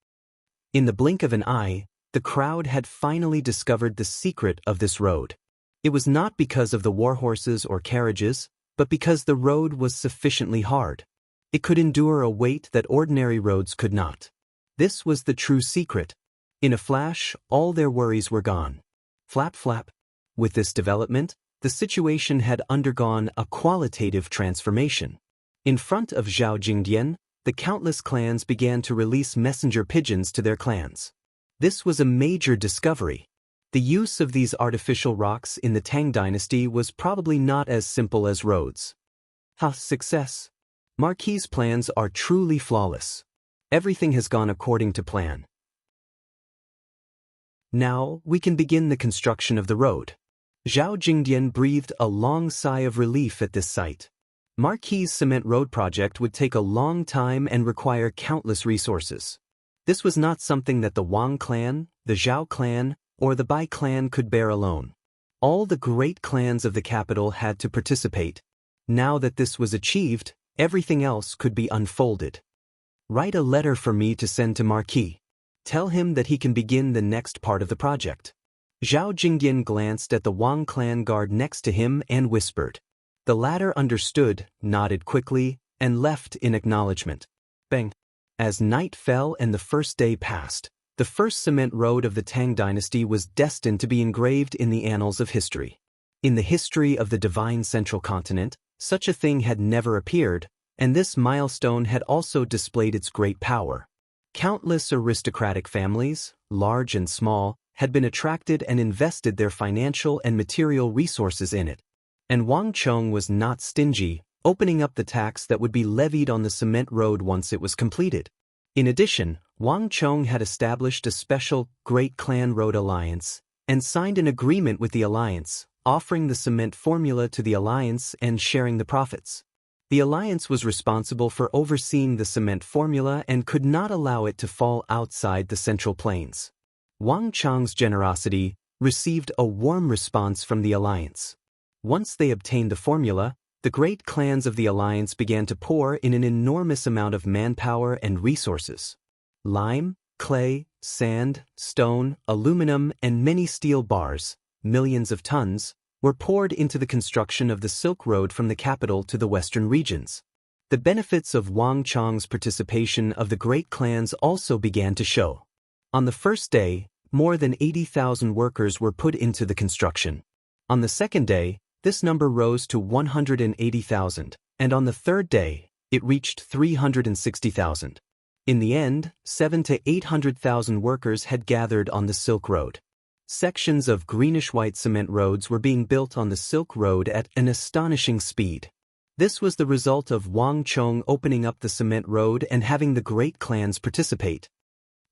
[SPEAKER 1] In the blink of an eye, the crowd had finally discovered the secret of this road. It was not because of the warhorses or carriages, but because the road was sufficiently hard. It could endure a weight that ordinary roads could not. This was the true secret. In a flash, all their worries were gone. Flap flap. With this development, the situation had undergone a qualitative transformation. In front of Zhao Jingdian, the countless clans began to release messenger pigeons to their clans. This was a major discovery. The use of these artificial rocks in the Tang dynasty was probably not as simple as roads. Success! Marquis' plans are truly flawless. Everything has gone according to plan. Now, we can begin the construction of the road. Zhao Jingdian breathed a long sigh of relief at this sight. Marquis' cement road project would take a long time and require countless resources. This was not something that the Wang clan, the Zhao clan, or the Bai clan could bear alone. All the great clans of the capital had to participate. Now that this was achieved, everything else could be unfolded. Write a letter for me to send to Marquis. Tell him that he can begin the next part of the project. Zhao Jingdian glanced at the Wang clan guard next to him and whispered. The latter understood, nodded quickly, and left in acknowledgement. Bang! As night fell and the first day passed, the first cement road of the Tang dynasty was destined to be engraved in the annals of history. In the history of the divine central continent, such a thing had never appeared, and this milestone had also displayed its great power. Countless aristocratic families, large and small, had been attracted and invested their financial and material resources in it. And Wang Chong was not stingy, opening up the tax that would be levied on the cement road once it was completed. In addition, Wang Chong had established a special Great Clan Road Alliance and signed an agreement with the alliance, offering the cement formula to the alliance and sharing the profits. The alliance was responsible for overseeing the cement formula and could not allow it to fall outside the Central Plains. Wang Chong's generosity received a warm response from the alliance. Once they obtained the formula, the great clans of the alliance began to pour in an enormous amount of manpower and resources. Lime, clay, sand, stone, aluminum, and many steel bars, millions of tons, were poured into the construction of the Silk Road from the capital to the western regions. The benefits of Wang Chong's participation of the great clans also began to show. On the first day, more than 80,000 workers were put into the construction. On the second day, this number rose to 180,000, and on the third day, it reached 360,000. In the end, 700,000 to 800,000 workers had gathered on the Silk Road. Sections of greenish-white cement roads were being built on the Silk Road at an astonishing speed. This was the result of Wang Chong opening up the cement road and having the great clans participate.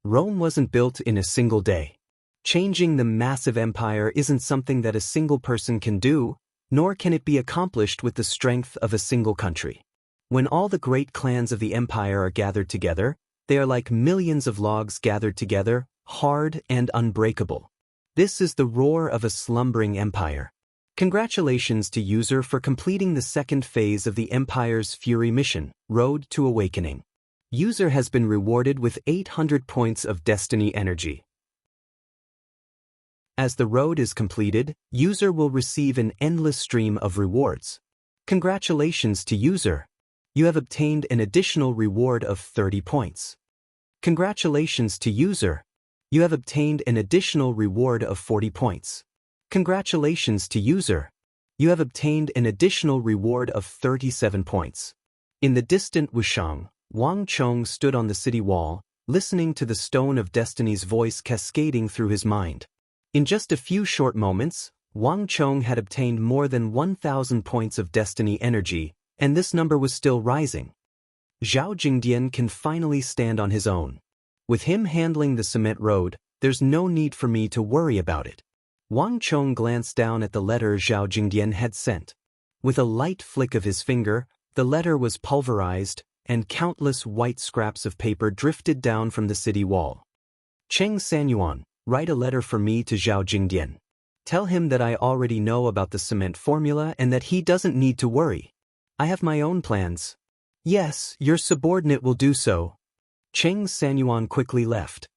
[SPEAKER 1] Rome wasn't built in a single day. Changing the massive empire isn't something that a single person can do, nor can it be accomplished with the strength of a single country. When all the great clans of the empire are gathered together, they are like millions of logs gathered together, hard and unbreakable. This is the roar of a slumbering empire. Congratulations to User for completing the second phase of the Empire's Fury mission, Road to Awakening. User has been rewarded with 800 points of Destiny Energy. As the road is completed, User will receive an endless stream of rewards. Congratulations to User. You have obtained an additional reward of 30 points. Congratulations to User. You have obtained an additional reward of 40 points. Congratulations to User. You have obtained an additional reward of 37 points. In the distant Wushang, Wang Chong stood on the city wall, listening to the Stone of Destiny's voice cascading through his mind. In just a few short moments, Wang Chong had obtained more than 1,000 points of Destiny Energy, and this number was still rising. Zhao Jingdian can finally stand on his own. With him handling the cement road, there's no need for me to worry about it. Wang Chong glanced down at the letter Zhao Jingdian had sent. With a light flick of his finger, the letter was pulverized, and countless white scraps of paper drifted down from the city wall. Cheng Sanyuan, write a letter for me to Zhao Jingdian. Tell him that I already know about the cement formula and that he doesn't need to worry. I have my own plans. Yes, your subordinate will do so. Cheng Sanyuan quickly left.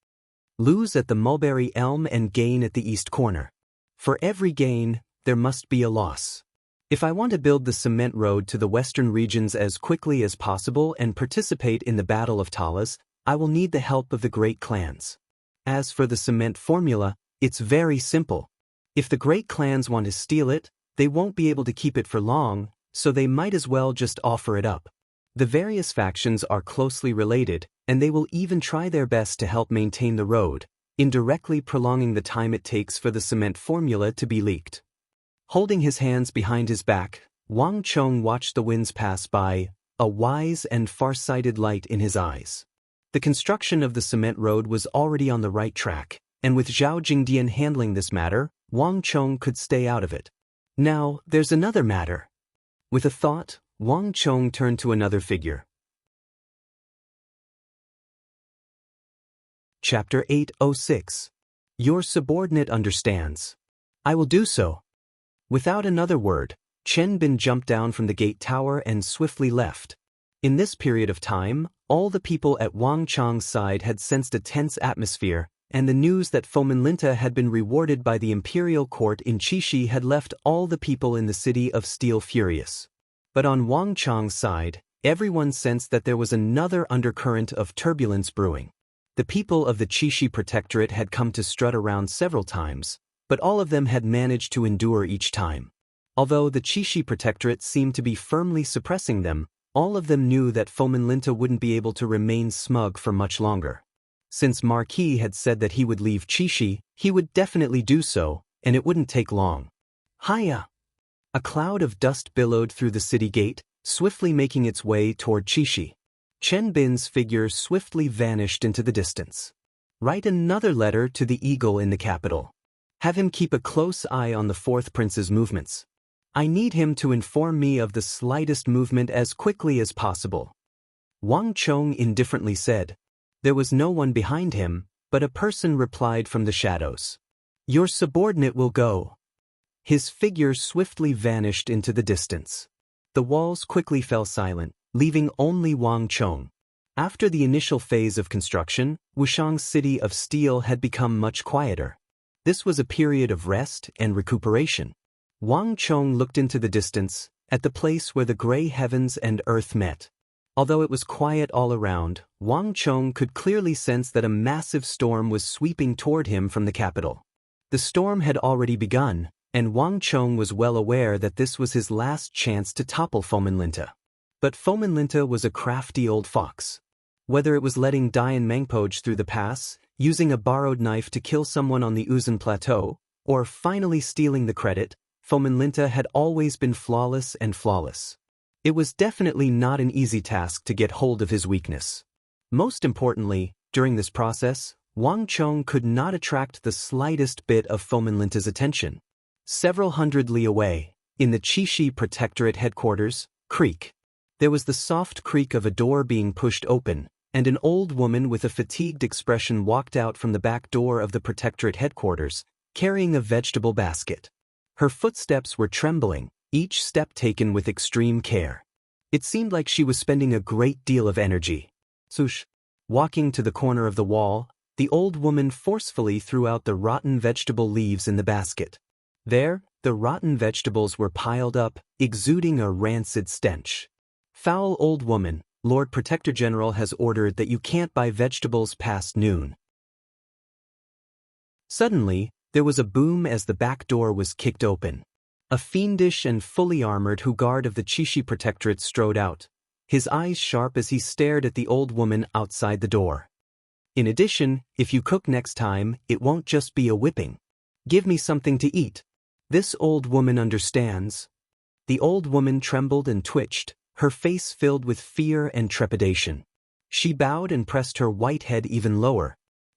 [SPEAKER 1] Lose at the mulberry elm and gain at the east corner. For every gain, there must be a loss. If I want to build the cement road to the western regions as quickly as possible and participate in the Battle of Talas, I will need the help of the great clans. As for the cement formula, it's very simple. If the great clans want to steal it, they won't be able to keep it for long, so they might as well just offer it up. The various factions are closely related, and they will even try their best to help maintain the road, indirectly prolonging the time it takes for the cement formula to be leaked. Holding his hands behind his back, Wang Chong watched the winds pass by, a wise and far-sighted light in his eyes. The construction of the cement road was already on the right track, and with Zhao Jingdian handling this matter, Wang Chong could stay out of it. Now, there's another matter. With a thought, Wang Chong turned to another figure. Chapter 806. Your subordinate understands. I will do so. Without another word, Chen Bin jumped down from the gate tower and swiftly left. In this period of time, all the people at Wang Chong's side had sensed a tense atmosphere, and the news that Fomenlinta had been rewarded by the imperial court in Qixi had left all the people in the city of Steel furious. But on Wang Chong's side, everyone sensed that there was another undercurrent of turbulence brewing. The people of the Qixi Protectorate had come to strut around several times, but all of them had managed to endure each time. Although the Qixi Protectorate seemed to be firmly suppressing them, all of them knew that Fomenlinta wouldn't be able to remain smug for much longer. Since Marquis had said that he would leave Qixi, he would definitely do so, and it wouldn't take long. Hiya! A cloud of dust billowed through the city gate, swiftly making its way toward Qixi. Chen Bin's figure swiftly vanished into the distance. Write another letter to the eagle in the capital. Have him keep a close eye on the fourth prince's movements. I need him to inform me of the slightest movement as quickly as possible. Wang Chong indifferently said. There was no one behind him, but a person replied from the shadows. Your subordinate will go. His figure swiftly vanished into the distance. The walls quickly fell silent, leaving only Wang Chong. After the initial phase of construction, Wushang's city of steel had become much quieter. This was a period of rest and recuperation. Wang Chong looked into the distance, at the place where the gray heavens and earth met. Although it was quiet all around, Wang Chong could clearly sense that a massive storm was sweeping toward him from the capital. The storm had already begun, and Wang Chong was well aware that this was his last chance to topple Fomenlinta. But Fomenlinta was a crafty old fox. Whether it was letting Dian Mangpoj through the pass, using a borrowed knife to kill someone on the Uzan Plateau, or finally stealing the credit, Fomenlinta had always been flawless and flawless. It was definitely not an easy task to get hold of his weakness. Most importantly, during this process, Wang Chong could not attract the slightest bit of Fomenlinta's attention. Several hundred li away, in the Qixi Protectorate headquarters, creak. There was the soft creak of a door being pushed open, and an old woman with a fatigued expression walked out from the back door of the Protectorate headquarters, carrying a vegetable basket. Her footsteps were trembling, each step taken with extreme care. It seemed like she was spending a great deal of energy. Swoosh! Walking to the corner of the wall, the old woman forcefully threw out the rotten vegetable leaves in the basket. There, the rotten vegetables were piled up, exuding a rancid stench. Foul old woman, Lord Protector General has ordered that you can't buy vegetables past noon. Suddenly, there was a boom as the back door was kicked open. A fiendish and fully armored Hugard of the Qixi Protectorate strode out, his eyes sharp as he stared at the old woman outside the door. In addition, if you cook next time, it won't just be a whipping. Give me something to eat. This old woman understands. The old woman trembled and twitched, her face filled with fear and trepidation. She bowed and pressed her white head even lower.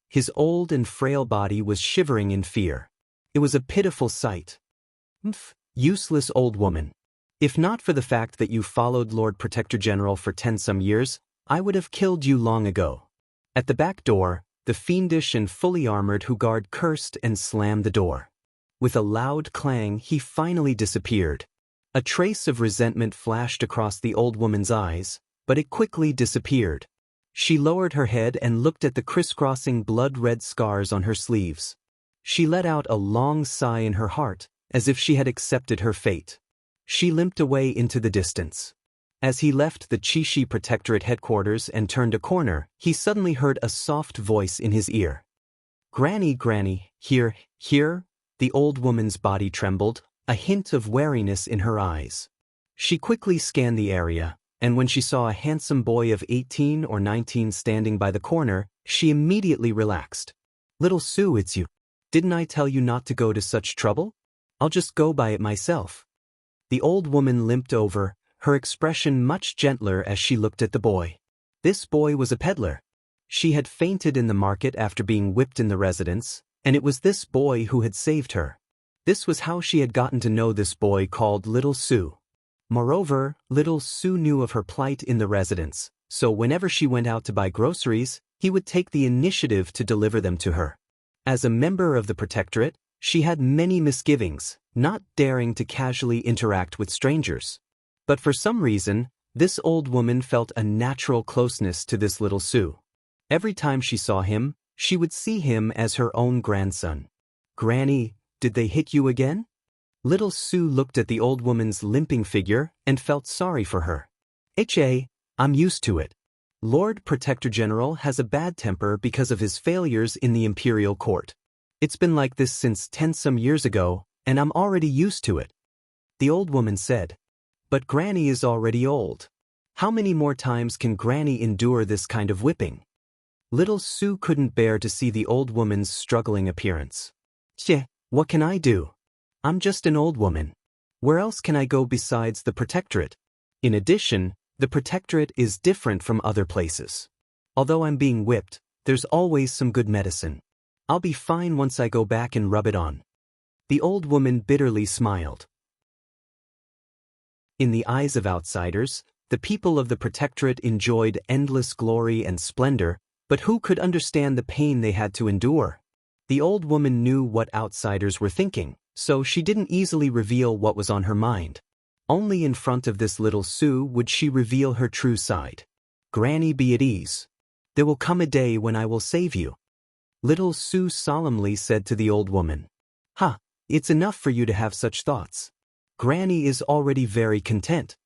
[SPEAKER 1] His old and frail body was shivering in fear. It was a pitiful sight. Useless old woman. If not for the fact that you followed Lord Protector General for 10-some years, I would have killed you long ago. At the back door, the fiendish and fully armored Hugard cursed and slammed the door. With a loud clang, he finally disappeared. A trace of resentment flashed across the old woman's eyes, but it quickly disappeared. She lowered her head and looked at the crisscrossing blood-red scars on her sleeves. She let out a long sigh in her heart, as if she had accepted her fate. She limped away into the distance. As he left the Chishi Protectorate headquarters and turned a corner, he suddenly heard a soft voice in his ear. "Granny, Granny, here." The old woman's body trembled, a hint of wariness in her eyes. She quickly scanned the area, and when she saw a handsome boy of 18 or 19 standing by the corner, she immediately relaxed. "Little Sue, it's you. Didn't I tell you not to go to such trouble? I'll just go by it myself." The old woman limped over, her expression much gentler as she looked at the boy. This boy was a peddler. She had fainted in the market after being whipped in the residence, and it was this boy who had saved her. This was how she had gotten to know this boy called Little Sue. Moreover, Little Sue knew of her plight in the residence, so whenever she went out to buy groceries, he would take the initiative to deliver them to her. As a member of the Protectorate, she had many misgivings, not daring to casually interact with strangers. But for some reason, this old woman felt a natural closeness to this Little Sue. Every time she saw him, she would see him as her own grandson. "Granny, did they hit you again?" Little Sue looked at the old woman's limping figure and felt sorry for her. "I'm used to it. Lord Protector General has a bad temper because of his failures in the imperial court. It's been like this since 10-some years ago, and I'm already used to it," the old woman said. "But Granny is already old. How many more times can Granny endure this kind of whipping?" Little Sue couldn't bear to see the old woman's struggling appearance. What can I do? I'm just an old woman. Where else can I go besides the Protectorate? In addition, the Protectorate is different from other places. Although I'm being whipped, there's always some good medicine. I'll be fine once I go back and rub it on." The old woman bitterly smiled. In the eyes of outsiders, the people of the Protectorate enjoyed endless glory and splendor, but who could understand the pain they had to endure? The old woman knew what outsiders were thinking, so she didn't easily reveal what was on her mind. Only in front of this Little Sue would she reveal her true side. "Granny, be at ease. There will come a day when I will save you," Little Sue solemnly said to the old woman. It's enough for you to have such thoughts. Granny is already very content."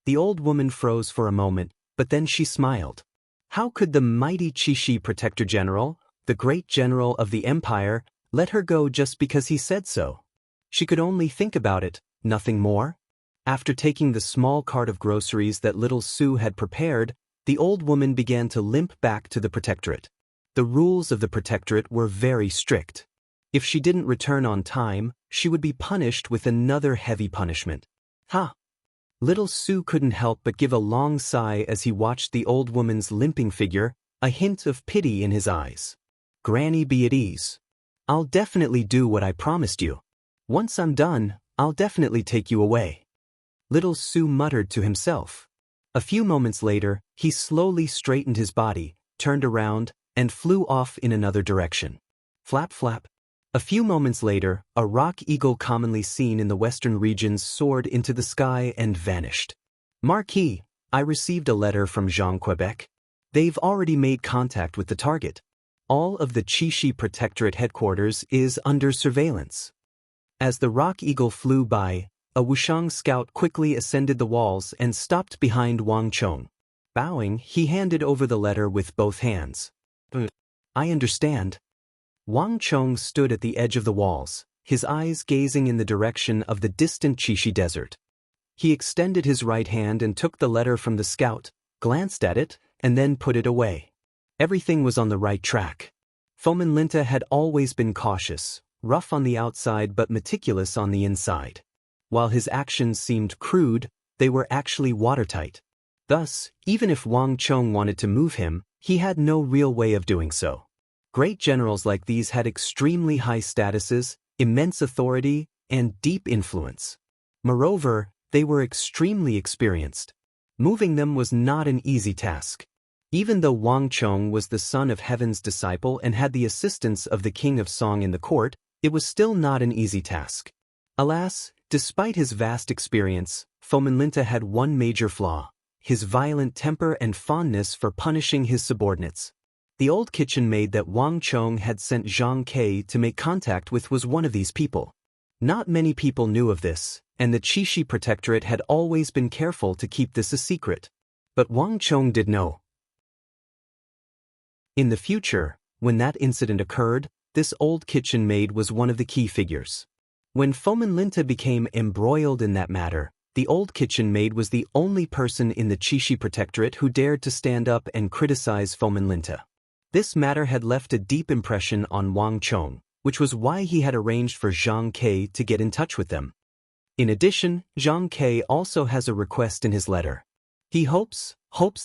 [SPEAKER 1] The old woman froze for a moment, but then she smiled. How could the mighty Chishi Protector General, the great general of the empire, let her go just because he said so? She could only think about it, nothing more. After taking the small cart of groceries that Little Sue had prepared, the old woman began to limp back to the Protectorate. The rules of the Protectorate were very strict. If she didn't return on time, she would be punished with another heavy punishment. Little Sue couldn't help but give a long sigh as he watched the old woman's limping figure, a hint of pity in his eyes. "Granny, be at ease. I'll definitely do what I promised you. Once I'm done, I'll definitely take you away," Little Sue muttered to himself. A few moments later, he slowly straightened his body, turned around, and flew off in another direction. Flap, flap. A few moments later, a rock eagle commonly seen in the western regions soared into the sky and vanished. "Marquis, I received a letter from Jean Quebec. They've already made contact with the target. All of the Chishi Protectorate headquarters is under surveillance." As the rock eagle flew by, a Wushang scout quickly ascended the walls and stopped behind Wang Chong. Bowing, he handed over the letter with both hands. "I understand." Wang Chong stood at the edge of the walls, his eyes gazing in the direction of the distant Chishi Desert. He extended his right hand and took the letter from the scout, glanced at it, and then put it away. Everything was on the right track. Fomin Linta had always been cautious, rough on the outside but meticulous on the inside. While his actions seemed crude, they were actually watertight. Thus, even if Wang Chong wanted to move him, he had no real way of doing so. Great generals like these had extremely high statuses, immense authority, and deep influence. Moreover, they were extremely experienced. Moving them was not an easy task. Even though Wang Chong was the son of Heaven's disciple and had the assistance of the King of Song in the court, It was still not an easy task. Alas, despite his vast experience, Fomenlinta had one major flaw: his violent temper and fondness for punishing his subordinates. The old kitchen maid that Wang Chong had sent Zhang Ke to make contact with was one of these people. Not many people knew of this, and the Qixi Protectorate had always been careful to keep this a secret. But Wang Chong did know. In the future, when that incident occurred, this old kitchen maid was one of the key figures. When Fomenlinta became embroiled in that matter, the old kitchen maid was the only person in the Qixi Protectorate who dared to stand up and criticize Fomenlinta. This matter had left a deep impression on Wang Chong, which was why he had arranged for Zhang Ke to get in touch with them. In addition, Zhang Ke also has a request in his letter. He hopes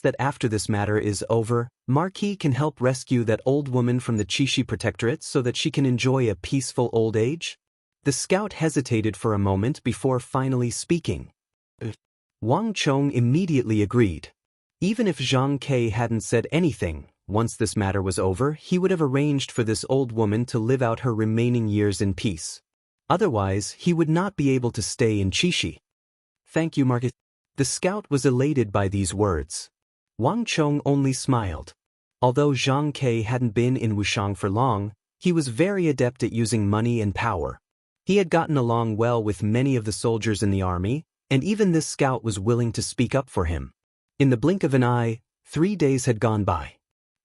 [SPEAKER 1] that after this matter is over, Marquis can help rescue that old woman from the Qixi Protectorate so that she can enjoy a peaceful old age. The scout hesitated for a moment before finally speaking. Wang Chong immediately agreed. Even if Zhang Ke hadn't said anything, once this matter was over, he would have arranged for this old woman to live out her remaining years in peace. Otherwise, he would not be able to stay in Qixi. Thank you, Marquis. The scout was elated by these words. Wang Chong only smiled. Although Zhang Ke hadn't been in Wushang for long, he was very adept at using money and power. He had gotten along well with many of the soldiers in the army, and even this scout was willing to speak up for him. In the blink of an eye, 3 days had gone by.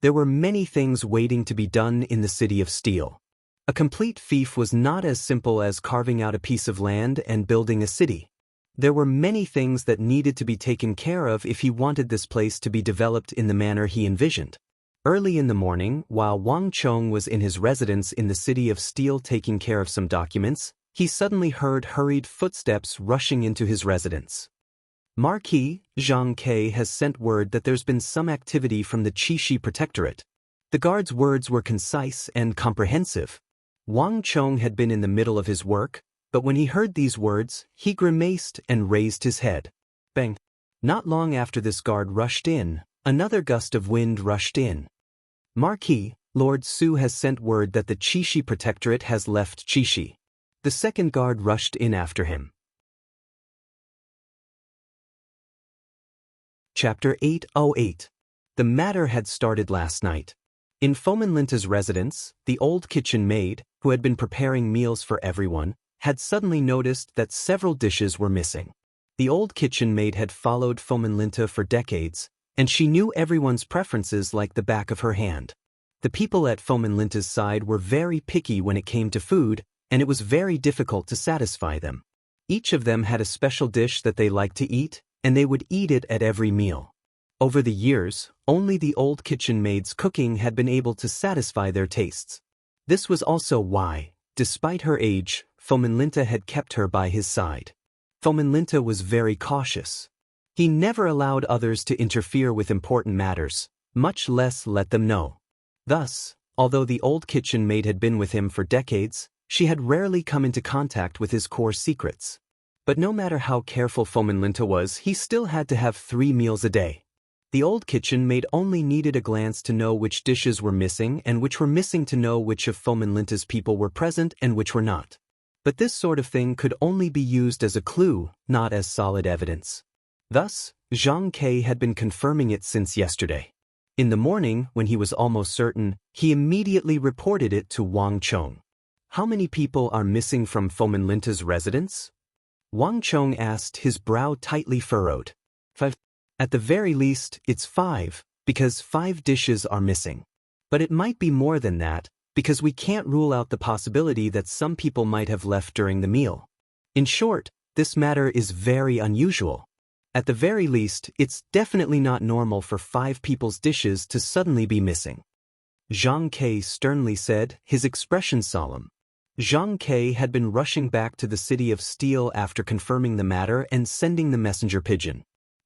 [SPEAKER 1] There were many things waiting to be done in the City of Steel. A complete fief was not as simple as carving out a piece of land and building a city. There were many things that needed to be taken care of if he wanted this place to be developed in the manner he envisioned. Early in the morning, while Wang Chong was in his residence in the City of Steel taking care of some documents, he suddenly heard hurried footsteps rushing into his residence. Marquis, Zhang Ke has sent word that there's been some activity from the Qixi Protectorate. The guard's words were concise and comprehensive. Wang Chong had been in the middle of his work, but when he heard these words, he grimaced and raised his head. Bang! Not long after this guard rushed in, another gust of wind rushed in. Marquis, Lord Su has sent word that the Qixi Protectorate has left Qixi. The second guard rushed in after him. Chapter 808. The matter had started last night. In Fomenlinta's residence, the old kitchen maid, who had been preparing meals for everyone, had suddenly noticed that several dishes were missing. The old kitchen maid had followed Fomenlinta for decades, and she knew everyone's preferences like the back of her hand. The people at Fomenlinta's side were very picky when it came to food, and it was very difficult to satisfy them. Each of them had a special dish that they liked to eat, and they would eat it at every meal. Over the years, only the old kitchen maid's cooking had been able to satisfy their tastes. This was also why, despite her age, Fomenlinta had kept her by his side. Fomenlinta was very cautious. He never allowed others to interfere with important matters, much less let them know. Thus, although the old kitchen maid had been with him for decades, she had rarely come into contact with his core secrets. But no matter how careful Fomenlinta was, he still had to have 3 meals a day. The old kitchen maid only needed a glance to know which dishes were missing and which were missing to know which of Fomenlinta's people were present and which were not. But this sort of thing could only be used as a clue, not as solid evidence. Thus, Zhang Ke had been confirming it since yesterday. In the morning, when he was almost certain, he immediately reported it to Wang Chong. How many people are missing from Fomenlinta's residence? Wang Chong asked, his brow tightly furrowed. 5. At the very least, it's 5, because 5 dishes are missing. But it might be more than that, because we can't rule out the possibility that some people might have left during the meal. In short, this matter is very unusual. At the very least, it's definitely not normal for 5 people's dishes to suddenly be missing. Zhang Ke sternly said, his expression solemn. Zhang Ke had been rushing back to the City of Steel after confirming the matter and sending the messenger pigeon.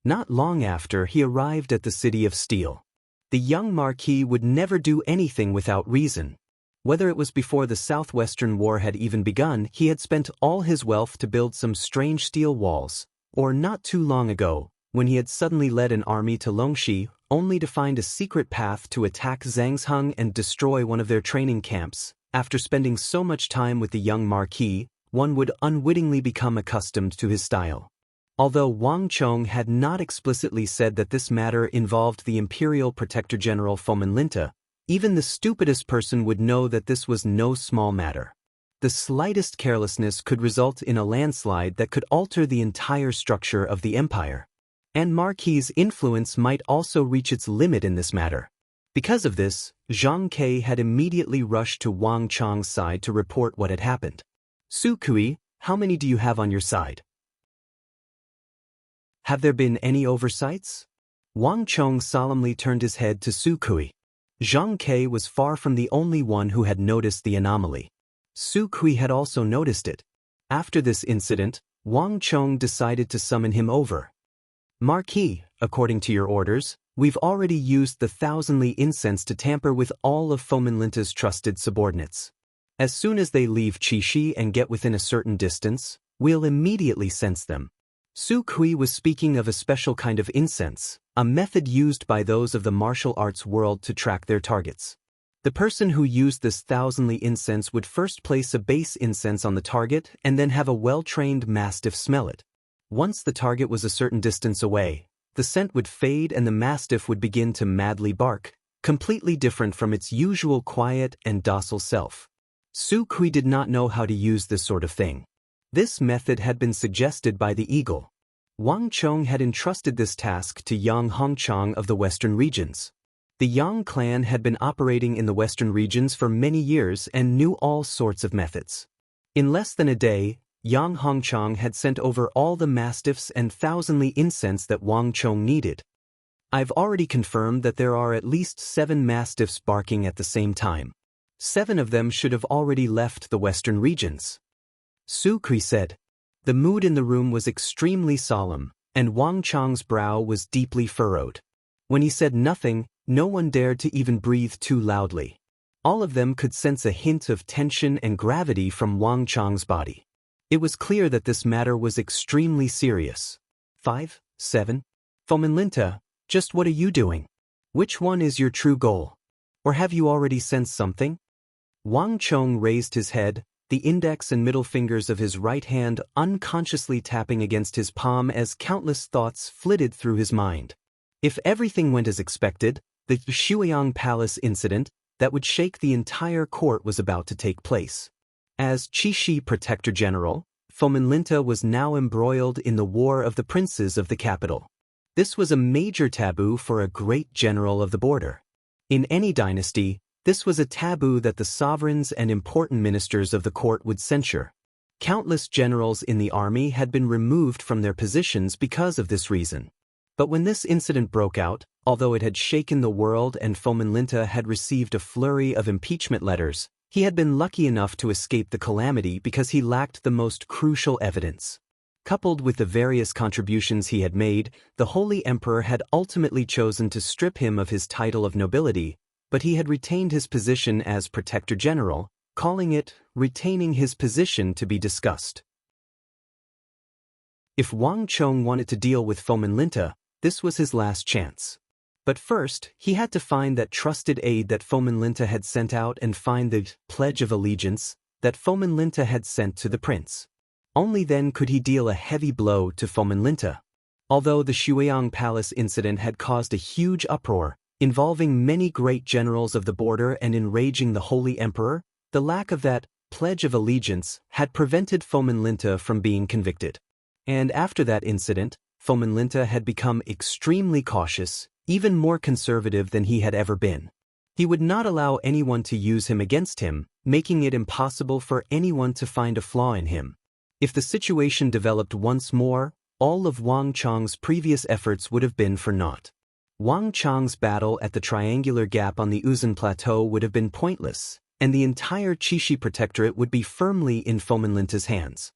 [SPEAKER 1] Not long after, he arrived at the City of Steel. The young Marquis would never do anything without reason. Whether it was before the Southwestern War had even begun, he had spent all his wealth to build some strange steel walls, or not too long ago, when he had suddenly led an army to Longxi, only to find a secret path to attack Zhangsheng and destroy one of their training camps. After spending so much time with the young Marquis, one would unwittingly become accustomed to his style. Although Wang Chong had not explicitly said that this matter involved the Imperial Protector General Fomenlinta, even the stupidest person would know that this was no small matter. The slightest carelessness could result in a landslide that could alter the entire structure of the empire. And Marquis's influence might also reach its limit in this matter. Because of this, Zhang Ke had immediately rushed to Wang Chong's side to report what had happened. Su Kui, how many do you have on your side? Have there been any oversights? Wang Chong solemnly turned his head to Su Kui. Zhang Ke was far from the only one who had noticed the anomaly. Su Kui had also noticed it. After this incident, Wang Chong decided to summon him over. Marquis, according to your orders, we've already used the 1,000 li incense to tamper with all of Fomenlinta's trusted subordinates. As soon as they leave Qixi and get within a certain distance, we'll immediately sense them. Su Kui was speaking of a special kind of incense, a method used by those of the martial arts world to track their targets. The person who used this 1,000 li incense would first place a base incense on the target and then have a well-trained mastiff smell it. Once the target was a certain distance away, the scent would fade and the mastiff would begin to madly bark, completely different from its usual quiet and docile self. Su Kui did not know how to use this sort of thing. This method had been suggested by the eagle. Wang Chong had entrusted this task to Yang Hongchang of the Western regions. The Yang clan had been operating in the Western regions for many years and knew all sorts of methods. In less than a day, Yang Hongchang had sent over all the mastiffs and 1,000 li incense that Wang Chong needed. I've already confirmed that there are at least 7 mastiffs barking at the same time. 7 of them should have already left the Western regions. Su Kui said. The mood in the room was extremely solemn, and Wang Chong's brow was deeply furrowed. When he said nothing, no one dared to even breathe too loudly. All of them could sense a hint of tension and gravity from Wang Chong's body. It was clear that this matter was extremely serious. 5, 7. Fomenlinta, just what are you doing? Which one is your true goal? Or have you already sensed something? Wang Chong raised his head, the index and middle fingers of his right hand unconsciously tapping against his palm as countless thoughts flitted through his mind. If everything went as expected, the Shuiyang Palace incident that would shake the entire court was about to take place. As Qixi Protector General, Fomenlinta was now embroiled in the War of the Princes of the capital. This was a major taboo for a great general of the border. In any dynasty, this was a taboo that the sovereigns and important ministers of the court would censure. Countless generals in the army had been removed from their positions because of this reason. But when this incident broke out, although it had shaken the world and Fomenlinta had received a flurry of impeachment letters, he had been lucky enough to escape the calamity because he lacked the most crucial evidence. Coupled with the various contributions he had made, the Holy Emperor had ultimately chosen to strip him of his title of nobility, but he had retained his position as Protector General, calling it retaining his position to be discussed. If Wang Chong wanted to deal with Fomenlinta, this was his last chance. But first, he had to find that trusted aide that Fomenlinta had sent out and find the Pledge of Allegiance that Fomenlinta had sent to the prince. Only then could he deal a heavy blow to Fomenlinta. Although the Shuiyang Palace incident had caused a huge uproar, involving many great generals of the border and enraging the Holy Emperor, the lack of that Pledge of Allegiance had prevented Fomenlinta from being convicted. And after that incident, Fomenlinta had become extremely cautious, even more conservative than he had ever been. He would not allow anyone to use him against him, making it impossible for anyone to find a flaw in him. If the situation developed once more, all of Wang Chong's previous efforts would have been for naught. Wang Chong's battle at the triangular gap on the Uzun Plateau would have been pointless, and the entire Qixi Protectorate would be firmly in Fomenlinta's hands.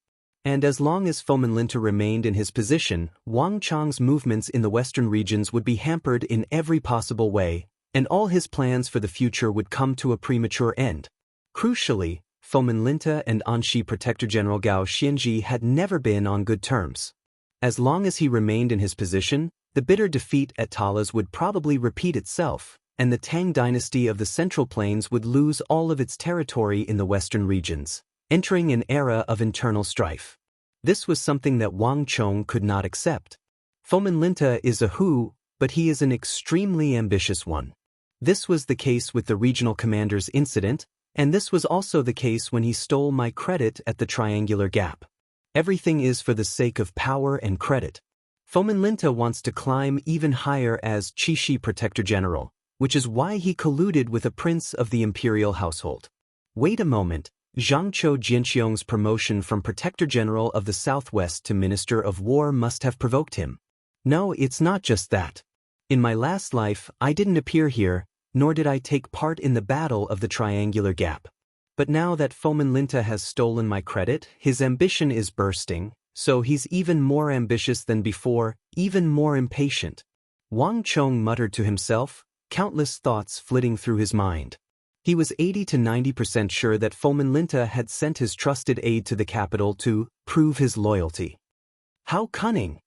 [SPEAKER 1] And as long as Fomenlinta remained in his position, Wang Chong's movements in the western regions would be hampered in every possible way, and all his plans for the future would come to a premature end. Crucially, Fomenlinta and Anxi Protector General Gao Xianji had never been on good terms. As long as he remained in his position, the bitter defeat at Talas would probably repeat itself, and the Tang dynasty of the Central Plains would lose all of its territory in the western regions, entering an era of internal strife. This was something that Wang Chong could not accept. Fomin Linta is a Hu, but he is an extremely ambitious one. This was the case with the regional commander's incident, and this was also the case when he stole my credit at the Triangular Gap. Everything is for the sake of power and credit. Fomin Linta wants to climb even higher as Qixi Protector General, which is why he colluded with a prince of the imperial household. Wait a moment, Zhangqiu Jianxiong's promotion from Protector General of the Southwest to Minister of War must have provoked him. No, it's not just that. In my last life, I didn't appear here, nor did I take part in the Battle of the Triangular Gap. But now that Fomin Linta has stolen my credit, his ambition is bursting, so he's even more ambitious than before, even more impatient. Wang Chong muttered to himself, countless thoughts flitting through his mind. He was 80 to 90% sure that Fomin Linta had sent his trusted aide to the capital to prove his loyalty. How cunning!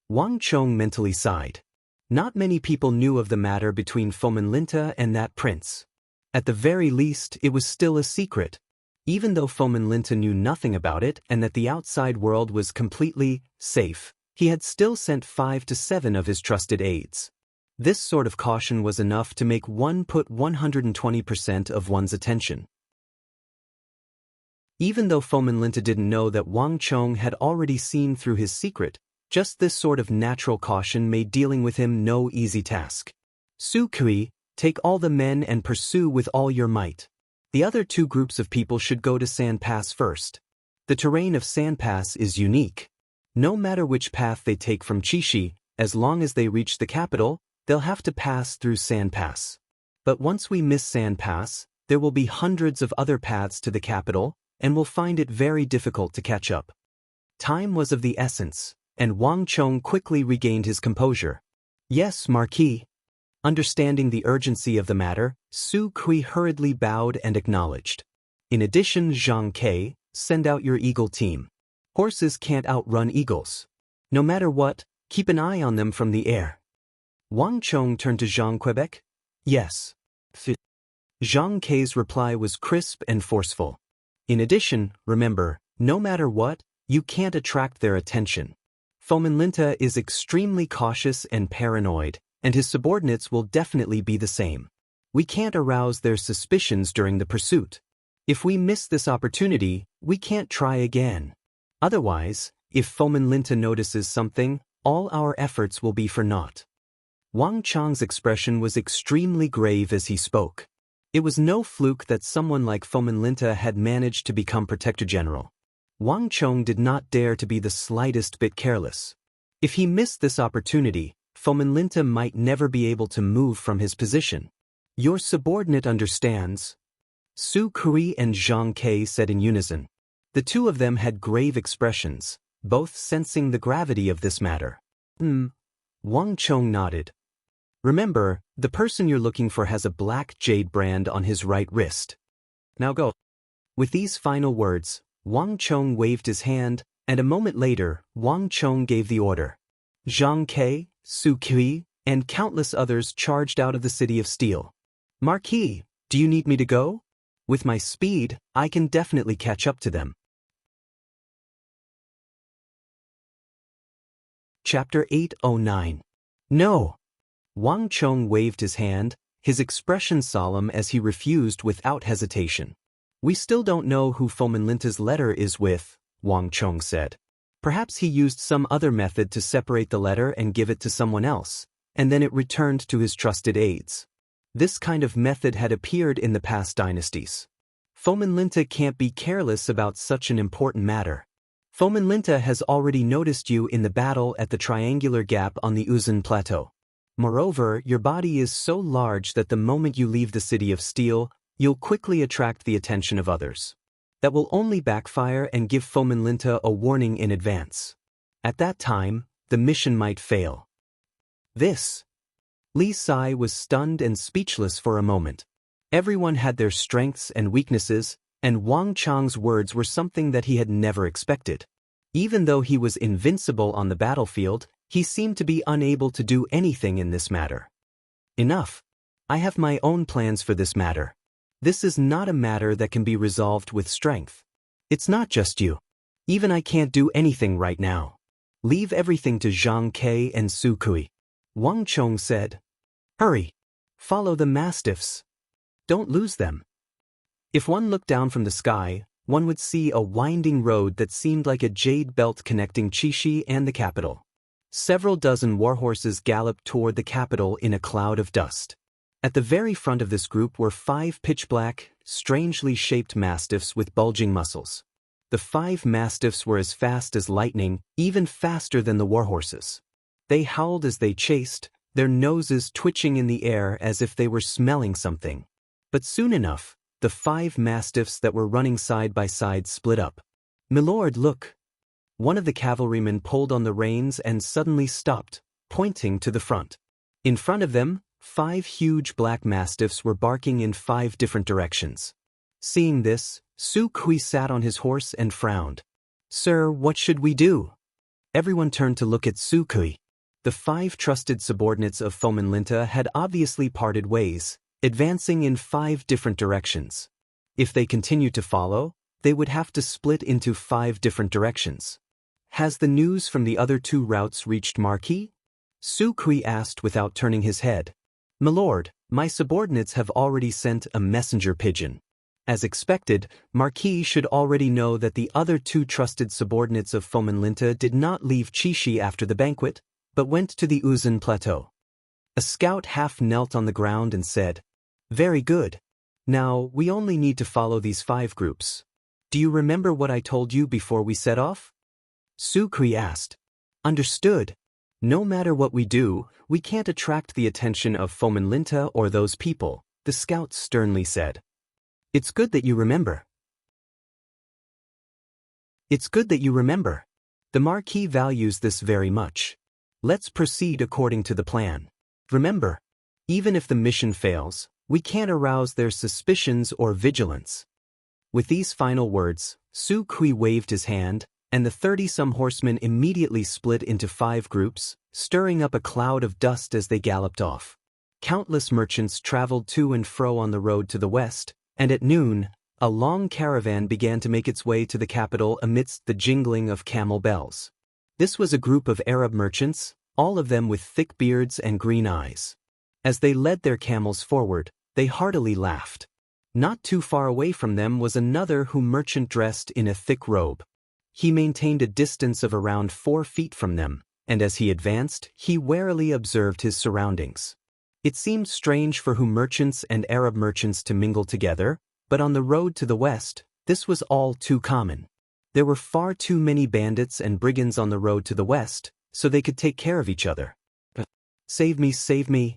[SPEAKER 1] Wang Chong mentally sighed. Not many people knew of the matter between Fomin Linta and that prince. At the very least, it was still a secret. Even though Fomin Linta knew nothing about it and that the outside world was completely safe, he had still sent 5 to 7 of his trusted aides. This sort of caution was enough to make one put 120% of one's attention. Even though Fomin Linta didn't know that Wang Chong had already seen through his secret, just this sort of natural caution made dealing with him no easy task. Su Kui, take all the men and pursue with all your might. The other 2 groups of people should go to Sand Pass first. The terrain of Sand Pass is unique. No matter which path they take from Qixi, as long as they reach the capital, they'll have to pass through Sand Pass. But once we miss Sand Pass, there will be hundreds of other paths to the capital, and we'll find it very difficult to catch up. Time was of the essence, and Wang Chong quickly regained his composure. Yes, Marquis. Understanding the urgency of the matter, Su Kui hurriedly bowed and acknowledged. In addition, Zhang Ke, send out your eagle team. Horses can't outrun eagles. No matter what, keep an eye on them from the air. Wang Chong turned to Zhang Quebec. Yes. Zhang Ke's reply was crisp and forceful. In addition, remember, no matter what, you can't attract their attention. Fomin Linta is extremely cautious and paranoid, and his subordinates will definitely be the same. We can't arouse their suspicions during the pursuit. If we miss this opportunity, we can't try again. Otherwise, if Fomin Linta notices something, all our efforts will be for naught. Wang Chong's expression was extremely grave as he spoke. It was no fluke that someone like Fomin Linta had managed to become Protector General. Wang Chong did not dare to be the slightest bit careless. If he missed this opportunity, Fomin Linta might never be able to move from his position. Your subordinate understands. Su Kui and Zhang Ke said in unison. The 2 of them had grave expressions, both sensing the gravity of this matter. Wang Chong nodded. Remember, the person you're looking for has a black jade brand on his right wrist. Now go. With these final words, Wang Chong waved his hand, and a moment later, Wang Chong gave the order. Zhang Ke, Su Kui, and countless others charged out of the City of Steel. Marquis, do you need me to go? With my speed, I can definitely catch up to them. Chapter 809. No. Wang Chong waved his hand, his expression solemn as he refused without hesitation. We still don't know who Fomin Linta's letter is with, Wang Chong said. Perhaps he used some other method to separate the letter and give it to someone else, and then it returned to his trusted aides. This kind of method had appeared in the past dynasties. Fomin Linta can't be careless about such an important matter. Fomin Linta has already noticed you in the battle at the Triangular Gap on the Uzun Plateau. Moreover, your body is so large that the moment you leave the City of Steel, you'll quickly attract the attention of others. That will only backfire and give Fomin Linta a warning in advance. At that time, the mission might fail. This. Li Sai was stunned and speechless for a moment. Everyone had their strengths and weaknesses, and Wang Chong's words were something that he had never expected. Even though he was invincible on the battlefield, he seemed to be unable to do anything in this matter. Enough. I have my own plans for this matter. This is not a matter that can be resolved with strength. It's not just you. Even I can't do anything right now. Leave everything to Zhang Ke and Su Kui. Wang Chong said. Hurry. Follow the mastiffs. Don't lose them. If one looked down from the sky, one would see a winding road that seemed like a jade belt connecting Qixi and the capital. Several dozen warhorses galloped toward the capital in a cloud of dust. At the very front of this group were 5 pitch-black, strangely shaped mastiffs with bulging muscles. The 5 mastiffs were as fast as lightning, even faster than the warhorses. They howled as they chased, their noses twitching in the air as if they were smelling something. But soon enough, the 5 mastiffs that were running side by side split up. "Milord, look!" One of the cavalrymen pulled on the reins and suddenly stopped, pointing to the front. In front of them, 5 huge black mastiffs were barking in 5 different directions. Seeing this, Su Kui sat on his horse and frowned. "Sir, what should we do?" Everyone turned to look at Su Kui. The 5 trusted subordinates of Fomin Linta had obviously parted ways, advancing in 5 different directions. If they continued to follow, they would have to split into 5 different directions. "Has the news from the other 2 routes reached Marquis?" Su Kui asked without turning his head. "Milord, my subordinates have already sent a messenger pigeon." As expected, Marquis should already know that the other 2 trusted subordinates of Fomin Linta did not leave Qixi after the banquet, but went to the Uzun Plateau. A scout half knelt on the ground and said, "Very good. Now, we only need to follow these 5 groups. Do you remember what I told you before we set off?" Su Kui asked. "Understood. No matter what we do, we can't attract the attention of Fomin Linta or those people," the scout sternly said. "It's good that you remember. It's good that you remember. The Marquis values this very much. Let's proceed according to the plan. Remember, even if the mission fails, we can't arouse their suspicions or vigilance." With these final words, Su Kui waved his hand, and the 30-some horsemen immediately split into 5 groups, stirring up a cloud of dust as they galloped off. Countless merchants traveled to and fro on the road to the west, and at noon, a long caravan began to make its way to the capital amidst the jingling of camel bells. This was a group of Arab merchants, all of them with thick beards and green eyes. As they led their camels forward, they heartily laughed. Not too far away from them was another merchant dressed in a thick robe. He maintained a distance of around 4 feet from them, and as he advanced, he warily observed his surroundings. It seemed strange for merchants and Arab merchants to mingle together, but on the road to the west, this was all too common. There were far too many bandits and brigands on the road to the west, so they could take care of each other. "Save me, save me!"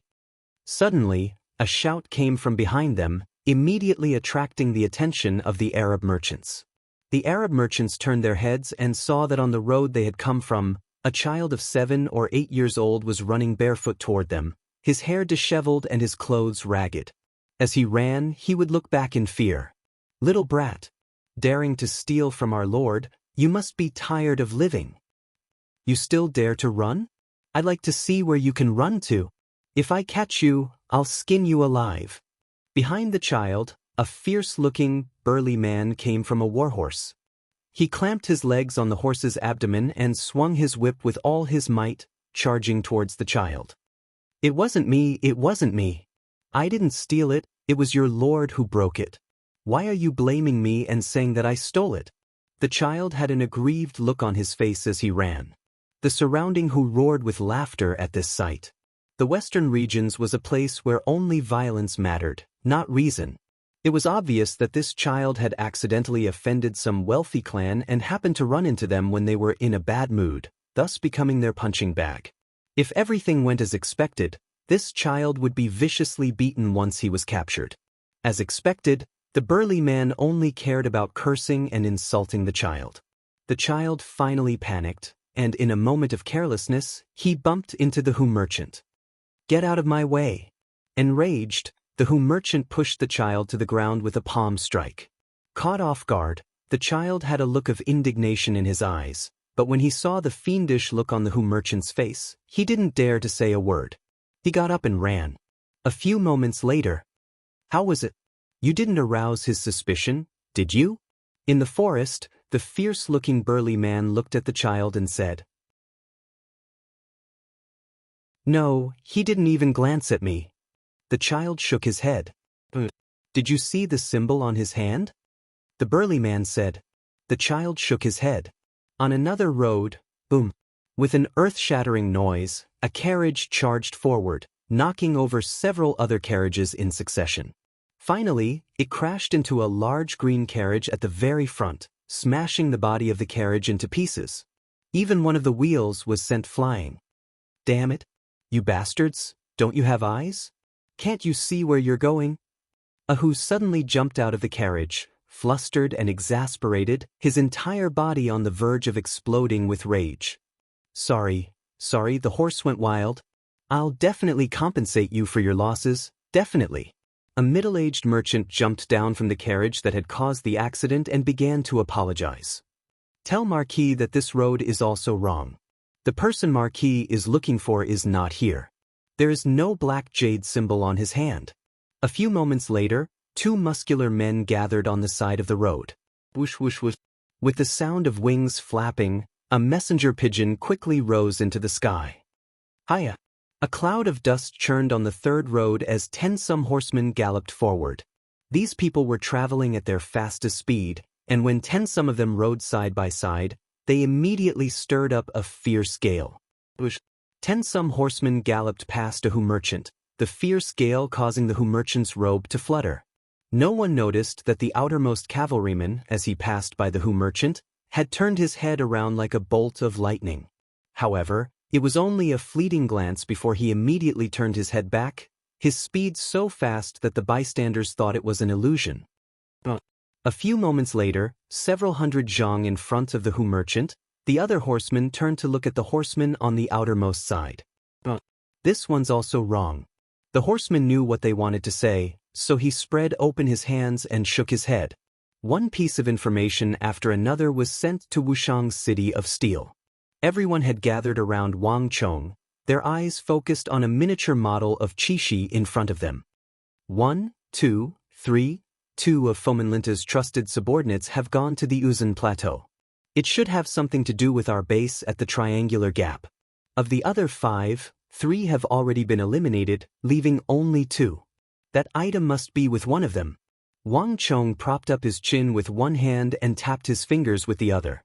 [SPEAKER 1] Suddenly, a shout came from behind them, immediately attracting the attention of the Arab merchants. The Arab merchants turned their heads and saw that on the road they had come from, a child of 7 or 8 years old was running barefoot toward them, his hair disheveled and his clothes ragged. As he ran, he would look back in fear. "Little brat, daring to steal from our Lord, you must be tired of living. You still dare to run? I'd like to see where you can run to. If I catch you, I'll skin you alive." Behind the child, a fierce-looking, burly man came from a warhorse. He clamped his legs on the horse's abdomen and swung his whip with all his might, charging towards the child. "It wasn't me, it wasn't me. I didn't steal it, it was your Lord who broke it. Why are you blaming me and saying that I stole it?" The child had an aggrieved look on his face as he ran. The surrounding roared with laughter at this sight. The western regions was a place where only violence mattered, not reason. It was obvious that this child had accidentally offended some wealthy clan and happened to run into them when they were in a bad mood, thus becoming their punching bag. If everything went as expected, this child would be viciously beaten once he was captured. As expected, the burly man only cared about cursing and insulting the child. The child finally panicked, and in a moment of carelessness, he bumped into the merchant. "Get out of my way!" Enraged, the merchant pushed the child to the ground with a palm strike. Caught off guard, the child had a look of indignation in his eyes, but when he saw the fiendish look on the merchant's face, he didn't dare to say a word. He got up and ran. A few moments later. How was it? You didn't arouse his suspicion, did you? In the forest, the fierce-looking burly man looked at the child and said. No, he didn't even glance at me. The child shook his head. Did you see the symbol on his hand? The burly man said. The child shook his head. On another road, boom. With an earth-shattering noise, a carriage charged forward, knocking over several other carriages in succession. Finally, it crashed into a large green carriage at the very front, smashing the body of the carriage into pieces. Even one of the wheels was sent flying. Damn it! You bastards, don't you have eyes? Can't you see where you're going? Ahu suddenly jumped out of the carriage, flustered and exasperated, his entire body on the verge of exploding with rage. Sorry, the horse went wild. I'll definitely compensate you for your losses, definitely. A middle-aged merchant jumped down from the carriage that had caused the accident and began to apologize. Tell Marquis that this road is also wrong. The person Marquis is looking for is not here. There is no black jade symbol on his hand. A few moments later, two muscular men gathered on the side of the road. Whoosh whoosh whoosh. With the sound of wings flapping, a messenger pigeon quickly rose into the sky. Hiya! A cloud of dust churned on the third road as 10-some horsemen galloped forward. These people were traveling at their fastest speed, and when 10-some of them rode side by side, they immediately stirred up a fierce gale. 10-some horsemen galloped past a Hu merchant, the fierce gale causing the Hu merchant's robe to flutter. No one noticed that the outermost cavalryman, as he passed by the Hu merchant, had turned his head around like a bolt of lightning. However, it was only a fleeting glance before he immediately turned his head back, his speed so fast that the bystanders thought it was an illusion. A few moments later, several hundred zhang in front of the Hu merchant, the other horseman turned to look at the horseman on the outermost side. This one's also wrong. The horseman knew what they wanted to say, so he spread open his hands and shook his head. One piece of information after another was sent to Wushang's city of steel. Everyone had gathered around Wang Chong, their eyes focused on a miniature model of Qixi in front of them. 1, 2, 3, 2 of Fomenlinta's trusted subordinates have gone to the Uzan Plateau. It should have something to do with our base at the Triangular Gap. Of the other 5, 3 have already been eliminated, leaving only 2. That item must be with one of them. Wang Chong propped up his chin with one hand and tapped his fingers with the other.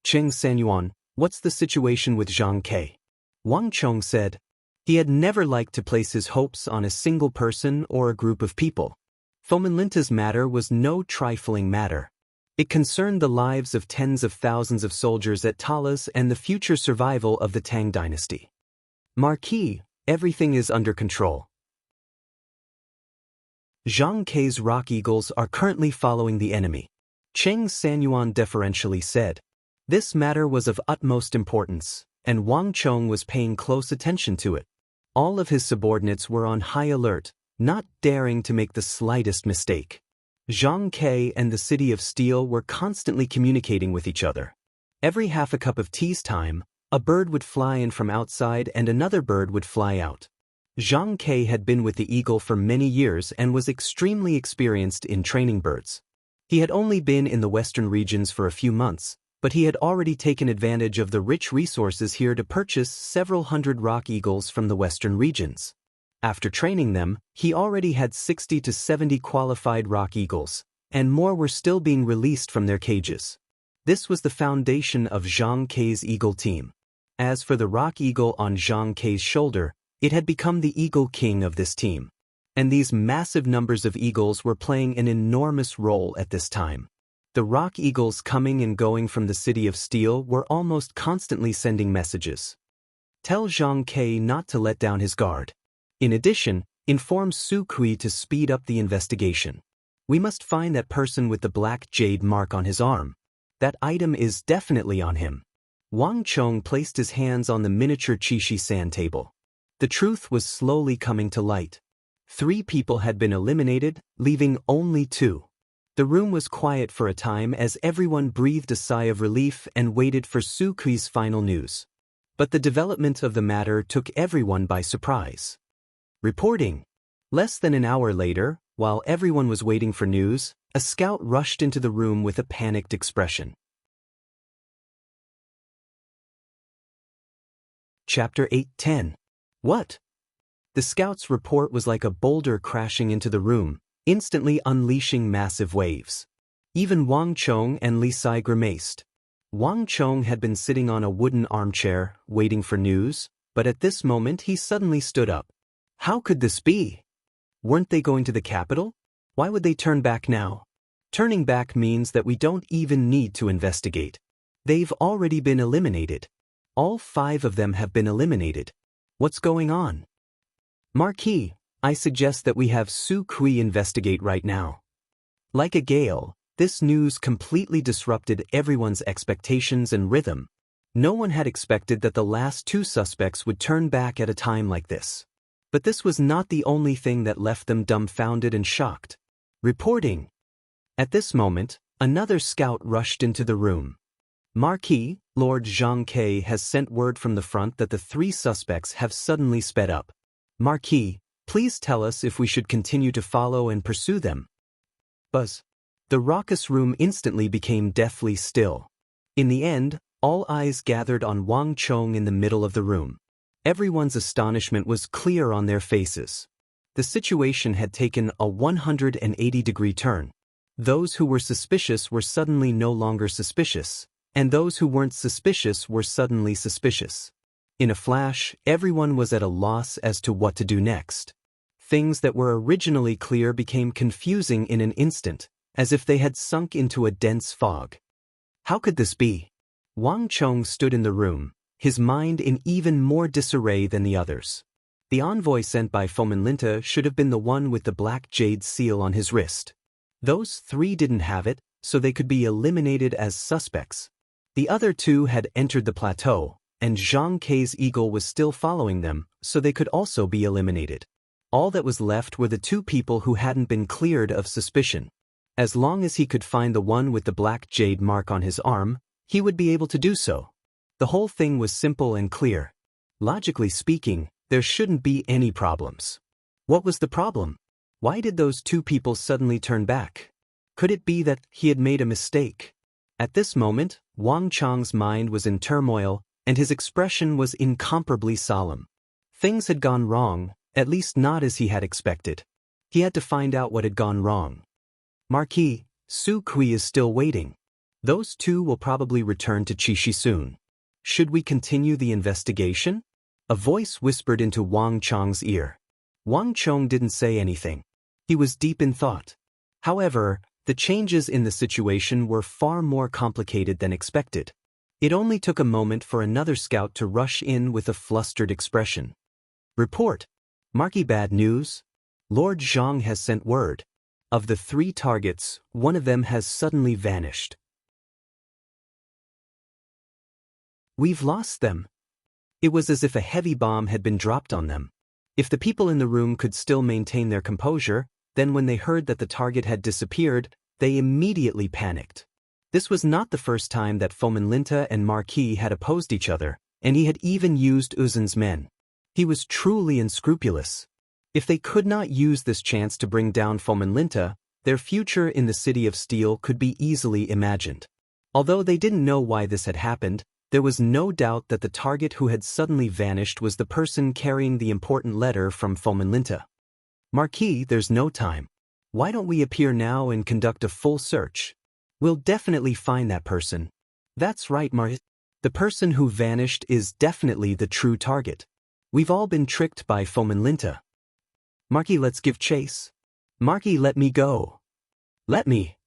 [SPEAKER 1] Cheng Sanyuan, what's the situation with Zhang Ke? Wang Chong said. He had never liked to place his hopes on a single person or a group of people. Fomenlinta's matter was no trifling matter. It concerned the lives of tens of thousands of soldiers at Talas and the future survival of the Tang dynasty. Marquis, everything is under control. Zhang Ke's rock eagles are currently following the enemy. Cheng Sanyuan deferentially said. This matter was of utmost importance, and Wang Chong was paying close attention to it. All of his subordinates were on high alert, not daring to make the slightest mistake. Zhang Ke and the City of Steel were constantly communicating with each other. Every half a cup of tea's time, a bird would fly in from outside and another bird would fly out. Zhang Ke had been with the eagle for many years and was extremely experienced in training birds. He had only been in the western regions for a few months, but he had already taken advantage of the rich resources here to purchase several hundred rock eagles from the western regions. After training them, he already had 60 to 70 qualified rock eagles, and more were still being released from their cages. This was the foundation of Zhang Ke's eagle team. As for the rock eagle on Zhang Ke's shoulder, it had become the eagle king of this team. And these massive numbers of eagles were playing an enormous role at this time. The rock eagles coming and going from the City of Steel were almost constantly sending messages. Tell Zhang Ke not to let down his guard. In addition, inform Su Kui to speed up the investigation. We must find that person with the black jade mark on his arm. That item is definitely on him. Wang Chong placed his hands on the miniature Qixi sand table. The truth was slowly coming to light. 3 people had been eliminated, leaving only 2. The room was quiet for a time as everyone breathed a sigh of relief and waited for Su Kui's final news. But the development of the matter took everyone by surprise. Reporting. Less than an hour later, while everyone was waiting for news, a scout rushed into the room with a panicked expression. Chapter 8:10. What? The scout's report was like a boulder crashing into the room, instantly unleashing massive waves. Even Wang Chong and Li Sai grimaced. Wang Chong had been sitting on a wooden armchair, waiting for news, but at this moment he suddenly stood up. How could this be? Weren't they going to the capital? Why would they turn back now? Turning back means that we don't even need to investigate. They've already been eliminated. All 5 of them have been eliminated. What's going on? Marquis, I suggest that we have Su Kui investigate right now. Like a gale, this news completely disrupted everyone's expectations and rhythm. No one had expected that the last 2 suspects would turn back at a time like this. But this was not the only thing that left them dumbfounded and shocked. Reporting. At this moment, another scout rushed into the room. Marquis, Lord Zhang Ke has sent word from the front that the 3 suspects have suddenly sped up. Marquis, please tell us if we should continue to follow and pursue them. Buzz. The raucous room instantly became deathly still. In the end, all eyes gathered on Wang Chong in the middle of the room. Everyone's astonishment was clear on their faces. The situation had taken a 180-degree turn. Those who were suspicious were suddenly no longer suspicious, and those who weren't suspicious were suddenly suspicious. In a flash, everyone was at a loss as to what to do next. Things that were originally clear became confusing in an instant, as if they had sunk into a dense fog. How could this be? Wang Chong stood in the room, his mind in even more disarray than the others. The envoy sent by Fomenlinta should have been the one with the black jade seal on his wrist. Those 3 didn't have it, so they could be eliminated as suspects. The other 2 had entered the plateau, and Zhang Ke's eagle was still following them, so they could also be eliminated. All that was left were the 2 people who hadn't been cleared of suspicion. As long as he could find the one with the black jade mark on his arm, he would be able to do so. The whole thing was simple and clear. Logically speaking, there shouldn't be any problems. What was the problem? Why did those 2 people suddenly turn back? Could it be that he had made a mistake? At this moment, Wang Chong's mind was in turmoil, and his expression was incomparably solemn. Things had gone wrong, at least not as he had expected. He had to find out what had gone wrong. Marquis, Su Kui is still waiting. Those 2 will probably return to Chishi soon. Should we continue the investigation? A voice whispered into Wang Chong's ear. Wang Chong didn't say anything. He was deep in thought. However, the changes in the situation were far more complicated than expected. It only took a moment for another scout to rush in with a flustered expression. Report. Marquis, bad news. Lord Zhang has sent word. Of the 3 targets, one of them has suddenly vanished. We've lost them. It was as if a heavy bomb had been dropped on them. If the people in the room could still maintain their composure, then when they heard that the target had disappeared, they immediately panicked. This was not the first time that Fomenlinta and Marquis had opposed each other, and he had even used Uzin's men. He was truly unscrupulous. If they could not use this chance to bring down Fomenlinta, their future in the City of Steel could be easily imagined. Although they didn't know why this had happened, there was no doubt that the target who had suddenly vanished was the person carrying the important letter from Fomenlinta. Marquis, there's no time. Why don't we appear now and conduct a full search? We'll definitely find that person. That's right, Marquis. The person who vanished is definitely the true target. We've all been tricked by Fomenlinta. Marquis, let's give chase. Marquis, let me go. Let me.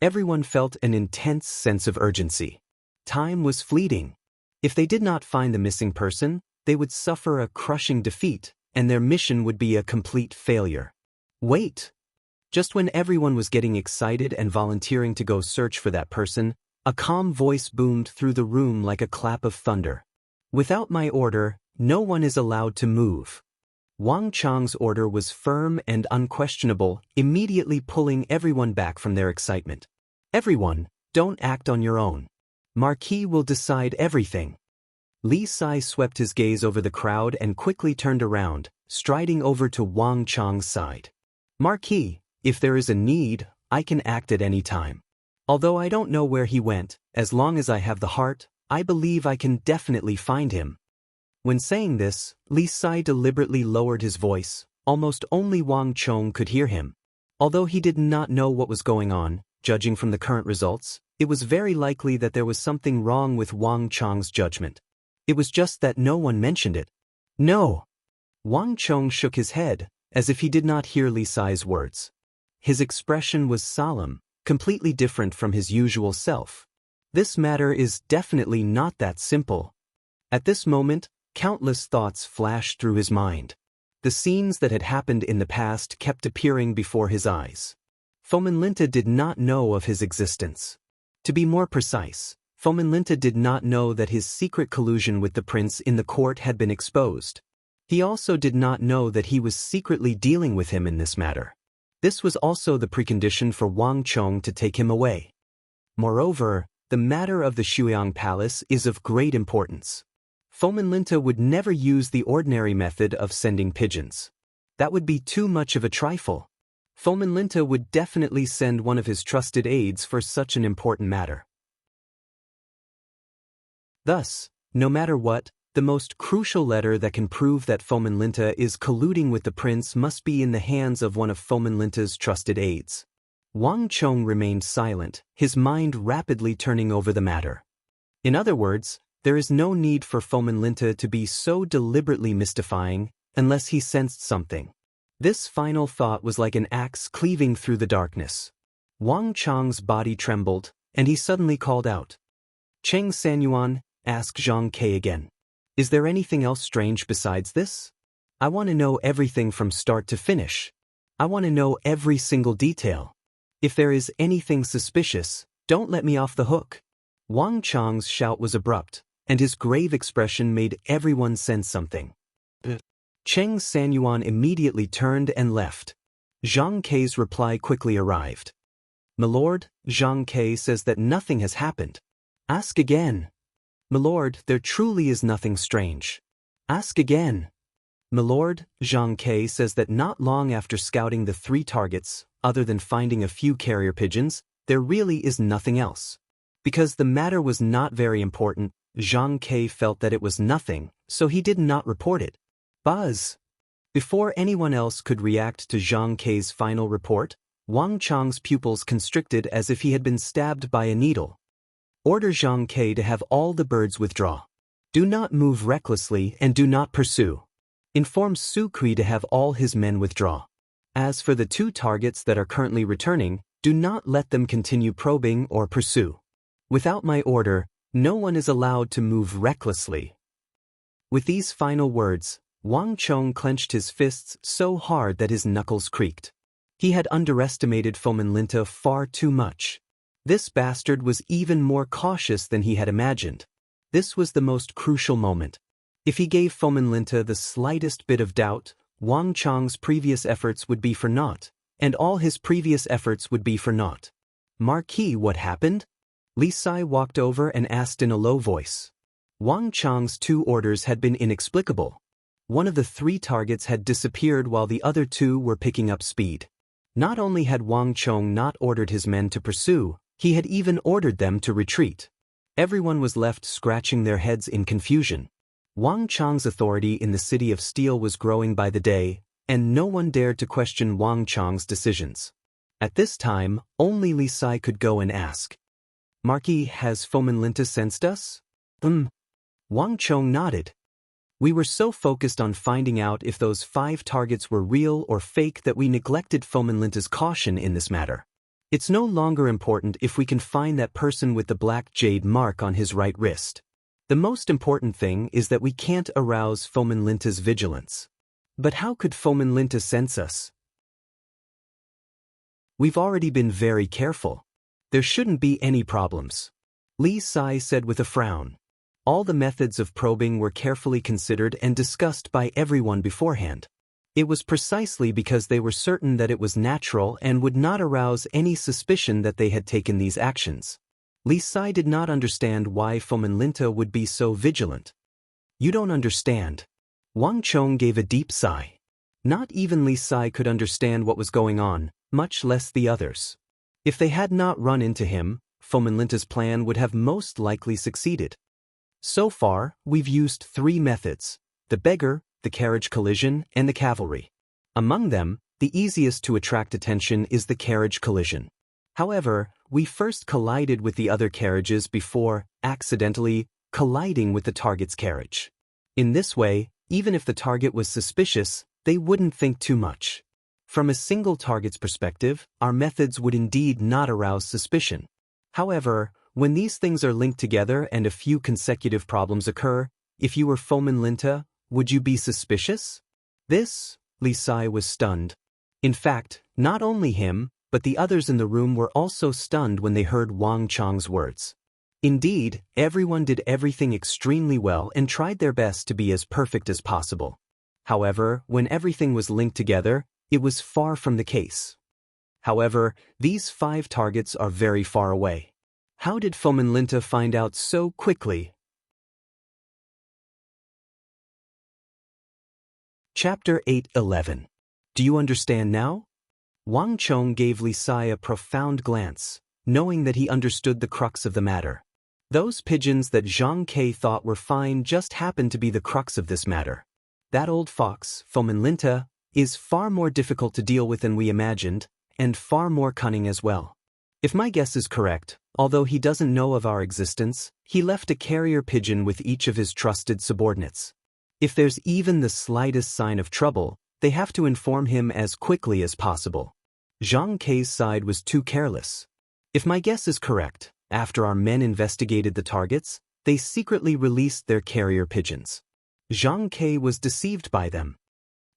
[SPEAKER 1] Everyone felt an intense sense of urgency. Time was fleeting. If they did not find the missing person, they would suffer a crushing defeat, and their mission would be a complete failure. Wait! Just when everyone was getting excited and volunteering to go search for that person, a calm voice boomed through the room like a clap of thunder. Without my order, no one is allowed to move. Wang Chong's order was firm and unquestionable, immediately pulling everyone back from their excitement. Everyone, don't act on your own. Marquis will decide everything. Li Sai swept his gaze over the crowd and quickly turned around, striding over to Wang Chang's side. Marquis, if there is a need, I can act at any time. Although I don't know where he went, as long as I have the heart, I believe I can definitely find him. When saying this, Li Sai deliberately lowered his voice, almost only Wang Chong could hear him. Although he did not know what was going on, judging from the current results, it was very likely that there was something wrong with Wang Chong's judgment. It was just that no one mentioned it. No! Wang Chong shook his head, as if he did not hear Li Sai's words. His expression was solemn, completely different from his usual self. This matter is definitely not that simple. At this moment, countless thoughts flashed through his mind. The scenes that had happened in the past kept appearing before his eyes. Fomenlinta did not know of his existence. To be more precise, Fomenlinta did not know that his secret collusion with the prince in the court had been exposed. He also did not know that he was secretly dealing with him in this matter. This was also the precondition for Wang Chong to take him away. Moreover, the matter of the Shuiyang Palace is of great importance. Fomenlinta would never use the ordinary method of sending pigeons. That would be too much of a trifle. Fomenlinta would definitely send one of his trusted aides for such an important matter. Thus, no matter what, the most crucial letter that can prove that Fomenlinta is colluding with the prince must be in the hands of one of Fomenlinta's trusted aides. Wang Chong remained silent, his mind rapidly turning over the matter. In other words, there is no need for Fomenlinta to be so deliberately mystifying, unless he sensed something. This final thought was like an axe cleaving through the darkness. Wang Chong's body trembled, and he suddenly called out. Cheng Sanyuan, ask Zhang Ke again. Is there anything else strange besides this? I want to know everything from start to finish. I want to know every single detail. If there is anything suspicious, don't let me off the hook. Wang Chong's shout was abrupt, and his grave expression made everyone sense something. Cheng Sanyuan immediately turned and left. Zhang Ke's reply quickly arrived. Milord, Zhang Ke says that nothing has happened. Ask again. Milord, there truly is nothing strange. Ask again. Milord, Zhang Ke says that not long after scouting the 3 targets, other than finding a few carrier pigeons, there really is nothing else. Because the matter was not very important, Zhang Ke felt that it was nothing, so he did not report it. Buzz! Before anyone else could react to Zhang Ke's final report, Wang Chong's pupils constricted as if he had been stabbed by a needle. Order Zhang Ke to have all the birds withdraw. Do not move recklessly and do not pursue. Inform Su Kui to have all his men withdraw. As for the 2 targets that are currently returning, do not let them continue probing or pursue. Without my order, no one is allowed to move recklessly. With these final words, Wang Chong clenched his fists so hard that his knuckles creaked. He had underestimated Fomenlinta far too much. This bastard was even more cautious than he had imagined. This was the most crucial moment. If he gave Fomenlinta the slightest bit of doubt, Wang Chong's previous efforts would be for naught, and all his previous efforts would be for naught. Marquis, what happened? Li Sai walked over and asked in a low voice. Wang Chong's 2 orders had been inexplicable. One of the 3 targets had disappeared while the other 2 were picking up speed. Not only had Wang Chong not ordered his men to pursue, he had even ordered them to retreat. Everyone was left scratching their heads in confusion. Wang Chong's authority in the City of Steel was growing by the day, and no one dared to question Wang Chong's decisions. At this time, only Li Sai could go and ask. Marquis, has Fomenlinta sensed us? Wang Chong nodded. We were so focused on finding out if those 5 targets were real or fake that we neglected Fomenlinta's caution in this matter. It's no longer important if we can find that person with the black jade mark on his right wrist. The most important thing is that we can't arouse Fomenlinta's vigilance. But how could Fomenlinta sense us? We've already been very careful. There shouldn't be any problems. Li Sai said with a frown. All the methods of probing were carefully considered and discussed by everyone beforehand. It was precisely because they were certain that it was natural and would not arouse any suspicion that they had taken these actions. Li Sai did not understand why Fomenlinta would be so vigilant. You don't understand. Wang Chong gave a deep sigh. Not even Li Sai could understand what was going on, much less the others. If they had not run into him, Fomenlinta's plan would have most likely succeeded. So far, we've used 3 methods: the beggar, the carriage collision, and the cavalry. Among them, the easiest to attract attention is the carriage collision. However, we first collided with the other carriages before, accidentally, colliding with the target's carriage. In this way, even if the target was suspicious, they wouldn't think too much. From a single target's perspective, our methods would indeed not arouse suspicion. However, when these things are linked together and a few consecutive problems occur, if you were Fomenlinta, would you be suspicious? This, Li Sai was stunned. In fact, not only him, but the others in the room were also stunned when they heard Wang Chong's words. Indeed, everyone did everything extremely well and tried their best to be as perfect as possible. However, when everything was linked together, it was far from the case. However, these 5 targets are very far away. How did Fomenlinta find out so quickly? Chapter 8:11. Do you understand now? Wang Chong gave Li Sai a profound glance, knowing that he understood the crux of the matter. Those pigeons that Zhang Ke thought were fine just happened to be the crux of this matter. That old fox, Fomenlinta, is far more difficult to deal with than we imagined, and far more cunning as well. If my guess is correct, although he doesn't know of our existence, he left a carrier pigeon with each of his trusted subordinates. If there's even the slightest sign of trouble, they have to inform him as quickly as possible. Zhang Ke's side was too careless. If my guess is correct, after our men investigated the targets, they secretly released their carrier pigeons. Zhang Ke was deceived by them.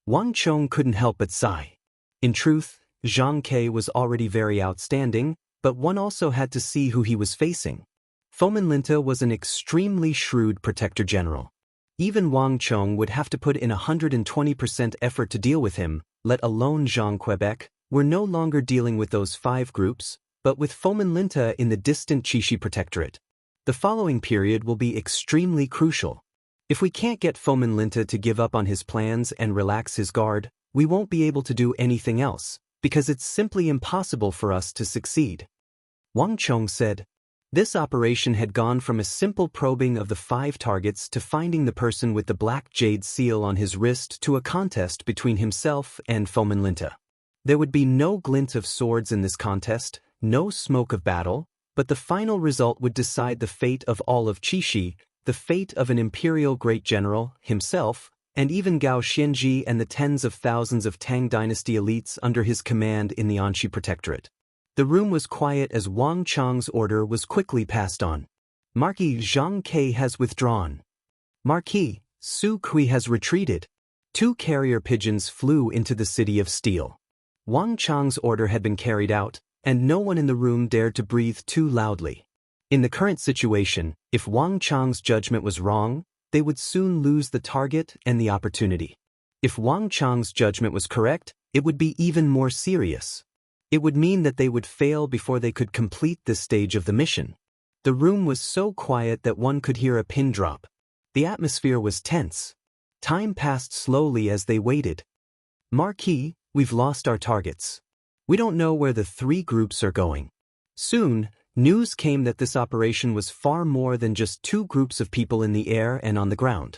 [SPEAKER 1] Wang Chong couldn't help but sigh. In truth, Zhang Ke was already very outstanding, but one also had to see who he was facing. Fomenlinta was an extremely shrewd protector general. Even Wang Chong would have to put in 120% effort to deal with him, let alone Jean Quebec. We're no longer dealing with those 5 groups, but with Fomenlinta in the distant Chishi Protectorate. The following period will be extremely crucial. If we can't get Fomenlinta to give up on his plans and relax his guard, we won't be able to do anything else, because it's simply impossible for us to succeed. Wang Chong said. This operation had gone from a simple probing of the 5 targets to finding the person with the black jade seal on his wrist to a contest between himself and Fomenlinta. There would be no glint of swords in this contest, no smoke of battle, but the final result would decide the fate of all of Chishi, the fate of an imperial great general, himself, and even Gao Xianji and the tens of thousands of Tang dynasty elites under his command in the Anxi Protectorate. The room was quiet as Wang Chong's order was quickly passed on. Marquis Zhang Ke has withdrawn. Marquis Su Kui has retreated. 2 carrier pigeons flew into the city of steel. Wang Chong's order had been carried out, and no one in the room dared to breathe too loudly. In the current situation, if Wang Chong's judgment was wrong, they would soon lose the target and the opportunity. If Wang Chong's judgment was correct, it would be even more serious. It would mean that they would fail before they could complete this stage of the mission. The room was so quiet that one could hear a pin drop. The atmosphere was tense. Time passed slowly as they waited. Marquis, we've lost our targets. We don't know where the 3 groups are going. Soon, news came that this operation was far more than just 2 groups of people in the air and on the ground.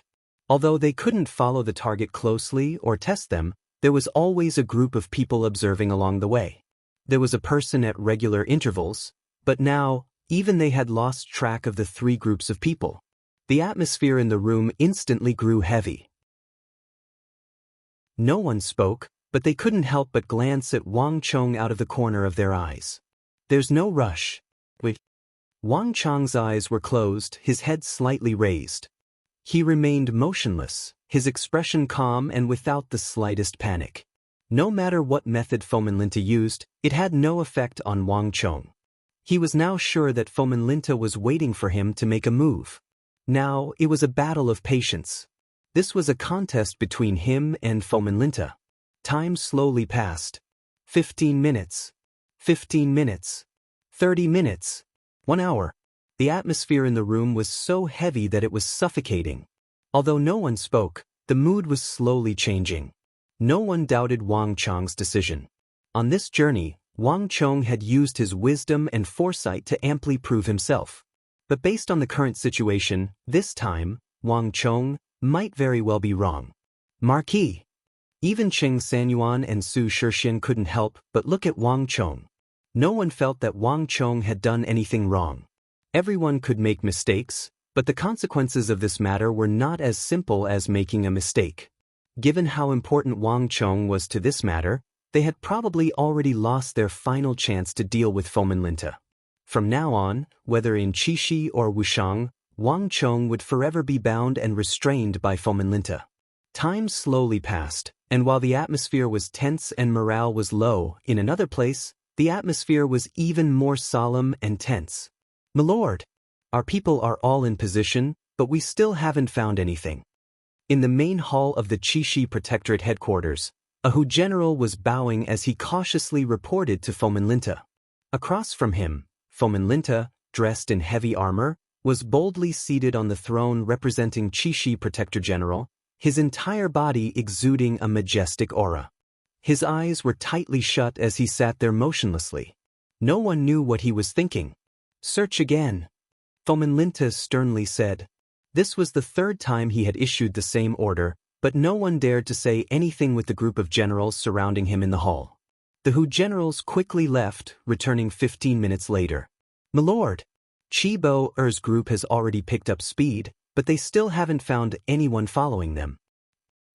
[SPEAKER 1] Although they couldn't follow the target closely or test them, there was always a group of people observing along the way. There was a person at regular intervals, but now, even they had lost track of the 3 groups of people. The atmosphere in the room instantly grew heavy. No one spoke, but they couldn't help but glance at Wang Chong out of the corner of their eyes. There's no rush. Wait. Wang Chong's eyes were closed, his head slightly raised. He remained motionless, his expression calm and without the slightest panic. No matter what method Fomenlinta used, it had no effect on Wang Chong. He was now sure that Fomenlinta was waiting for him to make a move. Now, it was a battle of patience. This was a contest between him and Fomenlinta. Time slowly passed. 15 minutes. 15 minutes. 30 minutes. 1 hour. The atmosphere in the room was so heavy that it was suffocating. Although no one spoke, the mood was slowly changing. No one doubted Wang Chong's decision. On this journey, Wang Chong had used his wisdom and foresight to amply prove himself. But based on the current situation, this time, Wang Chong might very well be wrong. Marquis. Even Cheng Sanyuan and Su Shixin couldn't help but look at Wang Chong. No one felt that Wang Chong had done anything wrong. Everyone could make mistakes, but the consequences of this matter were not as simple as making a mistake. Given how important Wang Chong was to this matter, they had probably already lost their final chance to deal with Fomenlinta. From now on, whether in Qixi or Wushang, Wang Chong would forever be bound and restrained by Fomenlinta. Time slowly passed, and while the atmosphere was tense and morale was low, in another place, the atmosphere was even more solemn and tense. "My lord, our people are all in position, but we still haven't found anything." In the main hall of the Qixi Protectorate headquarters, a Hu general was bowing as he cautiously reported to Fomenlinta. Across from him, Fomenlinta, dressed in heavy armor, was boldly seated on the throne representing Qixi Protector General, his entire body exuding a majestic aura. His eyes were tightly shut as he sat there motionlessly. No one knew what he was thinking. "Search again," Fomenlinta sternly said. This was the third time he had issued the same order, but no one dared to say anything with the group of generals surrounding him in the hall. The Hu generals quickly left, returning 15 minutes later. "My lord, Qi Bo Er's group has already picked up speed, but they still haven't found anyone following them."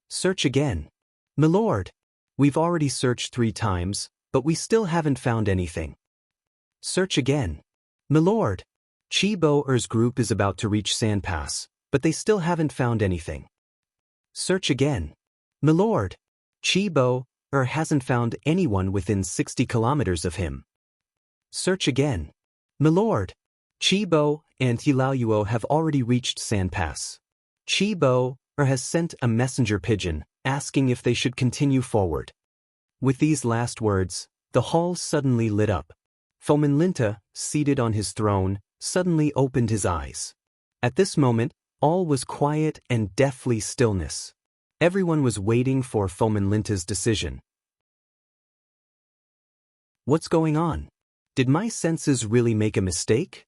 [SPEAKER 1] "Search again." "My lord, we've already searched 3 times, but we still haven't found anything." "Search again." "My lord, Qi Bo Er's group is about to reach Sand Pass, but they still haven't found anything." "Search again." "My lord, Qi Bo Er hasn't found anyone within 60 kilometers of him." "Search again." "My lord, Qi Bo and Hilaoyuo have already reached Sand Pass. Qi Bo Er has sent a messenger pigeon, asking if they should continue forward." With these last words, the hall suddenly lit up. Fomenlinta, seated on his throne, suddenly opened his eyes. At this moment, all was quiet and deathly stillness. Everyone was waiting for Fomenlinta's decision. "What's going on? Did my senses really make a mistake?"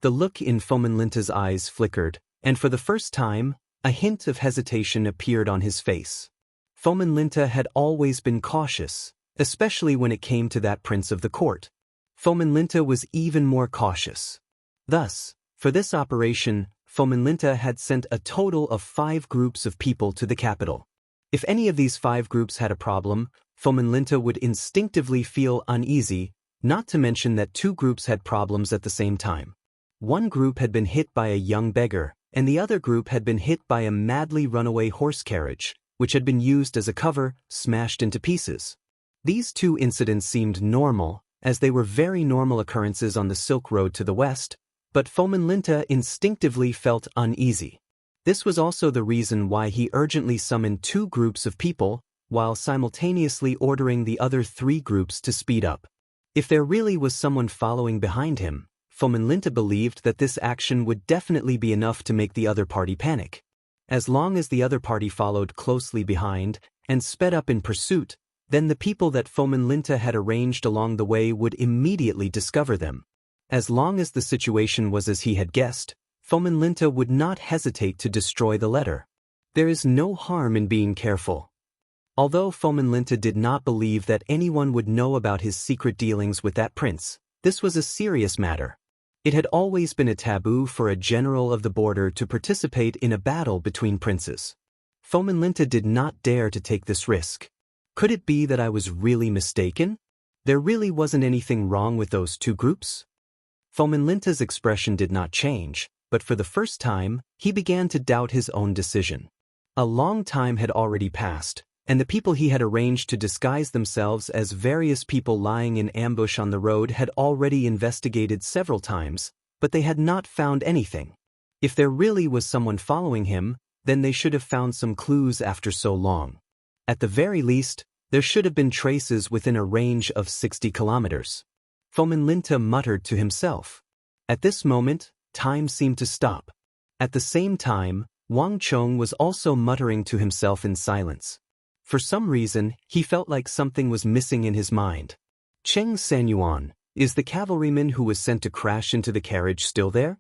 [SPEAKER 1] The look in Fomenlinta's eyes flickered, and for the first time, a hint of hesitation appeared on his face. Fomenlinta had always been cautious, especially when it came to that prince of the court. Fomenlinta was even more cautious. Thus, for this operation, Fomenlinta had sent a total of 5 groups of people to the capital. If any of these 5 groups had a problem, Fomenlinta would instinctively feel uneasy, not to mention that 2 groups had problems at the same time. One group had been hit by a young beggar, and the other group had been hit by a madly runaway horse carriage, which had been used as a cover, smashed into pieces. These 2 incidents seemed normal, as they were very normal occurrences on the Silk Road to the west, but Fomenlinta instinctively felt uneasy. This was also the reason why he urgently summoned 2 groups of people, while simultaneously ordering the other 3 groups to speed up. If there really was someone following behind him, Fomenlinta believed that this action would definitely be enough to make the other party panic. As long as the other party followed closely behind and sped up in pursuit, then the people that Fomenlinta had arranged along the way would immediately discover them. As long as the situation was as he had guessed, Fomenlinta would not hesitate to destroy the letter. There is no harm in being careful. Although Fomenlinta did not believe that anyone would know about his secret dealings with that prince, this was a serious matter. It had always been a taboo for a general of the border to participate in a battle between princes. Fomenlinta did not dare to take this risk. Could it be that I was really mistaken? There really wasn't anything wrong with those 2 groups? Fomenlinta's expression did not change, but for the first time, he began to doubt his own decision. A long time had already passed, and the people he had arranged to disguise themselves as various people lying in ambush on the road had already investigated several times, but they had not found anything. If there really was someone following him, then they should have found some clues after so long. At the very least, there should have been traces within a range of 60 kilometers. Fomenlinta muttered to himself. At this moment, time seemed to stop. At the same time, Wang Chong was also muttering to himself in silence. For some reason, he felt like something was missing in his mind. Cheng Sanyuan, is the cavalryman who was sent to crash into the carriage still there?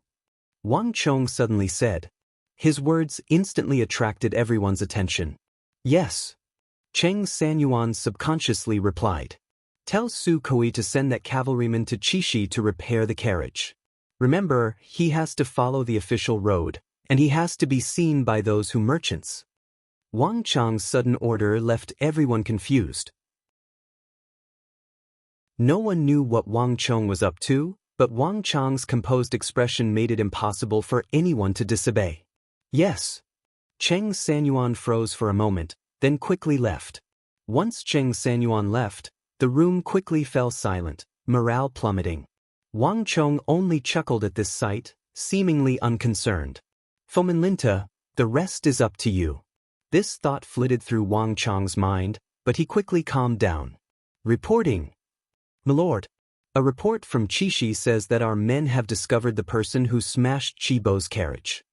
[SPEAKER 1] Wang Chong suddenly said. His words instantly attracted everyone's attention. Yes. Cheng Sanyuan subconsciously replied. Tell Su Kui to send that cavalryman to Chishi to repair the carriage. Remember, he has to follow the official road, and he has to be seen by those who merchants. Wang Chong's sudden order left everyone confused. No one knew what Wang Chong was up to, but Wang Chong's composed expression made it impossible for anyone to disobey. Yes. Cheng Sanyuan froze for a moment, then quickly left. Once Cheng Sanyuan left, the room quickly fell silent, morale plummeting. Wang Chong only chuckled at this sight, seemingly unconcerned. Fomenlinta, the rest is up to you. This thought flitted through Wang Chong's mind, but he quickly calmed down. Reporting. Milord, a report from Chishi says that our men have discovered the person who smashed Chibo's carriage.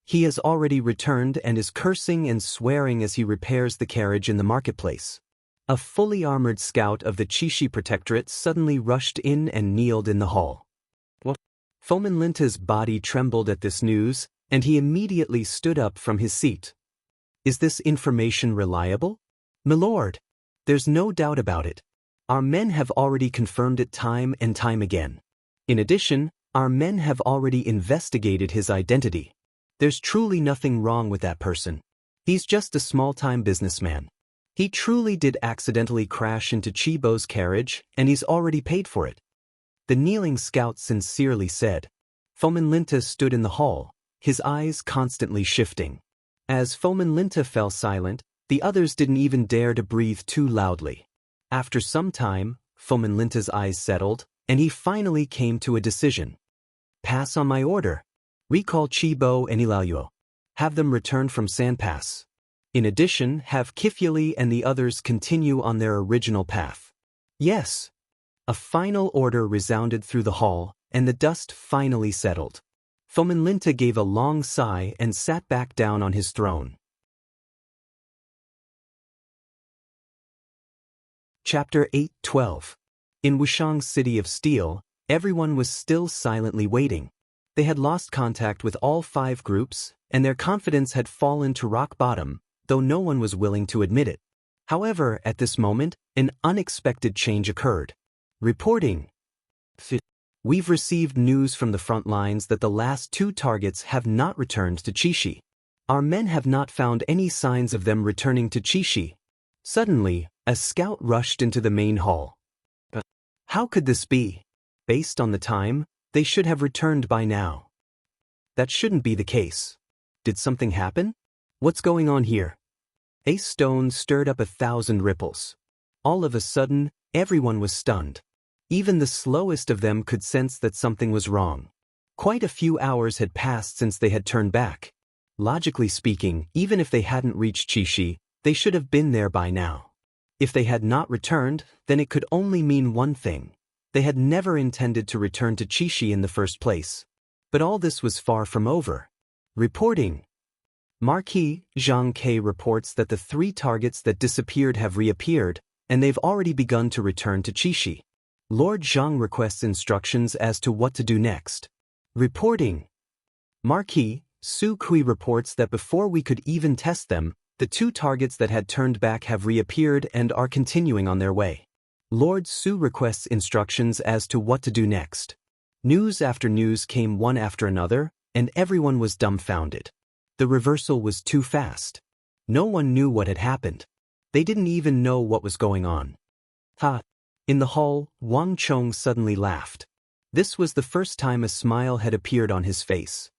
[SPEAKER 1] He has already returned and is cursing and swearing as he repairs the carriage in the marketplace. A fully armored scout of the Chishi Protectorate suddenly rushed in and kneeled in the hall. What? Fomenlinta's body trembled at this news, and he immediately stood up from his seat. Is this information reliable? Milord, there's no doubt about it. Our men have already confirmed it time and time again. In addition, our men have already investigated his identity. There's truly nothing wrong with that person. He's just a small-time businessman. He truly did accidentally crash into Chibo's carriage, and he's already paid for it. The kneeling scout sincerely said. Fomenlinta stood in the hall, his eyes constantly shifting. As Fomenlinta fell silent, the others didn't even dare to breathe too loudly. After some time, Fomenlinta's eyes settled, and he finally came to a decision. Pass on my order. Recall Chibo and Ilaluo. Have them return from Sandpass. In addition, have Kifyali and the others continue on their original path. Yes. A final order resounded through the hall, and the dust finally settled. Fomenlinta gave a long sigh and sat back down on his throne. Chapter 8:12. In Wushang's city of steel, everyone was still silently waiting. They had lost contact with all 5 groups, and their confidence had fallen to rock bottom, though no one was willing to admit it. However, at this moment, an unexpected change occurred. Reporting. We've received news from the front lines that the last 2 targets have not returned to Chishi. Our men have not found any signs of them returning to Chishi. Suddenly, a scout rushed into the main hall. How could this be? Based on the time, they should have returned by now. That shouldn't be the case. Did something happen? What's going on here? A stone stirred up 1,000 ripples. All of a sudden, everyone was stunned. Even the slowest of them could sense that something was wrong. Quite a few hours had passed since they had turned back. Logically speaking, even if they hadn't reached Chishi, they should have been there by now. If they had not returned, then it could only mean one thing. They had never intended to return to Chishi in the first place. But all this was far from over. Reporting. Marquis Zhang Ke reports that the 3 targets that disappeared have reappeared, and they've already begun to return to Chishi. Lord Zhang requests instructions as to what to do next. Reporting. Marquis Su Kui reports that before we could even test them, the 2 targets that had turned back have reappeared and are continuing on their way. Lord Su requests instructions as to what to do next. News after news came one after another, and everyone was dumbfounded. The reversal was too fast. No one knew what had happened. They didn't even know what was going on. Ha! In the hall, Wang Chong suddenly laughed. This was the first time a smile had appeared on his face.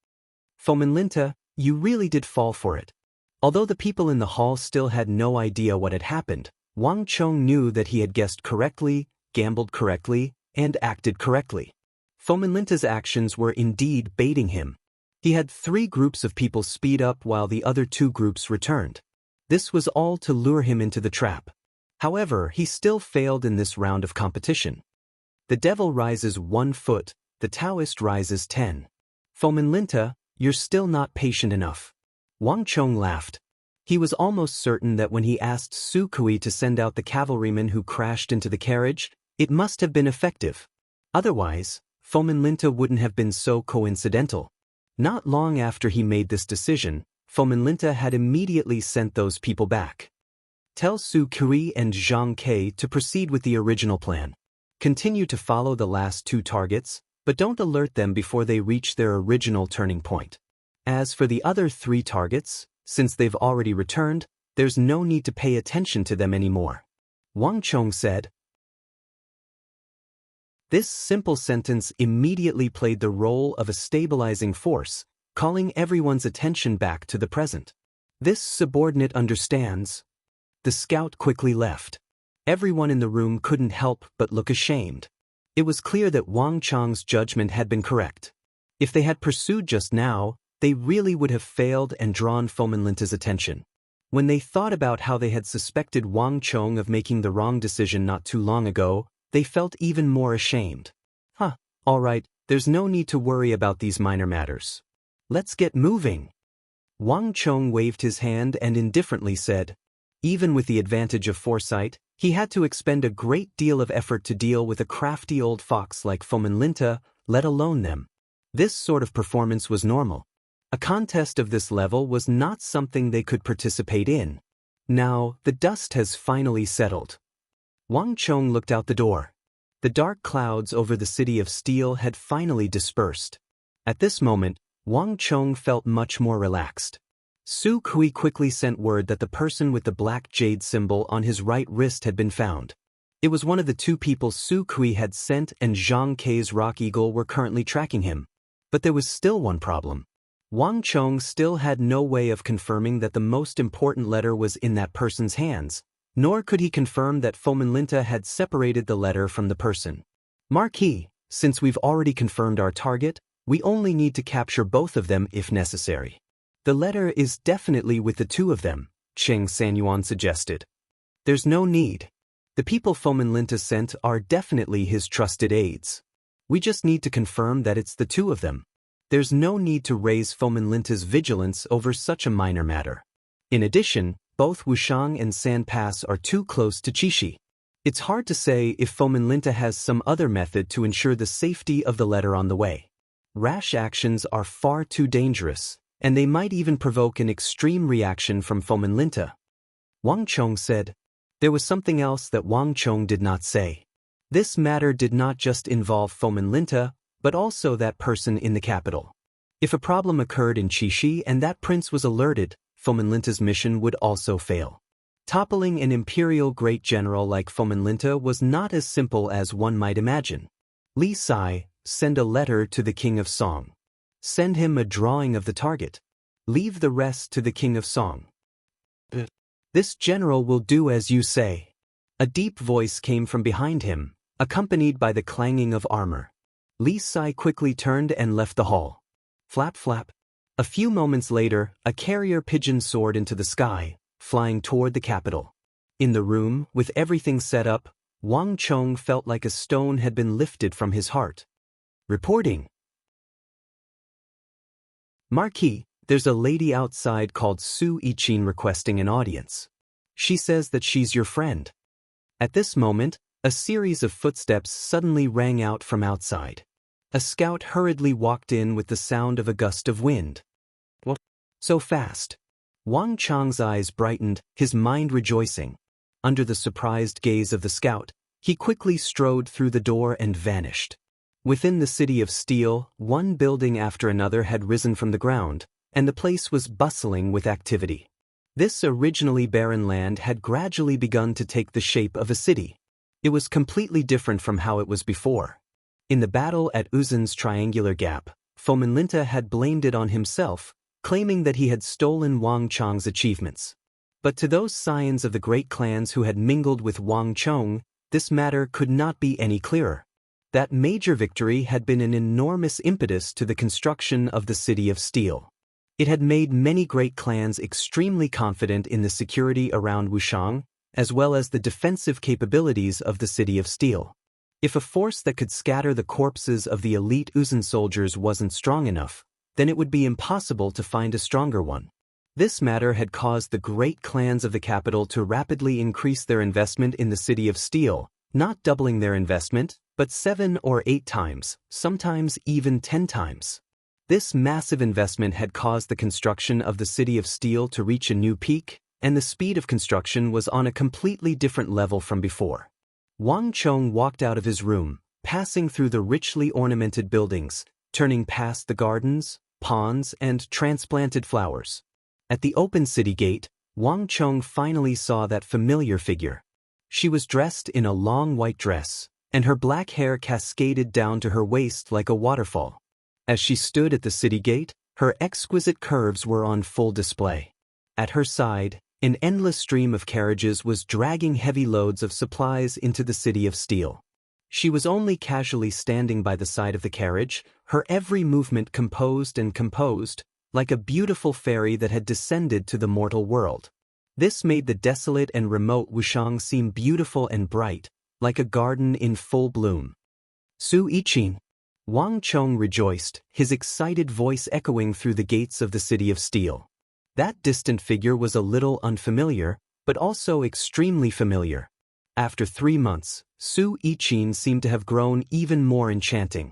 [SPEAKER 1] Fomenlinta, you really did fall for it. Although the people in the hall still had no idea what had happened, Wang Chong knew that he had guessed correctly, gambled correctly, and acted correctly. Fomenlinta's actions were indeed baiting him. He had 3 groups of people speed up while the other 2 groups returned. This was all to lure him into the trap. However, he still failed in this round of competition. The devil rises 1 foot, the Taoist rises 10. Fomenlinta, you're still not patient enough. Wang Chong laughed. He was almost certain that when he asked Su Kui to send out the cavalryman who crashed into the carriage, it must have been effective. Otherwise, Fomenlinta wouldn't have been so coincidental. Not long after he made this decision, Fomenlinta had immediately sent those people back. Tell Su Kui and Zhang Ke to proceed with the original plan. Continue to follow the last 2 targets, but don't alert them before they reach their original turning point. As for the other 3 targets, since they've already returned, there's no need to pay attention to them anymore. Wang Chong said. This simple sentence immediately played the role of a stabilizing force, calling everyone's attention back to the present. This subordinate understands. The scout quickly left. Everyone in the room couldn't help but look ashamed. It was clear that Wang Chong's judgment had been correct. If they had pursued just now, they really would have failed and drawn Fomenlinta's attention. When they thought about how they had suspected Wang Chong of making the wrong decision not too long ago, they felt even more ashamed. All right, there's no need to worry about these minor matters. Let's get moving. Wang Chong waved his hand and indifferently said. Even with the advantage of foresight, he had to expend a great deal of effort to deal with a crafty old fox like Fomenlinta, let alone them. This sort of performance was normal. A contest of this level was not something they could participate in. Now, the dust has finally settled. Wang Chong looked out the door. The dark clouds over the city of steel had finally dispersed. At this moment, Wang Chong felt much more relaxed. Su Kui quickly sent word that the person with the black jade symbol on his right wrist had been found. It was one of the 2 people Su Kui had sent, and Zhang Ke's Rock Eagle were currently tracking him. But there was still one problem. Wang Chong still had no way of confirming that the most important letter was in that person's hands, nor could he confirm that Fomenlinta had separated the letter from the person. Marquis, since we've already confirmed our target, we only need to capture both of them if necessary. The letter is definitely with the 2 of them, Cheng Sanyuan suggested. There's no need. The people Fomenlinta sent are definitely his trusted aides. We just need to confirm that it's the 2 of them. There's no need to raise Fomenlinta's vigilance over such a minor matter. In addition, both Wushang and San Pass are too close to Chishi. It's hard to say if Fomenlinta has some other method to ensure the safety of the letter on the way. Rash actions are far too dangerous, and they might even provoke an extreme reaction from Fomenlinta. Wang Chong said. There was something else that Wang Chong did not say. This matter did not just involve Fomenlinta, but also that person in the capital. If a problem occurred in Chishi and that prince was alerted, Fomenlinta's mission would also fail. Toppling an imperial great general like Fomenlinta was not as simple as one might imagine. Li Sai, send a letter to the King of Song. Send him a drawing of the target. Leave the rest to the King of Song. This general will do as you say. A deep voice came from behind him, accompanied by the clanging of armor. Li Sai quickly turned and left the hall. Flap flap. A few moments later, a carrier pigeon soared into the sky, flying toward the capital. In the room, with everything set up, Wang Chong felt like a stone had been lifted from his heart. Reporting. Marquis, there's a lady outside called Su Yichin requesting an audience. She says that she's your friend. At this moment, a series of footsteps suddenly rang out from outside. A scout hurriedly walked in with the sound of a gust of wind. What? So fast. Wang Chong's eyes brightened, his mind rejoicing. Under the surprised gaze of the scout, he quickly strode through the door and vanished. Within the city of steel, one building after another had risen from the ground, and the place was bustling with activity. This originally barren land had gradually begun to take the shape of a city. It was completely different from how it was before. In the battle at Uzin's Triangular Gap, Fomenlinta had blamed it on himself, claiming that he had stolen Wang Chong's achievements. But to those scions of the great clans who had mingled with Wang Chong, this matter could not be any clearer. That major victory had been an enormous impetus to the construction of the City of Steel. It had made many great clans extremely confident in the security around Wushang, as well as the defensive capabilities of the City of Steel. If a force that could scatter the corpses of the elite Uzun soldiers wasn't strong enough, then it would be impossible to find a stronger one. This matter had caused the great clans of the capital to rapidly increase their investment in the city of steel, not doubling their investment, but 7 or 8 times, sometimes even 10 times. This massive investment had caused the construction of the city of steel to reach a new peak, and the speed of construction was on a completely different level from before. Wang Chong walked out of his room, passing through the richly ornamented buildings, turning past the gardens, ponds, and transplanted flowers. At the open city gate, Wang Chong finally saw that familiar figure. She was dressed in a long white dress, and her black hair cascaded down to her waist like a waterfall. As she stood at the city gate, her exquisite curves were on full display. At her side, an endless stream of carriages was dragging heavy loads of supplies into the city of steel. She was only casually standing by the side of the carriage, her every movement composed, like a beautiful fairy that had descended to the mortal world. This made the desolate and remote Wushang seem beautiful and bright, like a garden in full bloom. Su Yiqin. Wang Chong rejoiced, his excited voice echoing through the gates of the city of steel. That distant figure was a little unfamiliar, but also extremely familiar. After 3 months, Su Yiqin seemed to have grown even more enchanting.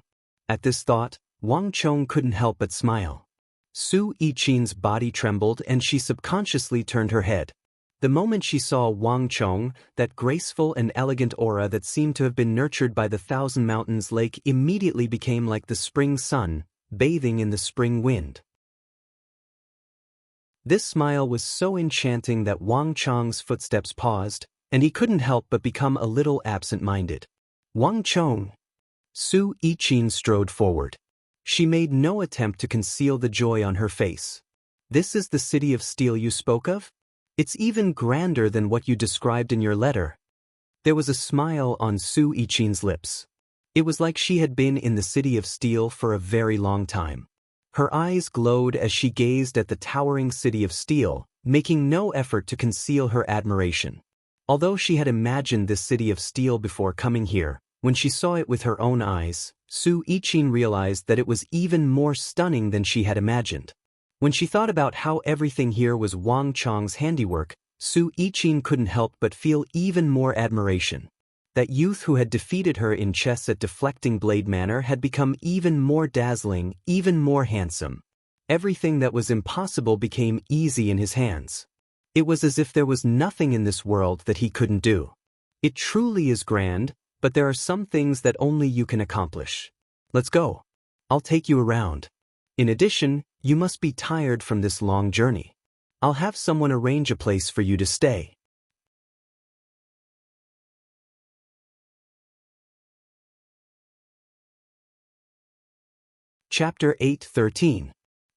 [SPEAKER 1] At this thought, Wang Chong couldn't help but smile. Su Yiqin's body trembled and she subconsciously turned her head. The moment she saw Wang Chong, that graceful and elegant aura that seemed to have been nurtured by the Thousand Mountains Lake immediately became like the spring sun, bathing in the spring wind. This smile was so enchanting that Wang Chong's footsteps paused, and he couldn't help but become a little absent-minded. Wang Chong. Su Yiqin strode forward. She made no attempt to conceal the joy on her face. This is the city of steel you spoke of? It's even grander than what you described in your letter. There was a smile on Su Yiqin's lips. It was like she had been in the city of steel for a very long time. Her eyes glowed as she gazed at the towering city of steel, making no effort to conceal her admiration. Although she had imagined this city of steel before coming here, when she saw it with her own eyes, Su Yiqin realized that it was even more stunning than she had imagined. When she thought about how everything here was Wang Chong's handiwork, Su Yiqin couldn't help but feel even more admiration. That youth who had defeated her in chess at Deflecting Blade Manor had become even more dazzling, even more handsome. Everything that was impossible became easy in his hands. It was as if there was nothing in this world that he couldn't do. It truly is grand, but there are some things that only you can accomplish. Let's go. I'll take you around. In addition, you must be tired from this long journey. I'll have someone arrange a place for you to stay. Chapter 8:13.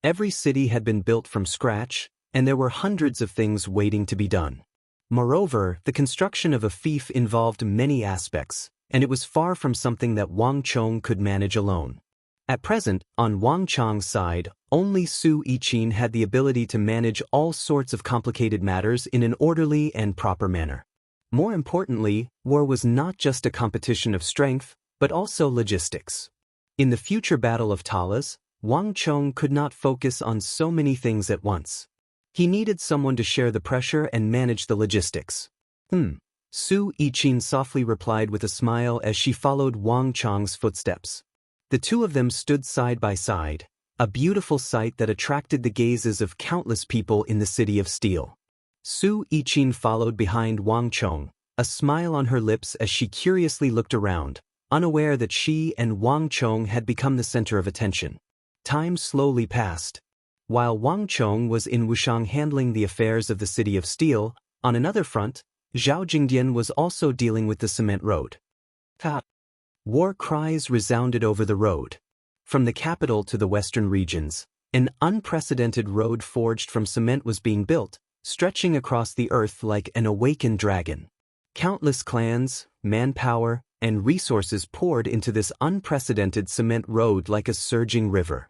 [SPEAKER 1] Every city had been built from scratch, and there were hundreds of things waiting to be done. Moreover, the construction of a fief involved many aspects, and it was far from something that Wang Chong could manage alone. At present, on Wang Chong's side, only Su Yiqin had the ability to manage all sorts of complicated matters in an orderly and proper manner. More importantly, war was not just a competition of strength, but also logistics. In the future Battle of Talas, Wang Chong could not focus on so many things at once. He needed someone to share the pressure and manage the logistics. Su Yiqin softly replied with a smile as she followed Wang Chong's footsteps. The two of them stood side by side, a beautiful sight that attracted the gazes of countless people in the city of steel. Su Yiqin followed behind Wang Chong, a smile on her lips as she curiously looked around, unaware that she and Wang Chong had become the center of attention. Time slowly passed. While Wang Chong was in Wushang handling the affairs of the city of steel, on another front, Zhao Jingdian was also dealing with the cement road. War cries resounded over the road. From the capital to the western regions, an unprecedented road forged from cement was being built, stretching across the earth like an awakened dragon. Countless clans, manpower, and resources poured into this unprecedented cement road like a surging river.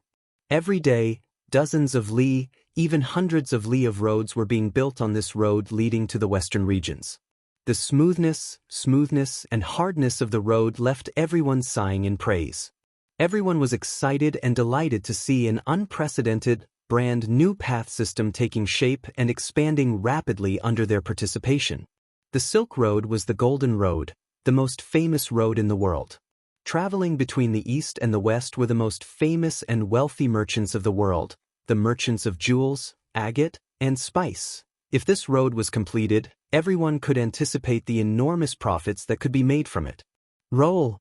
[SPEAKER 1] Every day, dozens of li, even hundreds of li of roads were being built on this road leading to the western regions. The smoothness, and hardness of the road left everyone sighing in praise. Everyone was excited and delighted to see an unprecedented, brand new path system taking shape and expanding rapidly under their participation. The Silk Road was the Golden Road, the most famous road in the world. Traveling between the East and the West were the most famous and wealthy merchants of the world, the merchants of jewels, agate, and spice. If this road was completed, everyone could anticipate the enormous profits that could be made from it. Roll!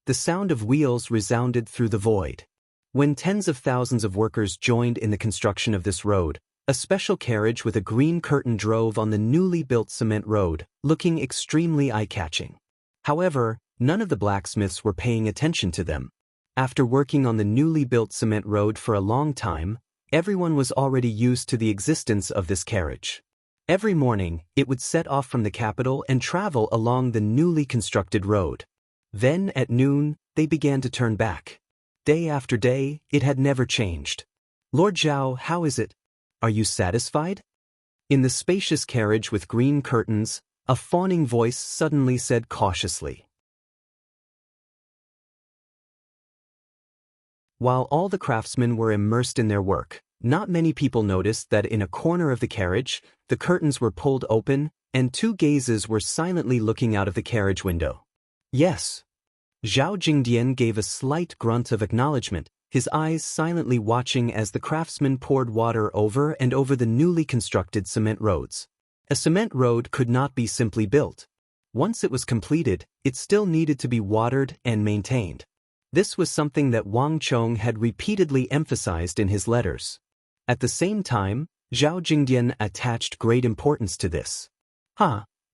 [SPEAKER 1] The sound of wheels resounded through the void. When tens of thousands of workers joined in the construction of this road, a special carriage with a green curtain drove on the newly built cement road, looking extremely eye-catching. However, none of the blacksmiths were paying attention to them. After working on the newly built cement road for a long time, everyone was already used to the existence of this carriage. Every morning, it would set off from the capital and travel along the newly constructed road. Then, at noon, they began to turn back. Day after day, it had never changed. Lord Zhao, how is it? Are you satisfied? In the spacious carriage with green curtains, a fawning voice suddenly said cautiously. While all the craftsmen were immersed in their work, not many people noticed that in a corner of the carriage, the curtains were pulled open, and two gazes were silently looking out of the carriage window. Yes. Zhao Jingdian gave a slight grunt of acknowledgement, his eyes silently watching as the craftsmen poured water over and over the newly constructed cement roads. A cement road could not be simply built. Once it was completed, it still needed to be watered and maintained. This was something that Wang Chong had repeatedly emphasized in his letters. At the same time, Zhao Jingdian attached great importance to this.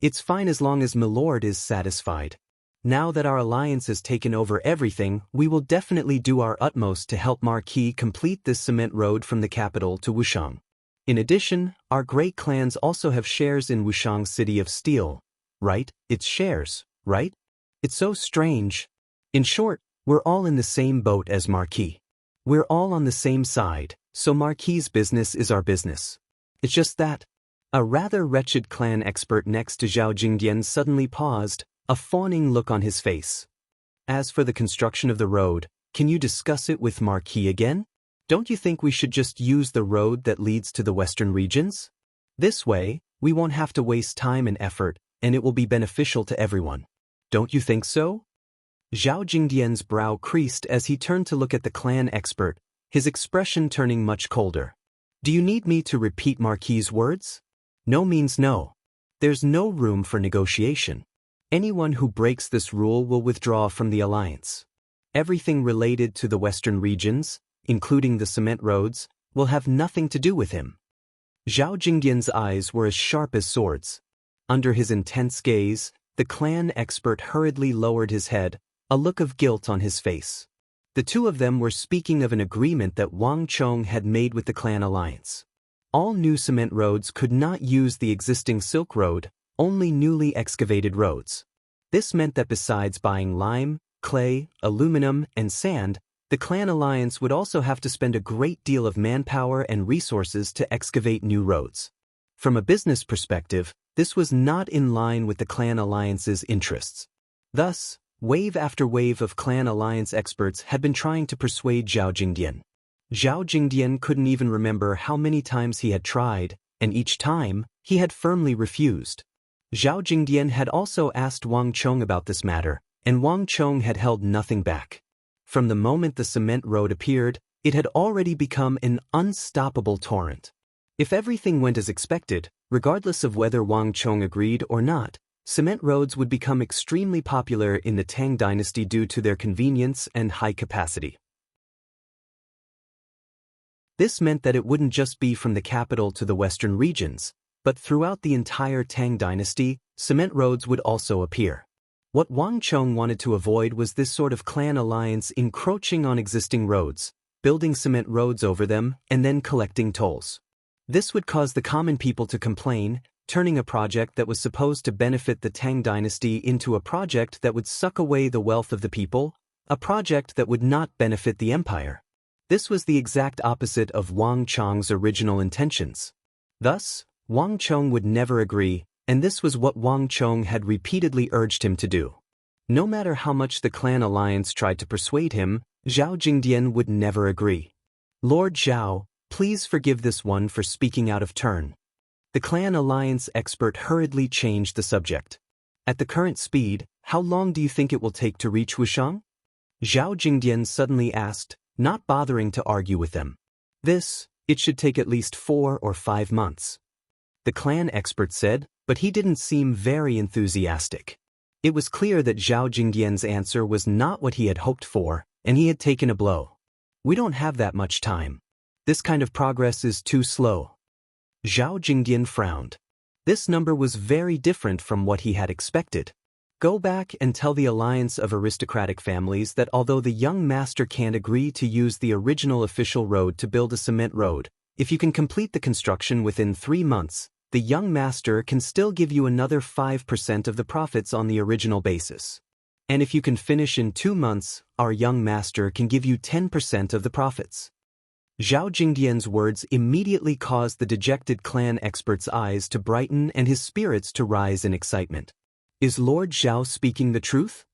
[SPEAKER 1] It's fine as long as Milord is satisfied. Now that our alliance has taken over everything, we will definitely do our utmost to help Marquis complete this cement road from the capital to Wushang. In addition, our great clans also have shares in Wushang City of Steel. Right? It's shares, right? It's so strange. In short, we're all in the same boat as Marquis. We're all on the same side, so Marquis's business is our business. It's just that. A rather wretched clan expert next to Zhao Jingdian suddenly paused, a fawning look on his face. As for the construction of the road, can you discuss it with Marquis again? Don't you think we should just use the road that leads to the western regions? This way, we won't have to waste time and effort, and it will be beneficial to everyone. Don't you think so? Zhao Jingdian's brow creased as he turned to look at the clan expert, his expression turning much colder. Do you need me to repeat Marquis's words? No means no. There's no room for negotiation. Anyone who breaks this rule will withdraw from the alliance. Everything related to the western regions, including the cement roads, will have nothing to do with him. Zhao Jingdian's eyes were as sharp as swords. Under his intense gaze, the clan expert hurriedly lowered his head, a look of guilt on his face. The two of them were speaking of an agreement that Wang Chong had made with the clan alliance. All new cement roads could not use the existing Silk Road, only newly excavated roads. This meant that besides buying lime, clay, aluminum, and sand, the clan alliance would also have to spend a great deal of manpower and resources to excavate new roads. From a business perspective, this was not in line with the clan alliance's interests. Thus, wave after wave of clan alliance experts had been trying to persuade Zhao Jingdian. Zhao Jingdian couldn't even remember how many times he had tried, and each time, he had firmly refused. Zhao Jingdian had also asked Wang Chong about this matter, and Wang Chong had held nothing back. From the moment the cement road appeared, it had already become an unstoppable torrent. If everything went as expected, regardless of whether Wang Chong agreed or not, cement roads would become extremely popular in the Tang dynasty due to their convenience and high capacity. This meant that it wouldn't just be from the capital to the western regions, but throughout the entire Tang dynasty, cement roads would also appear. What Wang Chong wanted to avoid was this sort of clan alliance encroaching on existing roads, building cement roads over them, and then collecting tolls. This would cause the common people to complain, turning a project that was supposed to benefit the Tang dynasty into a project that would suck away the wealth of the people, a project that would not benefit the empire. This was the exact opposite of Wang Chong's original intentions. Thus, Wang Chong would never agree, and this was what Wang Chong had repeatedly urged him to do. No matter how much the clan alliance tried to persuade him, Zhao Jingdian would never agree. Lord Zhao, Please forgive this one for speaking out of turn. The clan alliance expert hurriedly changed the subject. At the current speed, how long do you think it will take to reach Wushang? Zhao Jingdian suddenly asked, not bothering to argue with them. It should take at least 4 or 5 months. The clan expert said, but he didn't seem very enthusiastic. It was clear that Zhao Jingdian's answer was not what he had hoped for, and he had taken a blow. We don't have that much time. This kind of progress is too slow. Zhao Jingdian frowned. This number was very different from what he had expected. Go back and tell the alliance of aristocratic families that although the young master can't agree to use the original official road to build a cement road, if you can complete the construction within 3 months, the young master can still give you another 5% of the profits on the original basis. And if you can finish in 2 months, our young master can give you 10% of the profits. Zhao Jingdian's words immediately caused the dejected clan expert's eyes to brighten and his spirits to rise in excitement. Is Lord Zhao speaking the truth?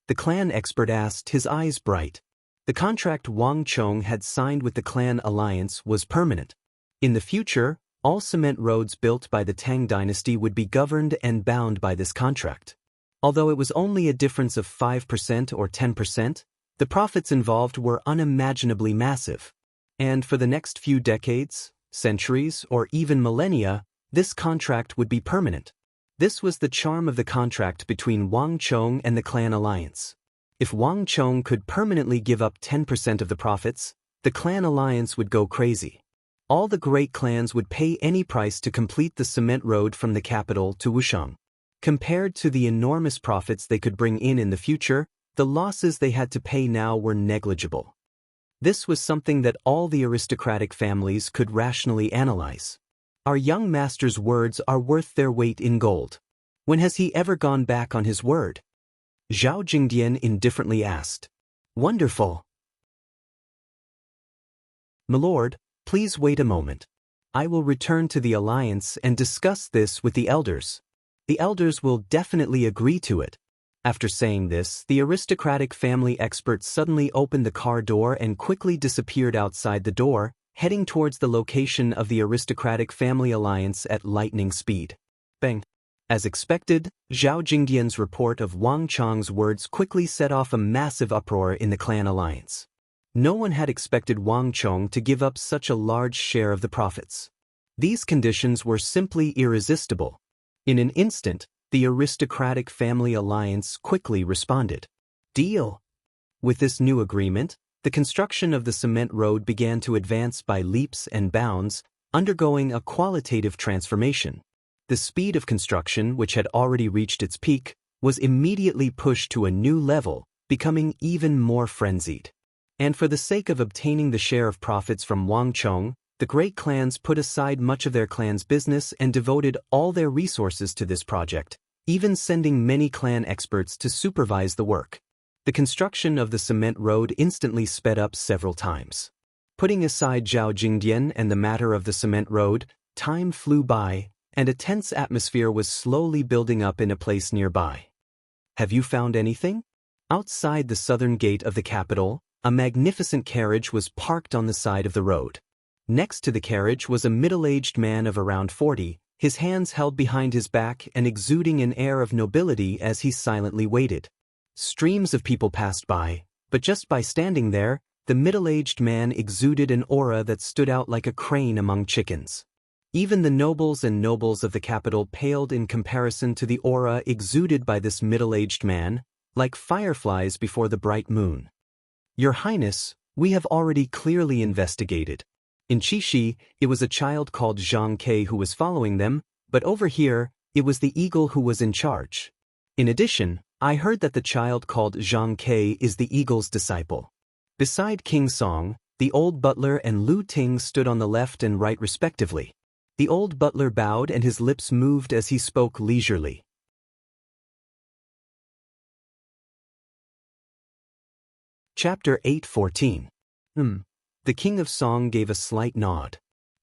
[SPEAKER 1] The clan expert asked, his eyes bright. The contract Wang Chong had signed with the clan alliance was permanent. In the future, all cement roads built by the Tang dynasty would be governed and bound by this contract. Although it was only a difference of 5% or 10%, the profits involved were unimaginably massive. And for the next few decades, centuries, or even millennia, this contract would be permanent. This was the charm of the contract between Wang Chong and the clan alliance. If Wang Chong could permanently give up 10% of the profits, the clan alliance would go crazy. All the great clans would pay any price to complete the cement road from the capital to Wushang. Compared to the enormous profits they could bring in the future, the losses they had to pay now were negligible. This was something that all the aristocratic families could rationally analyze. Our young master's words are worth their weight in gold. When has he ever gone back on his word? Zhao Jingdian indifferently asked. Wonderful. My lord, please wait a moment. I will return to the alliance and discuss this with the elders. The elders will definitely agree to it. After saying this, the aristocratic family expert suddenly opened the car door and quickly disappeared outside the door, heading towards the location of the aristocratic family alliance at lightning speed. Bang! As expected, Zhao Jingdian's report of Wang Chong's words quickly set off a massive uproar in the clan alliance. No one had expected Wang Chong to give up such a large share of the profits. These conditions were simply irresistible. In an instant, the aristocratic family alliance quickly responded. Deal! With this new agreement, the construction of the cement road began to advance by leaps and bounds, undergoing a qualitative transformation. The speed of construction, which had already reached its peak, was immediately pushed to a new level, becoming even more frenzied. And for the sake of obtaining the share of profits from Wang Chong, the great clans put aside much of their clan's business and devoted all their resources to this project, even sending many clan experts to supervise the work. The construction of the cement road instantly sped up several times. Putting aside Zhao Jingdian and the matter of the cement road, time flew by, and a tense atmosphere was slowly building up in a place nearby. Have you found anything? Outside the southern gate of the capital, a magnificent carriage was parked on the side of the road. Next to the carriage was a middle-aged man of around 40, his hands held behind his back and exuding an air of nobility as he silently waited. Streams of people passed by, but just by standing there, the middle-aged man exuded an aura that stood out like a crane among chickens. Even the nobles and nobles of the capital paled in comparison to the aura exuded by this middle-aged man, like fireflies before the bright moon. Your Highness, we have already clearly investigated. In Qixi, it was a child called Zhang Ke who was following them, but over here, it was the eagle who was in charge. In addition, I heard that the child called Zhang Ke is the eagle's disciple. Beside King Song, the old butler and Lu Ting stood on the left and right respectively. The old butler bowed and his lips moved as he spoke leisurely. Chapter 8:14. The King of Song gave a slight nod.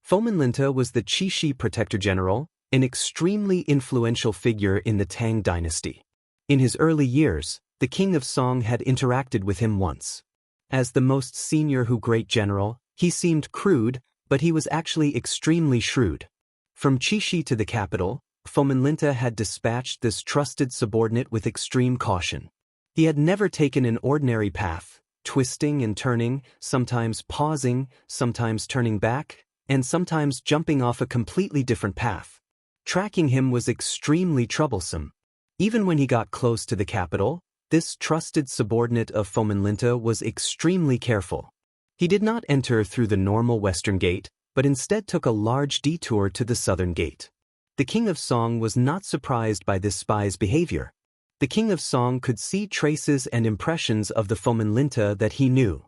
[SPEAKER 1] Fomenlinta was the Qixi Protector General, an extremely influential figure in the Tang dynasty. In his early years, the King of Song had interacted with him once. As the most senior great general, he seemed crude, but he was actually extremely shrewd. From Chishi to the capital, Fomenlinta had dispatched this trusted subordinate with extreme caution. He had never taken an ordinary path, twisting and turning, sometimes pausing, sometimes turning back, and sometimes jumping off a completely different path. Tracking him was extremely troublesome. Even when he got close to the capital, this trusted subordinate of Fomenlinta was extremely careful. He did not enter through the normal western gate, but instead took a large detour to the southern gate. The King of Song was not surprised by this spy's behavior. The King of Song could see traces and impressions of the Fomenlinta that he knew.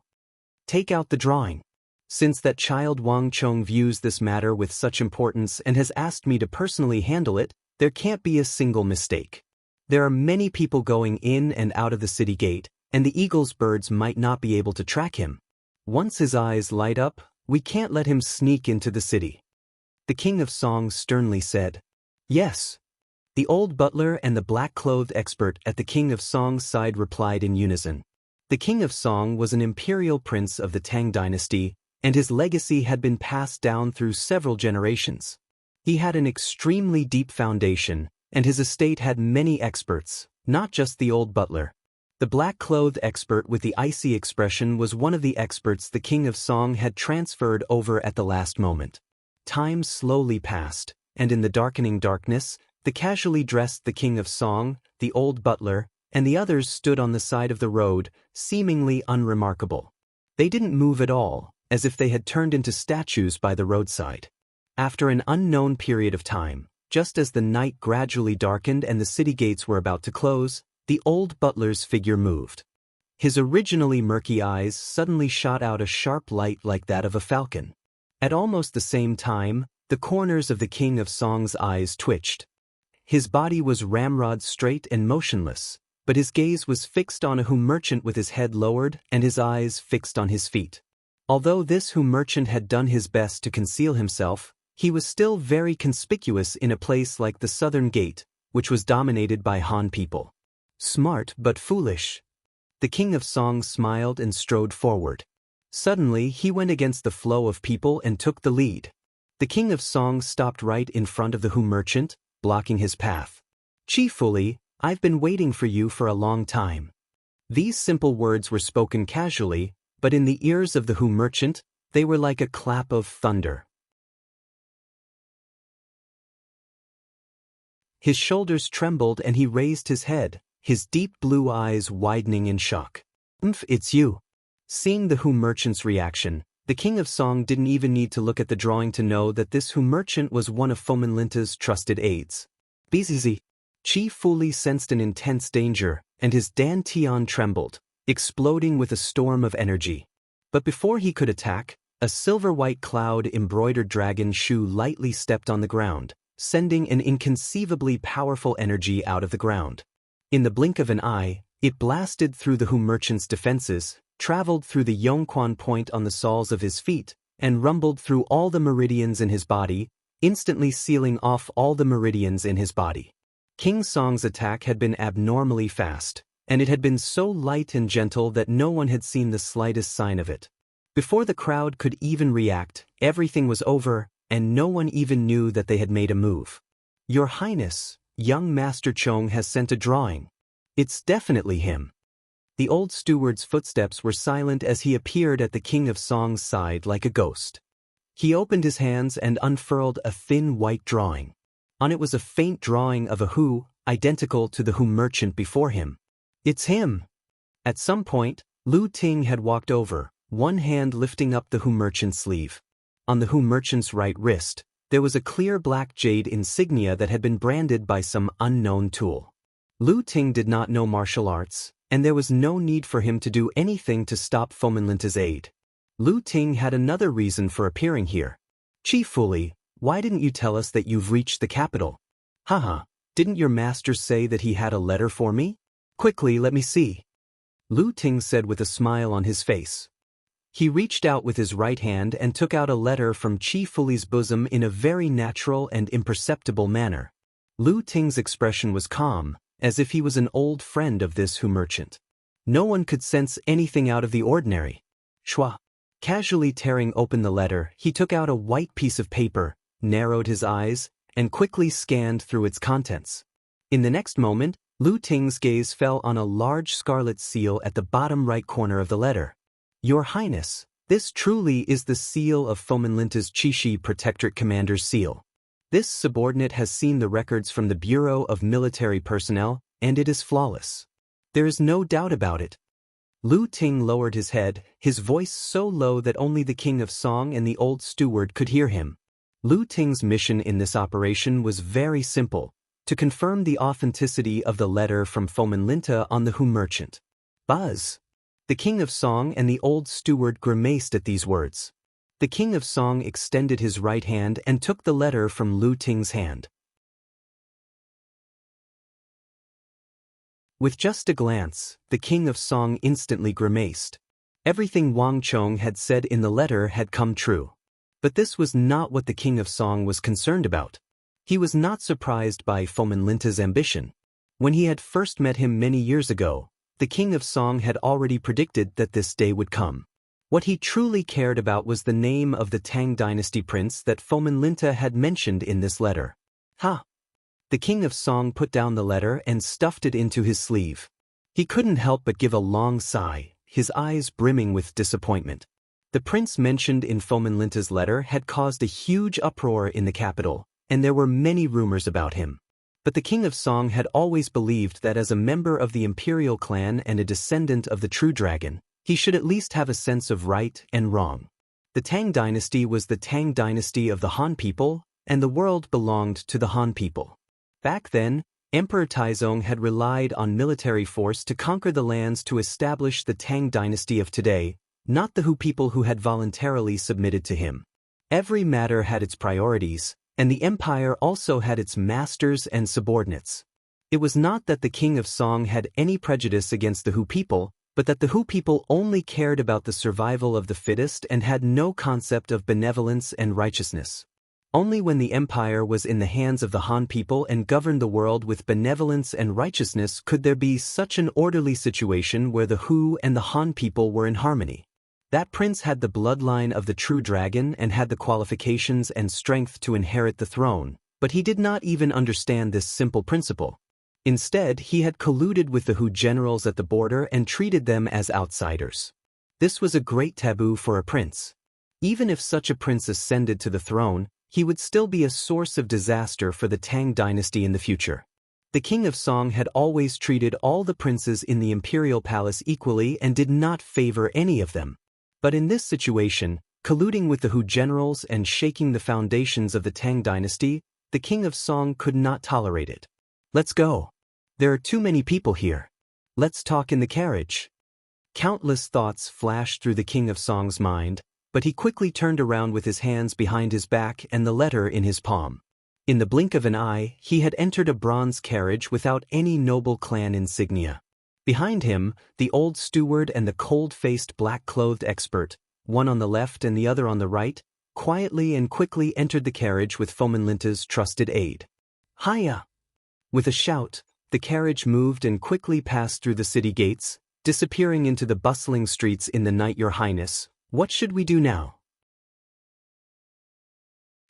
[SPEAKER 1] Take out the drawing. Since that child Wang Chong views this matter with such importance and has asked me to personally handle it, there can't be a single mistake. There are many people going in and out of the city gate, and the eagle's birds might not be able to track him. Once his eyes light up, we can't let him sneak into the city. The King of Song sternly said. Yes. The old butler and the black-clothed expert at the King of Song's side replied in unison. The King of Song was an imperial prince of the Tang dynasty, and his legacy had been passed down through several generations. He had an extremely deep foundation, and his estate had many experts, not just the old butler. The black-clothed expert with the icy expression was one of the experts the King of Song had transferred over at the last moment. Time slowly passed, and in the darkening darkness, the casually dressed the King of Song, the old butler, and the others stood on the side of the road, seemingly unremarkable. They didn't move at all, as if they had turned into statues by the roadside. After an unknown period of time, just as the night gradually darkened and the city gates were about to close, the old butler's figure moved. His originally murky eyes suddenly shot out a sharp light like that of a falcon. At almost the same time, the corners of the King of Song's eyes twitched. His body was ramrod straight and motionless, but his gaze was fixed on a Hu merchant with his head lowered and his eyes fixed on his feet. Although this Hu merchant had done his best to conceal himself, he was still very conspicuous in a place like the Southern Gate, which was dominated by Han people. Smart but foolish. The King of Song smiled and strode forward. Suddenly, he went against the flow of people and took the lead. The King of Song stopped right in front of the Hu merchant, blocking his path. Chief Fuli, I've been waiting for you for a long time. These simple words were spoken casually, but in the ears of the Hu merchant, they were like a clap of thunder. His shoulders trembled and he raised his head, his deep blue eyes widening in shock. It's you. Seeing the Hu merchant's reaction, the King of Song didn't even need to look at the drawing to know that this Hu merchant was one of Fomenlinta's trusted aides. Bzz. Chief Fuli sensed an intense danger, and his dantian trembled, exploding with a storm of energy. But before he could attack, a silver-white cloud-embroidered dragon shoe lightly stepped on the ground, sending an inconceivably powerful energy out of the ground. In the blink of an eye, it blasted through the Hu merchant's defenses, traveled through the Yongquan point on the soles of his feet, and rumbled through all the meridians in his body, instantly sealing off all the meridians in his body. King Song's attack had been abnormally fast, and it had been so light and gentle that no one had seen the slightest sign of it. Before the crowd could even react, everything was over, and no one even knew that they had made a move. Your Highness, young Master Chong has sent a drawing. It's definitely him. The old steward's footsteps were silent as he appeared at the King of Song's side like a ghost. He opened his hands and unfurled a thin white drawing. On it was a faint drawing of a Hu, identical to the Hu merchant before him. It's him! At some point, Lu Ting had walked over, one hand lifting up the Hu merchant's sleeve. On the Hu merchant's right wrist, there was a clear black jade insignia that had been branded by some unknown tool. Lu Ting did not know martial arts, and there was no need for him to do anything to stop Fomenlinta's aid. Lu Ting had another reason for appearing here. Chief Fuli, why didn't you tell us that you've reached the capital? Haha, didn't your master say that he had a letter for me? Quickly, let me see. Lu Ting said with a smile on his face. He reached out with his right hand and took out a letter from Chief Fuli's bosom in a very natural and imperceptible manner. Lu Ting's expression was calm, as if he was an old friend of this Hu merchant. No one could sense anything out of the ordinary. Shua. Casually tearing open the letter, he took out a white piece of paper, narrowed his eyes, and quickly scanned through its contents. In the next moment, Lu Ting's gaze fell on a large scarlet seal at the bottom right corner of the letter. Your Highness, this truly is the seal of Fomenlinta's Chishi Protectorate Commander's seal. This subordinate has seen the records from the Bureau of Military Personnel, and it is flawless. There is no doubt about it. Lu Ting lowered his head, his voice so low that only the King of Song and the old steward could hear him. Lu Ting's mission in this operation was very simple: to confirm the authenticity of the letter from Fomenlinta on the Hu merchant. Buzz! The King of Song and the old steward grimaced at these words. The King of Song extended his right hand and took the letter from Lu Ting's hand. With just a glance, the King of Song instantly grimaced. Everything Wang Chong had said in the letter had come true. But this was not what the King of Song was concerned about. He was not surprised by Fomenlinta's ambition. When he had first met him many years ago, the King of Song had already predicted that this day would come. What he truly cared about was the name of the Tang dynasty prince that Fomenlinta had mentioned in this letter. Ha! The King of Song put down the letter and stuffed it into his sleeve. He couldn't help but give a long sigh, his eyes brimming with disappointment. The prince mentioned in Fomenlinta's letter had caused a huge uproar in the capital, and there were many rumors about him. But the King of Song had always believed that as a member of the imperial clan and a descendant of the true dragon, he should at least have a sense of right and wrong. The Tang dynasty was the Tang dynasty of the Han people, and the world belonged to the Han people. Back then, Emperor Taizong had relied on military force to conquer the lands to establish the Tang dynasty of today, not the Hu people who had voluntarily submitted to him. Every matter had its priorities, and the empire also had its masters and subordinates. It was not that the King of Song had any prejudice against the Hu people, but that the Hu people only cared about the survival of the fittest and had no concept of benevolence and righteousness. Only when the empire was in the hands of the Han people and governed the world with benevolence and righteousness could there be such an orderly situation where the Hu and the Han people were in harmony. That prince had the bloodline of the true dragon and had the qualifications and strength to inherit the throne, but he did not even understand this simple principle. Instead, he had colluded with the Hu generals at the border and treated them as outsiders. This was a great taboo for a prince. Even if such a prince ascended to the throne, he would still be a source of disaster for the Tang dynasty in the future. The King of Song had always treated all the princes in the imperial palace equally and did not favor any of them. But in this situation, colluding with the Hu generals and shaking the foundations of the Tang dynasty, the King of Song could not tolerate it. Let's go. There are too many people here. Let's talk in the carriage. Countless thoughts flashed through the King of Song's mind, but he quickly turned around with his hands behind his back and the letter in his palm. In the blink of an eye, he had entered a bronze carriage without any noble clan insignia. Behind him, the old steward and the cold-faced black-clothed expert, one on the left and the other on the right, quietly and quickly entered the carriage with Fomenlinta's trusted aide. Hiya! With a shout, the carriage moved and quickly passed through the city gates, disappearing into the bustling streets in the night. Your Highness, what should we do now?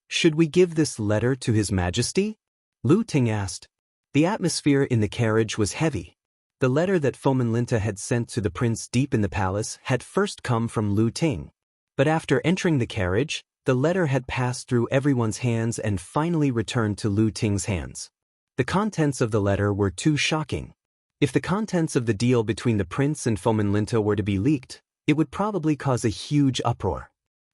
[SPEAKER 1] Should we give this letter to His Majesty? Lu Ting asked. The atmosphere in the carriage was heavy. The letter that Fomenlinta had sent to the prince deep in the palace had first come from Lu Ting. But after entering the carriage, the letter had passed through everyone's hands and finally returned to Lu Ting's hands. The contents of the letter were too shocking. If the contents of the deal between the prince and Fomenlinta were to be leaked, it would probably cause a huge uproar.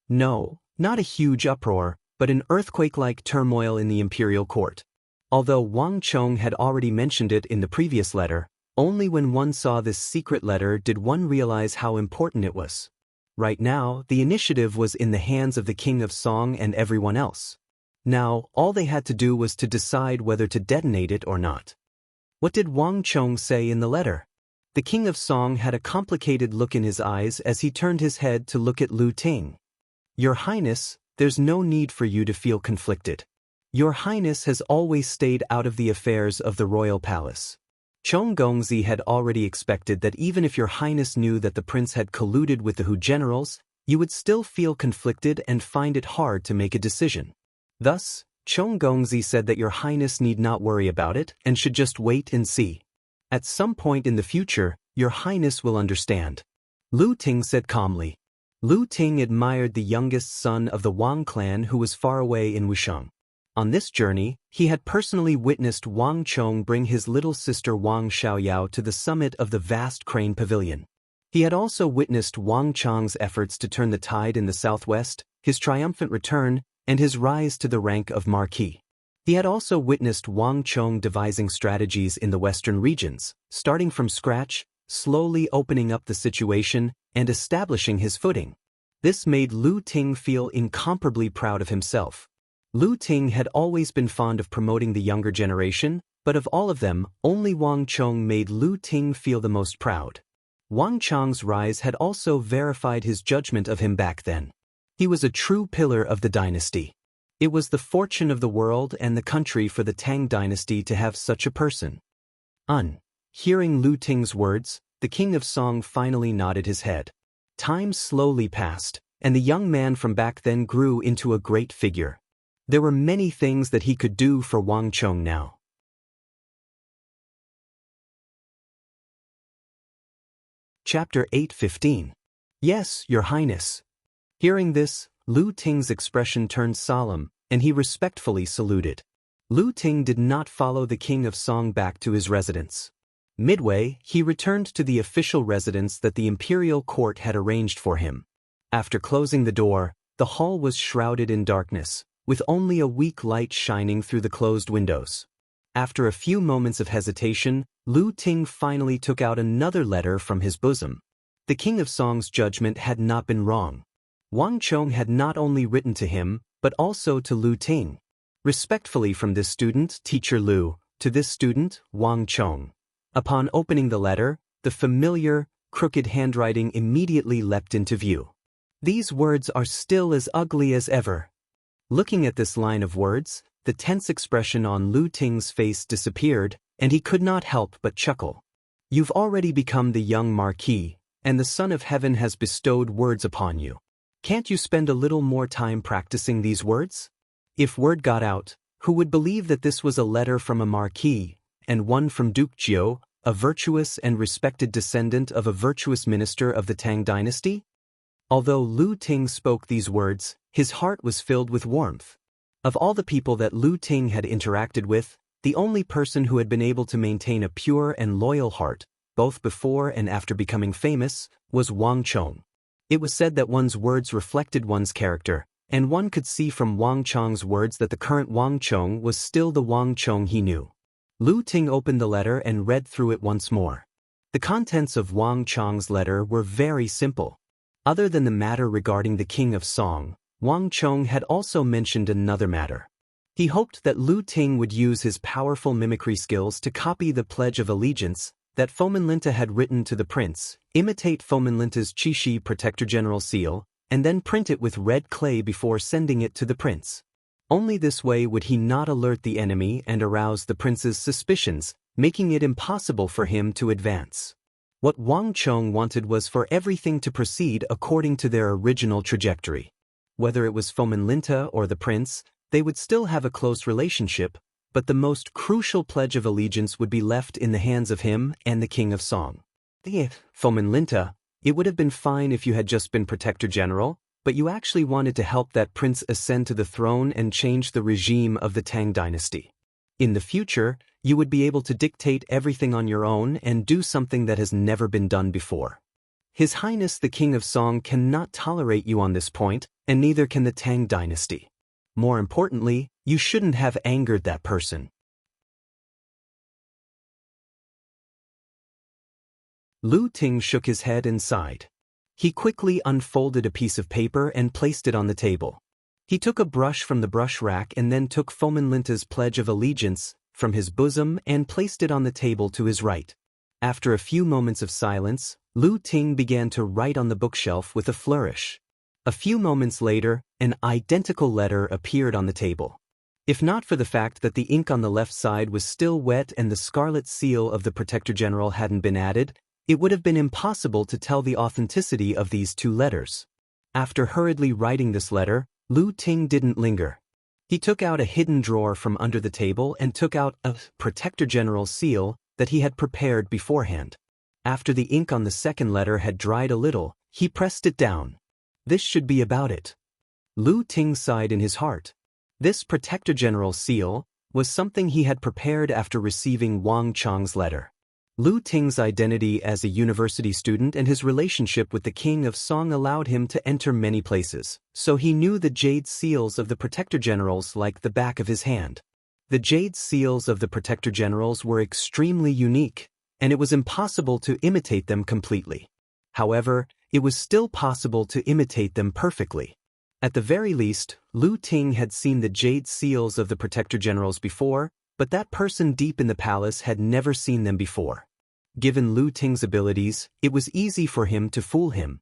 [SPEAKER 1] No, not a huge uproar, but an earthquake-like turmoil in the imperial court. Although Wang Chong had already mentioned it in the previous letter, only when one saw this secret letter did one realize how important it was. Right now, the initiative was in the hands of the King of Song and everyone else. Now, all they had to do was to decide whether to detonate it or not. What did Wang Chong say in the letter? The King of Song had a complicated look in his eyes as he turned his head to look at Lu Ting. Your Highness, there's no need for you to feel conflicted. Your Highness has always stayed out of the affairs of the royal palace. Chong Gongzi had already expected that even if Your Highness knew that the prince had colluded with the Hu generals, you would still feel conflicted and find it hard to make a decision. Thus, Chong Gongzi said that Your Highness need not worry about it and should just wait and see. At some point in the future, Your Highness will understand. Lu Ting said calmly. Lu Ting admired the youngest son of the Wang clan who was far away in Wusheng. On this journey, he had personally witnessed Wang Chong bring his little sister Wang Xiaoyao to the summit of the vast crane pavilion. He had also witnessed Wang Chong's efforts to turn the tide in the southwest, his triumphant return, and his rise to the rank of marquis. He had also witnessed Wang Chong devising strategies in the western regions, starting from scratch, slowly opening up the situation, and establishing his footing. This made Lu Ting feel incomparably proud of himself. Lu Ting had always been fond of promoting the younger generation, but of all of them, only Wang Chong made Lu Ting feel the most proud. Wang Chong's rise had also verified his judgment of him back then. He was a true pillar of the dynasty. It was the fortune of the world and the country for the Tang dynasty to have such a person. Hearing Lu Ting's words, the king of Song finally nodded his head. Time slowly passed, and the young man from back then grew into a great figure. There were many things that he could do for Wang Chong now. Chapter 8:15. Yes, Your Highness. Hearing this, Lu Ting's expression turned solemn, and he respectfully saluted. Lu Ting did not follow the king of Song back to his residence. Midway, he returned to the official residence that the imperial court had arranged for him. After closing the door, the hall was shrouded in darkness, with only a weak light shining through the closed windows. After a few moments of hesitation, Lu Ting finally took out another letter from his bosom. The king of Song's judgment had not been wrong. Wang Chong had not only written to him, but also to Lu Ting. Respectfully from this student, Teacher Lu, to this student, Wang Chong. Upon opening the letter, the familiar, crooked handwriting immediately leapt into view. These words are still as ugly as ever. Looking at this line of words, the tense expression on Lu Ting's face disappeared, and he could not help but chuckle. You've already become the young marquis, and the Son of Heaven has bestowed words upon you. Can't you spend a little more time practicing these words? If word got out, who would believe that this was a letter from a marquis, and one from Duke Jiao, a virtuous and respected descendant of a virtuous minister of the Tang dynasty? Although Lu Ting spoke these words, his heart was filled with warmth. Of all the people that Lu Ting had interacted with, the only person who had been able to maintain a pure and loyal heart, both before and after becoming famous, was Wang Chong. It was said that one's words reflected one's character, and one could see from Wang Chong's words that the current Wang Chong was still the Wang Chong he knew. Lu Ting opened the letter and read through it once more. The contents of Wang Chong's letter were very simple. Other than the matter regarding the king of Song, Wang Chong had also mentioned another matter. He hoped that Lu Ting would use his powerful mimicry skills to copy the Pledge of Allegiance that Fomenlinta had written to the prince, imitate Fomenlinta's Qixi Protector General seal, and then print it with red clay before sending it to the prince. Only this way would he not alert the enemy and arouse the prince's suspicions, making it impossible for him to advance. What Wang Chong wanted was for everything to proceed according to their original trajectory. Whether it was Fomenlinta or the prince, they would still have a close relationship, but the most crucial pledge of allegiance would be left in the hands of him and the king of Song. Fomenlinta, it would have been fine if you had just been Protector General, but you actually wanted to help that prince ascend to the throne and change the regime of the Tang dynasty. In the future, you would be able to dictate everything on your own and do something that has never been done before. His Highness the King of Song cannot tolerate you on this point, and neither can the Tang dynasty. More importantly, you shouldn't have angered that person. Lu Ting shook his head and sighed. He quickly unfolded a piece of paper and placed it on the table. He took a brush from the brush rack and then took Fomenlinta's Pledge of Allegiance from his bosom and placed it on the table to his right. After a few moments of silence, Lu Ting began to write on the bookshelf with a flourish. A few moments later, an identical letter appeared on the table. If not for the fact that the ink on the left side was still wet and the scarlet seal of the Protector General hadn't been added, it would have been impossible to tell the authenticity of these two letters. After hurriedly writing this letter, Lu Ting didn't linger. He took out a hidden drawer from under the table and took out a Protector General's seal that he had prepared beforehand. After the ink on the second letter had dried a little, he pressed it down. This should be about it. Lu Ting sighed in his heart. This Protector General's seal was something he had prepared after receiving Wang Chang's letter. Lu Ting's identity as a university student and his relationship with the King of Song allowed him to enter many places, so he knew the jade seals of the Protector Generals like the back of his hand. The jade seals of the Protector Generals were extremely unique, and it was impossible to imitate them completely. However, it was still possible to imitate them perfectly. At the very least, Lu Ting had seen the jade seals of the Protector Generals before, but that person deep in the palace had never seen them before. Given Lu Ting's abilities, it was easy for him to fool him.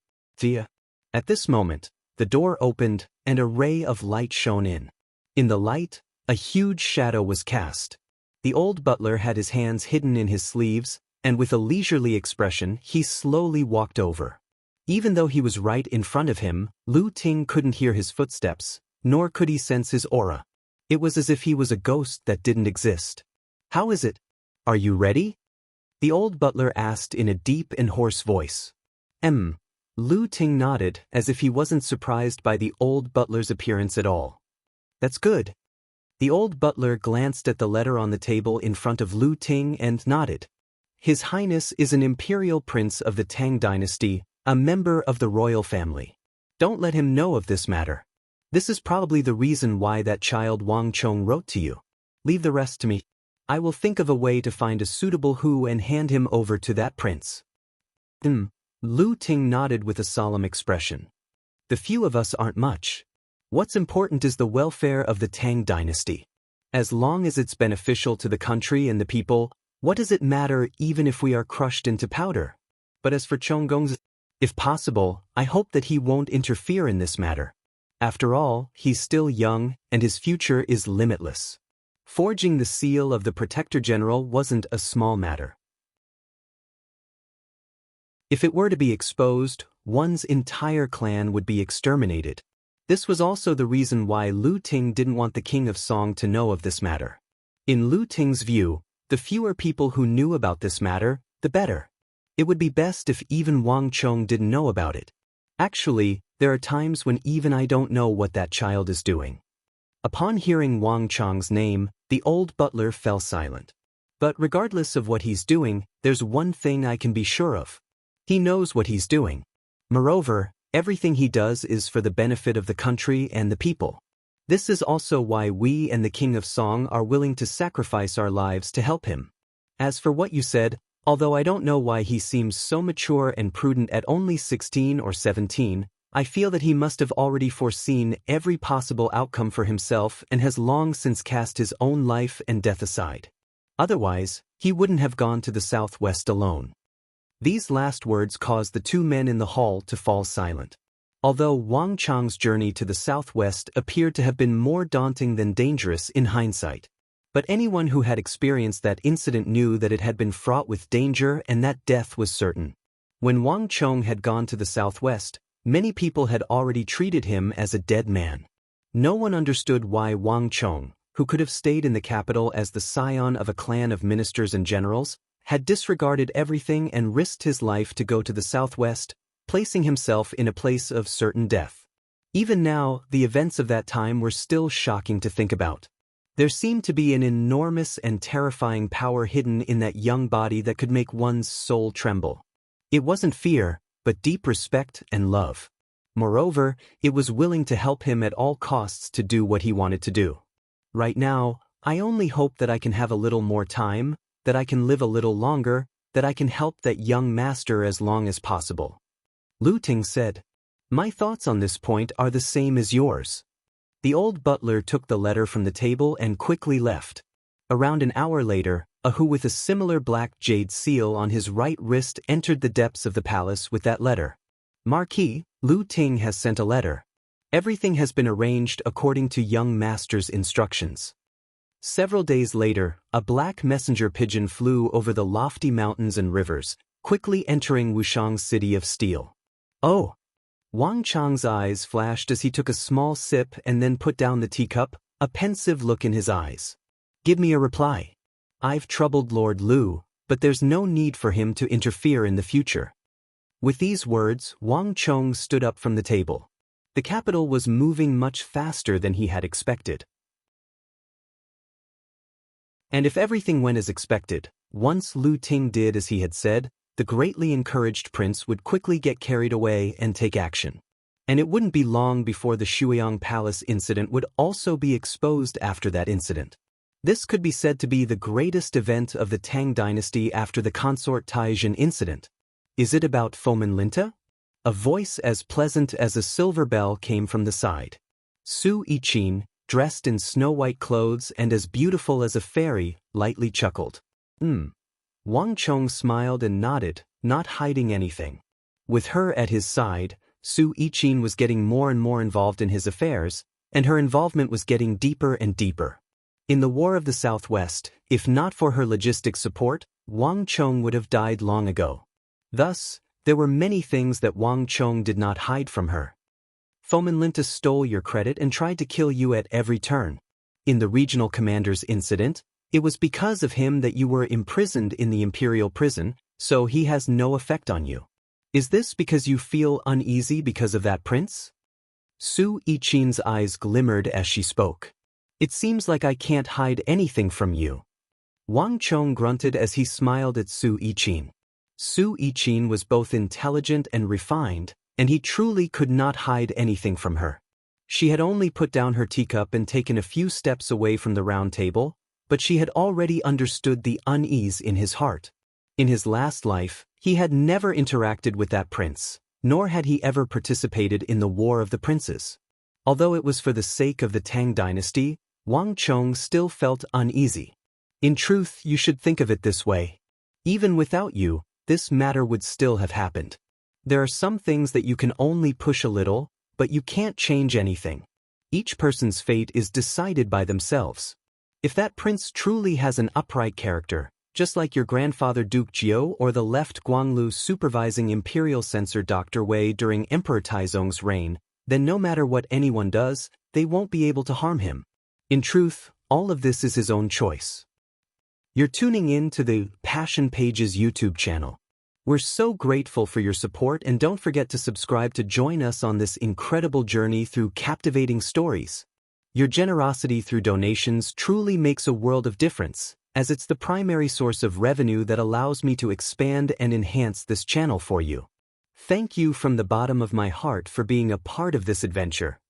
[SPEAKER 1] At this moment, the door opened and a ray of light shone in. In the light, a huge shadow was cast. The old butler had his hands hidden in his sleeves, and with a leisurely expression, he slowly walked over. Even though he was right in front of him, Lu Ting couldn't hear his footsteps, nor could he sense his aura. It was as if he was a ghost that didn't exist. "How is it? Are you ready?" the old butler asked in a deep and hoarse voice. Lu Ting nodded, as if he wasn't surprised by the old butler's appearance at all. "That's good." The old butler glanced at the letter on the table in front of Lu Ting and nodded. "His Highness is an imperial prince of the Tang dynasty, a member of the royal family. Don't let him know of this matter. This is probably the reason why that child Wang Chong wrote to you. Leave the rest to me. I will think of a way to find a suitable who and hand him over to that prince." Lu Ting nodded with a solemn expression. "The few of us aren't much. What's important is the welfare of the Tang dynasty. As long as it's beneficial to the country and the people, what does it matter even if we are crushed into powder? But as for Chonggong's, if possible, I hope that he won't interfere in this matter. After all, he's still young, and his future is limitless." Forging the seal of the Protector General wasn't a small matter. If it were to be exposed, one's entire clan would be exterminated. This was also the reason why Lu Ting didn't want the King of Song to know of this matter. In Lu Ting's view, the fewer people who knew about this matter, the better. It would be best if even Wang Chong didn't know about it. Actually, there are times when even I don't know what that child is doing. Upon hearing Wang Chong's name, the old butler fell silent. But regardless of what he's doing, there's one thing I can be sure of. He knows what he's doing. Moreover, everything he does is for the benefit of the country and the people. This is also why we and the King of Song are willing to sacrifice our lives to help him. As for what you said, although I don't know why he seems so mature and prudent at only 16 or 17, I feel that he must have already foreseen every possible outcome for himself and has long since cast his own life and death aside. Otherwise, he wouldn't have gone to the southwest alone. These last words caused the two men in the hall to fall silent. Although Wang Chang's journey to the southwest appeared to have been more daunting than dangerous in hindsight. But anyone who had experienced that incident knew that it had been fraught with danger and that death was certain. When Wang Chong had gone to the southwest, many people had already treated him as a dead man. No one understood why Wang Chong, who could have stayed in the capital as the scion of a clan of ministers and generals, had disregarded everything and risked his life to go to the southwest, placing himself in a place of certain death. Even now, the events of that time were still shocking to think about. There seemed to be an enormous and terrifying power hidden in that young body that could make one's soul tremble. It wasn't fear, but deep respect and love. Moreover, it was willing to help him at all costs to do what he wanted to do. Right now, I only hope that I can have a little more time, that I can live a little longer, that I can help that young master as long as possible. Lu Ting said, "My thoughts on this point are the same as yours." The old butler took the letter from the table and quickly left. Around an hour later, a Hu with a similar black jade seal on his right wrist entered the depths of the palace with that letter. "Marquis, Lu Ting has sent a letter. Everything has been arranged according to young master's instructions." Several days later, a black messenger pigeon flew over the lofty mountains and rivers, quickly entering Wushang's city of steel. "Oh, Wang Chang's eyes flashed as he took a small sip and then put down the teacup, a pensive look in his eyes. Give me a reply. I've troubled Lord Lu, but there's no need for him to interfere in the future. With these words, Wang Chong stood up from the table. The capital was moving much faster than he had expected. And if everything went as expected, once Lu Ting did as he had said, the greatly encouraged prince would quickly get carried away and take action. And it wouldn't be long before the Shuiyang Palace incident would also be exposed after that incident. This could be said to be the greatest event of the Tang dynasty after the consort Taijin incident. Is it about Fomin Linta? A voice as pleasant as a silver bell came from the side. Su Yiqin, dressed in snow-white clothes and as beautiful as a fairy, lightly chuckled. Wang Chong smiled and nodded, not hiding anything. With her at his side, Su Yiqin was getting more and more involved in his affairs, and her involvement was getting deeper and deeper. In the War of the Southwest, if not for her logistic support, Wang Chong would have died long ago. Thus, there were many things that Wang Chong did not hide from her. Fomin Linta stole your credit and tried to kill you at every turn. In the regional commander's incident, it was because of him that you were imprisoned in the imperial prison, so he has no effect on you. Is this because you feel uneasy because of that prince? Su Yiqin's eyes glimmered as she spoke. It seems like I can't hide anything from you. Wang Chong grunted as he smiled at Su Yiqin. Su Yiqin was both intelligent and refined, and he truly could not hide anything from her. She had only put down her teacup and taken a few steps away from the round table, but she had already understood the unease in his heart. In his last life, he had never interacted with that prince, nor had he ever participated in the War of the Princes. Although it was for the sake of the Tang dynasty, Wang Chong still felt uneasy. In truth, you should think of it this way. Even without you, this matter would still have happened. There are some things that you can only push a little, but you can't change anything. Each person's fate is decided by themselves. If that prince truly has an upright character, just like your grandfather Duke Jiao or the left Guanglu supervising imperial censor Dr. Wei during Emperor Taizong's reign, then no matter what anyone does, they won't be able to harm him. In truth, all of this is his own choice. You're tuning in to the Passion Pages YouTube channel. We're so grateful for your support, and don't forget to subscribe to join us on this incredible journey through captivating stories. Your generosity through donations truly makes a world of difference, as it's the primary source of revenue that allows me to expand and enhance this channel for you. Thank you from the bottom of my heart for being a part of this adventure.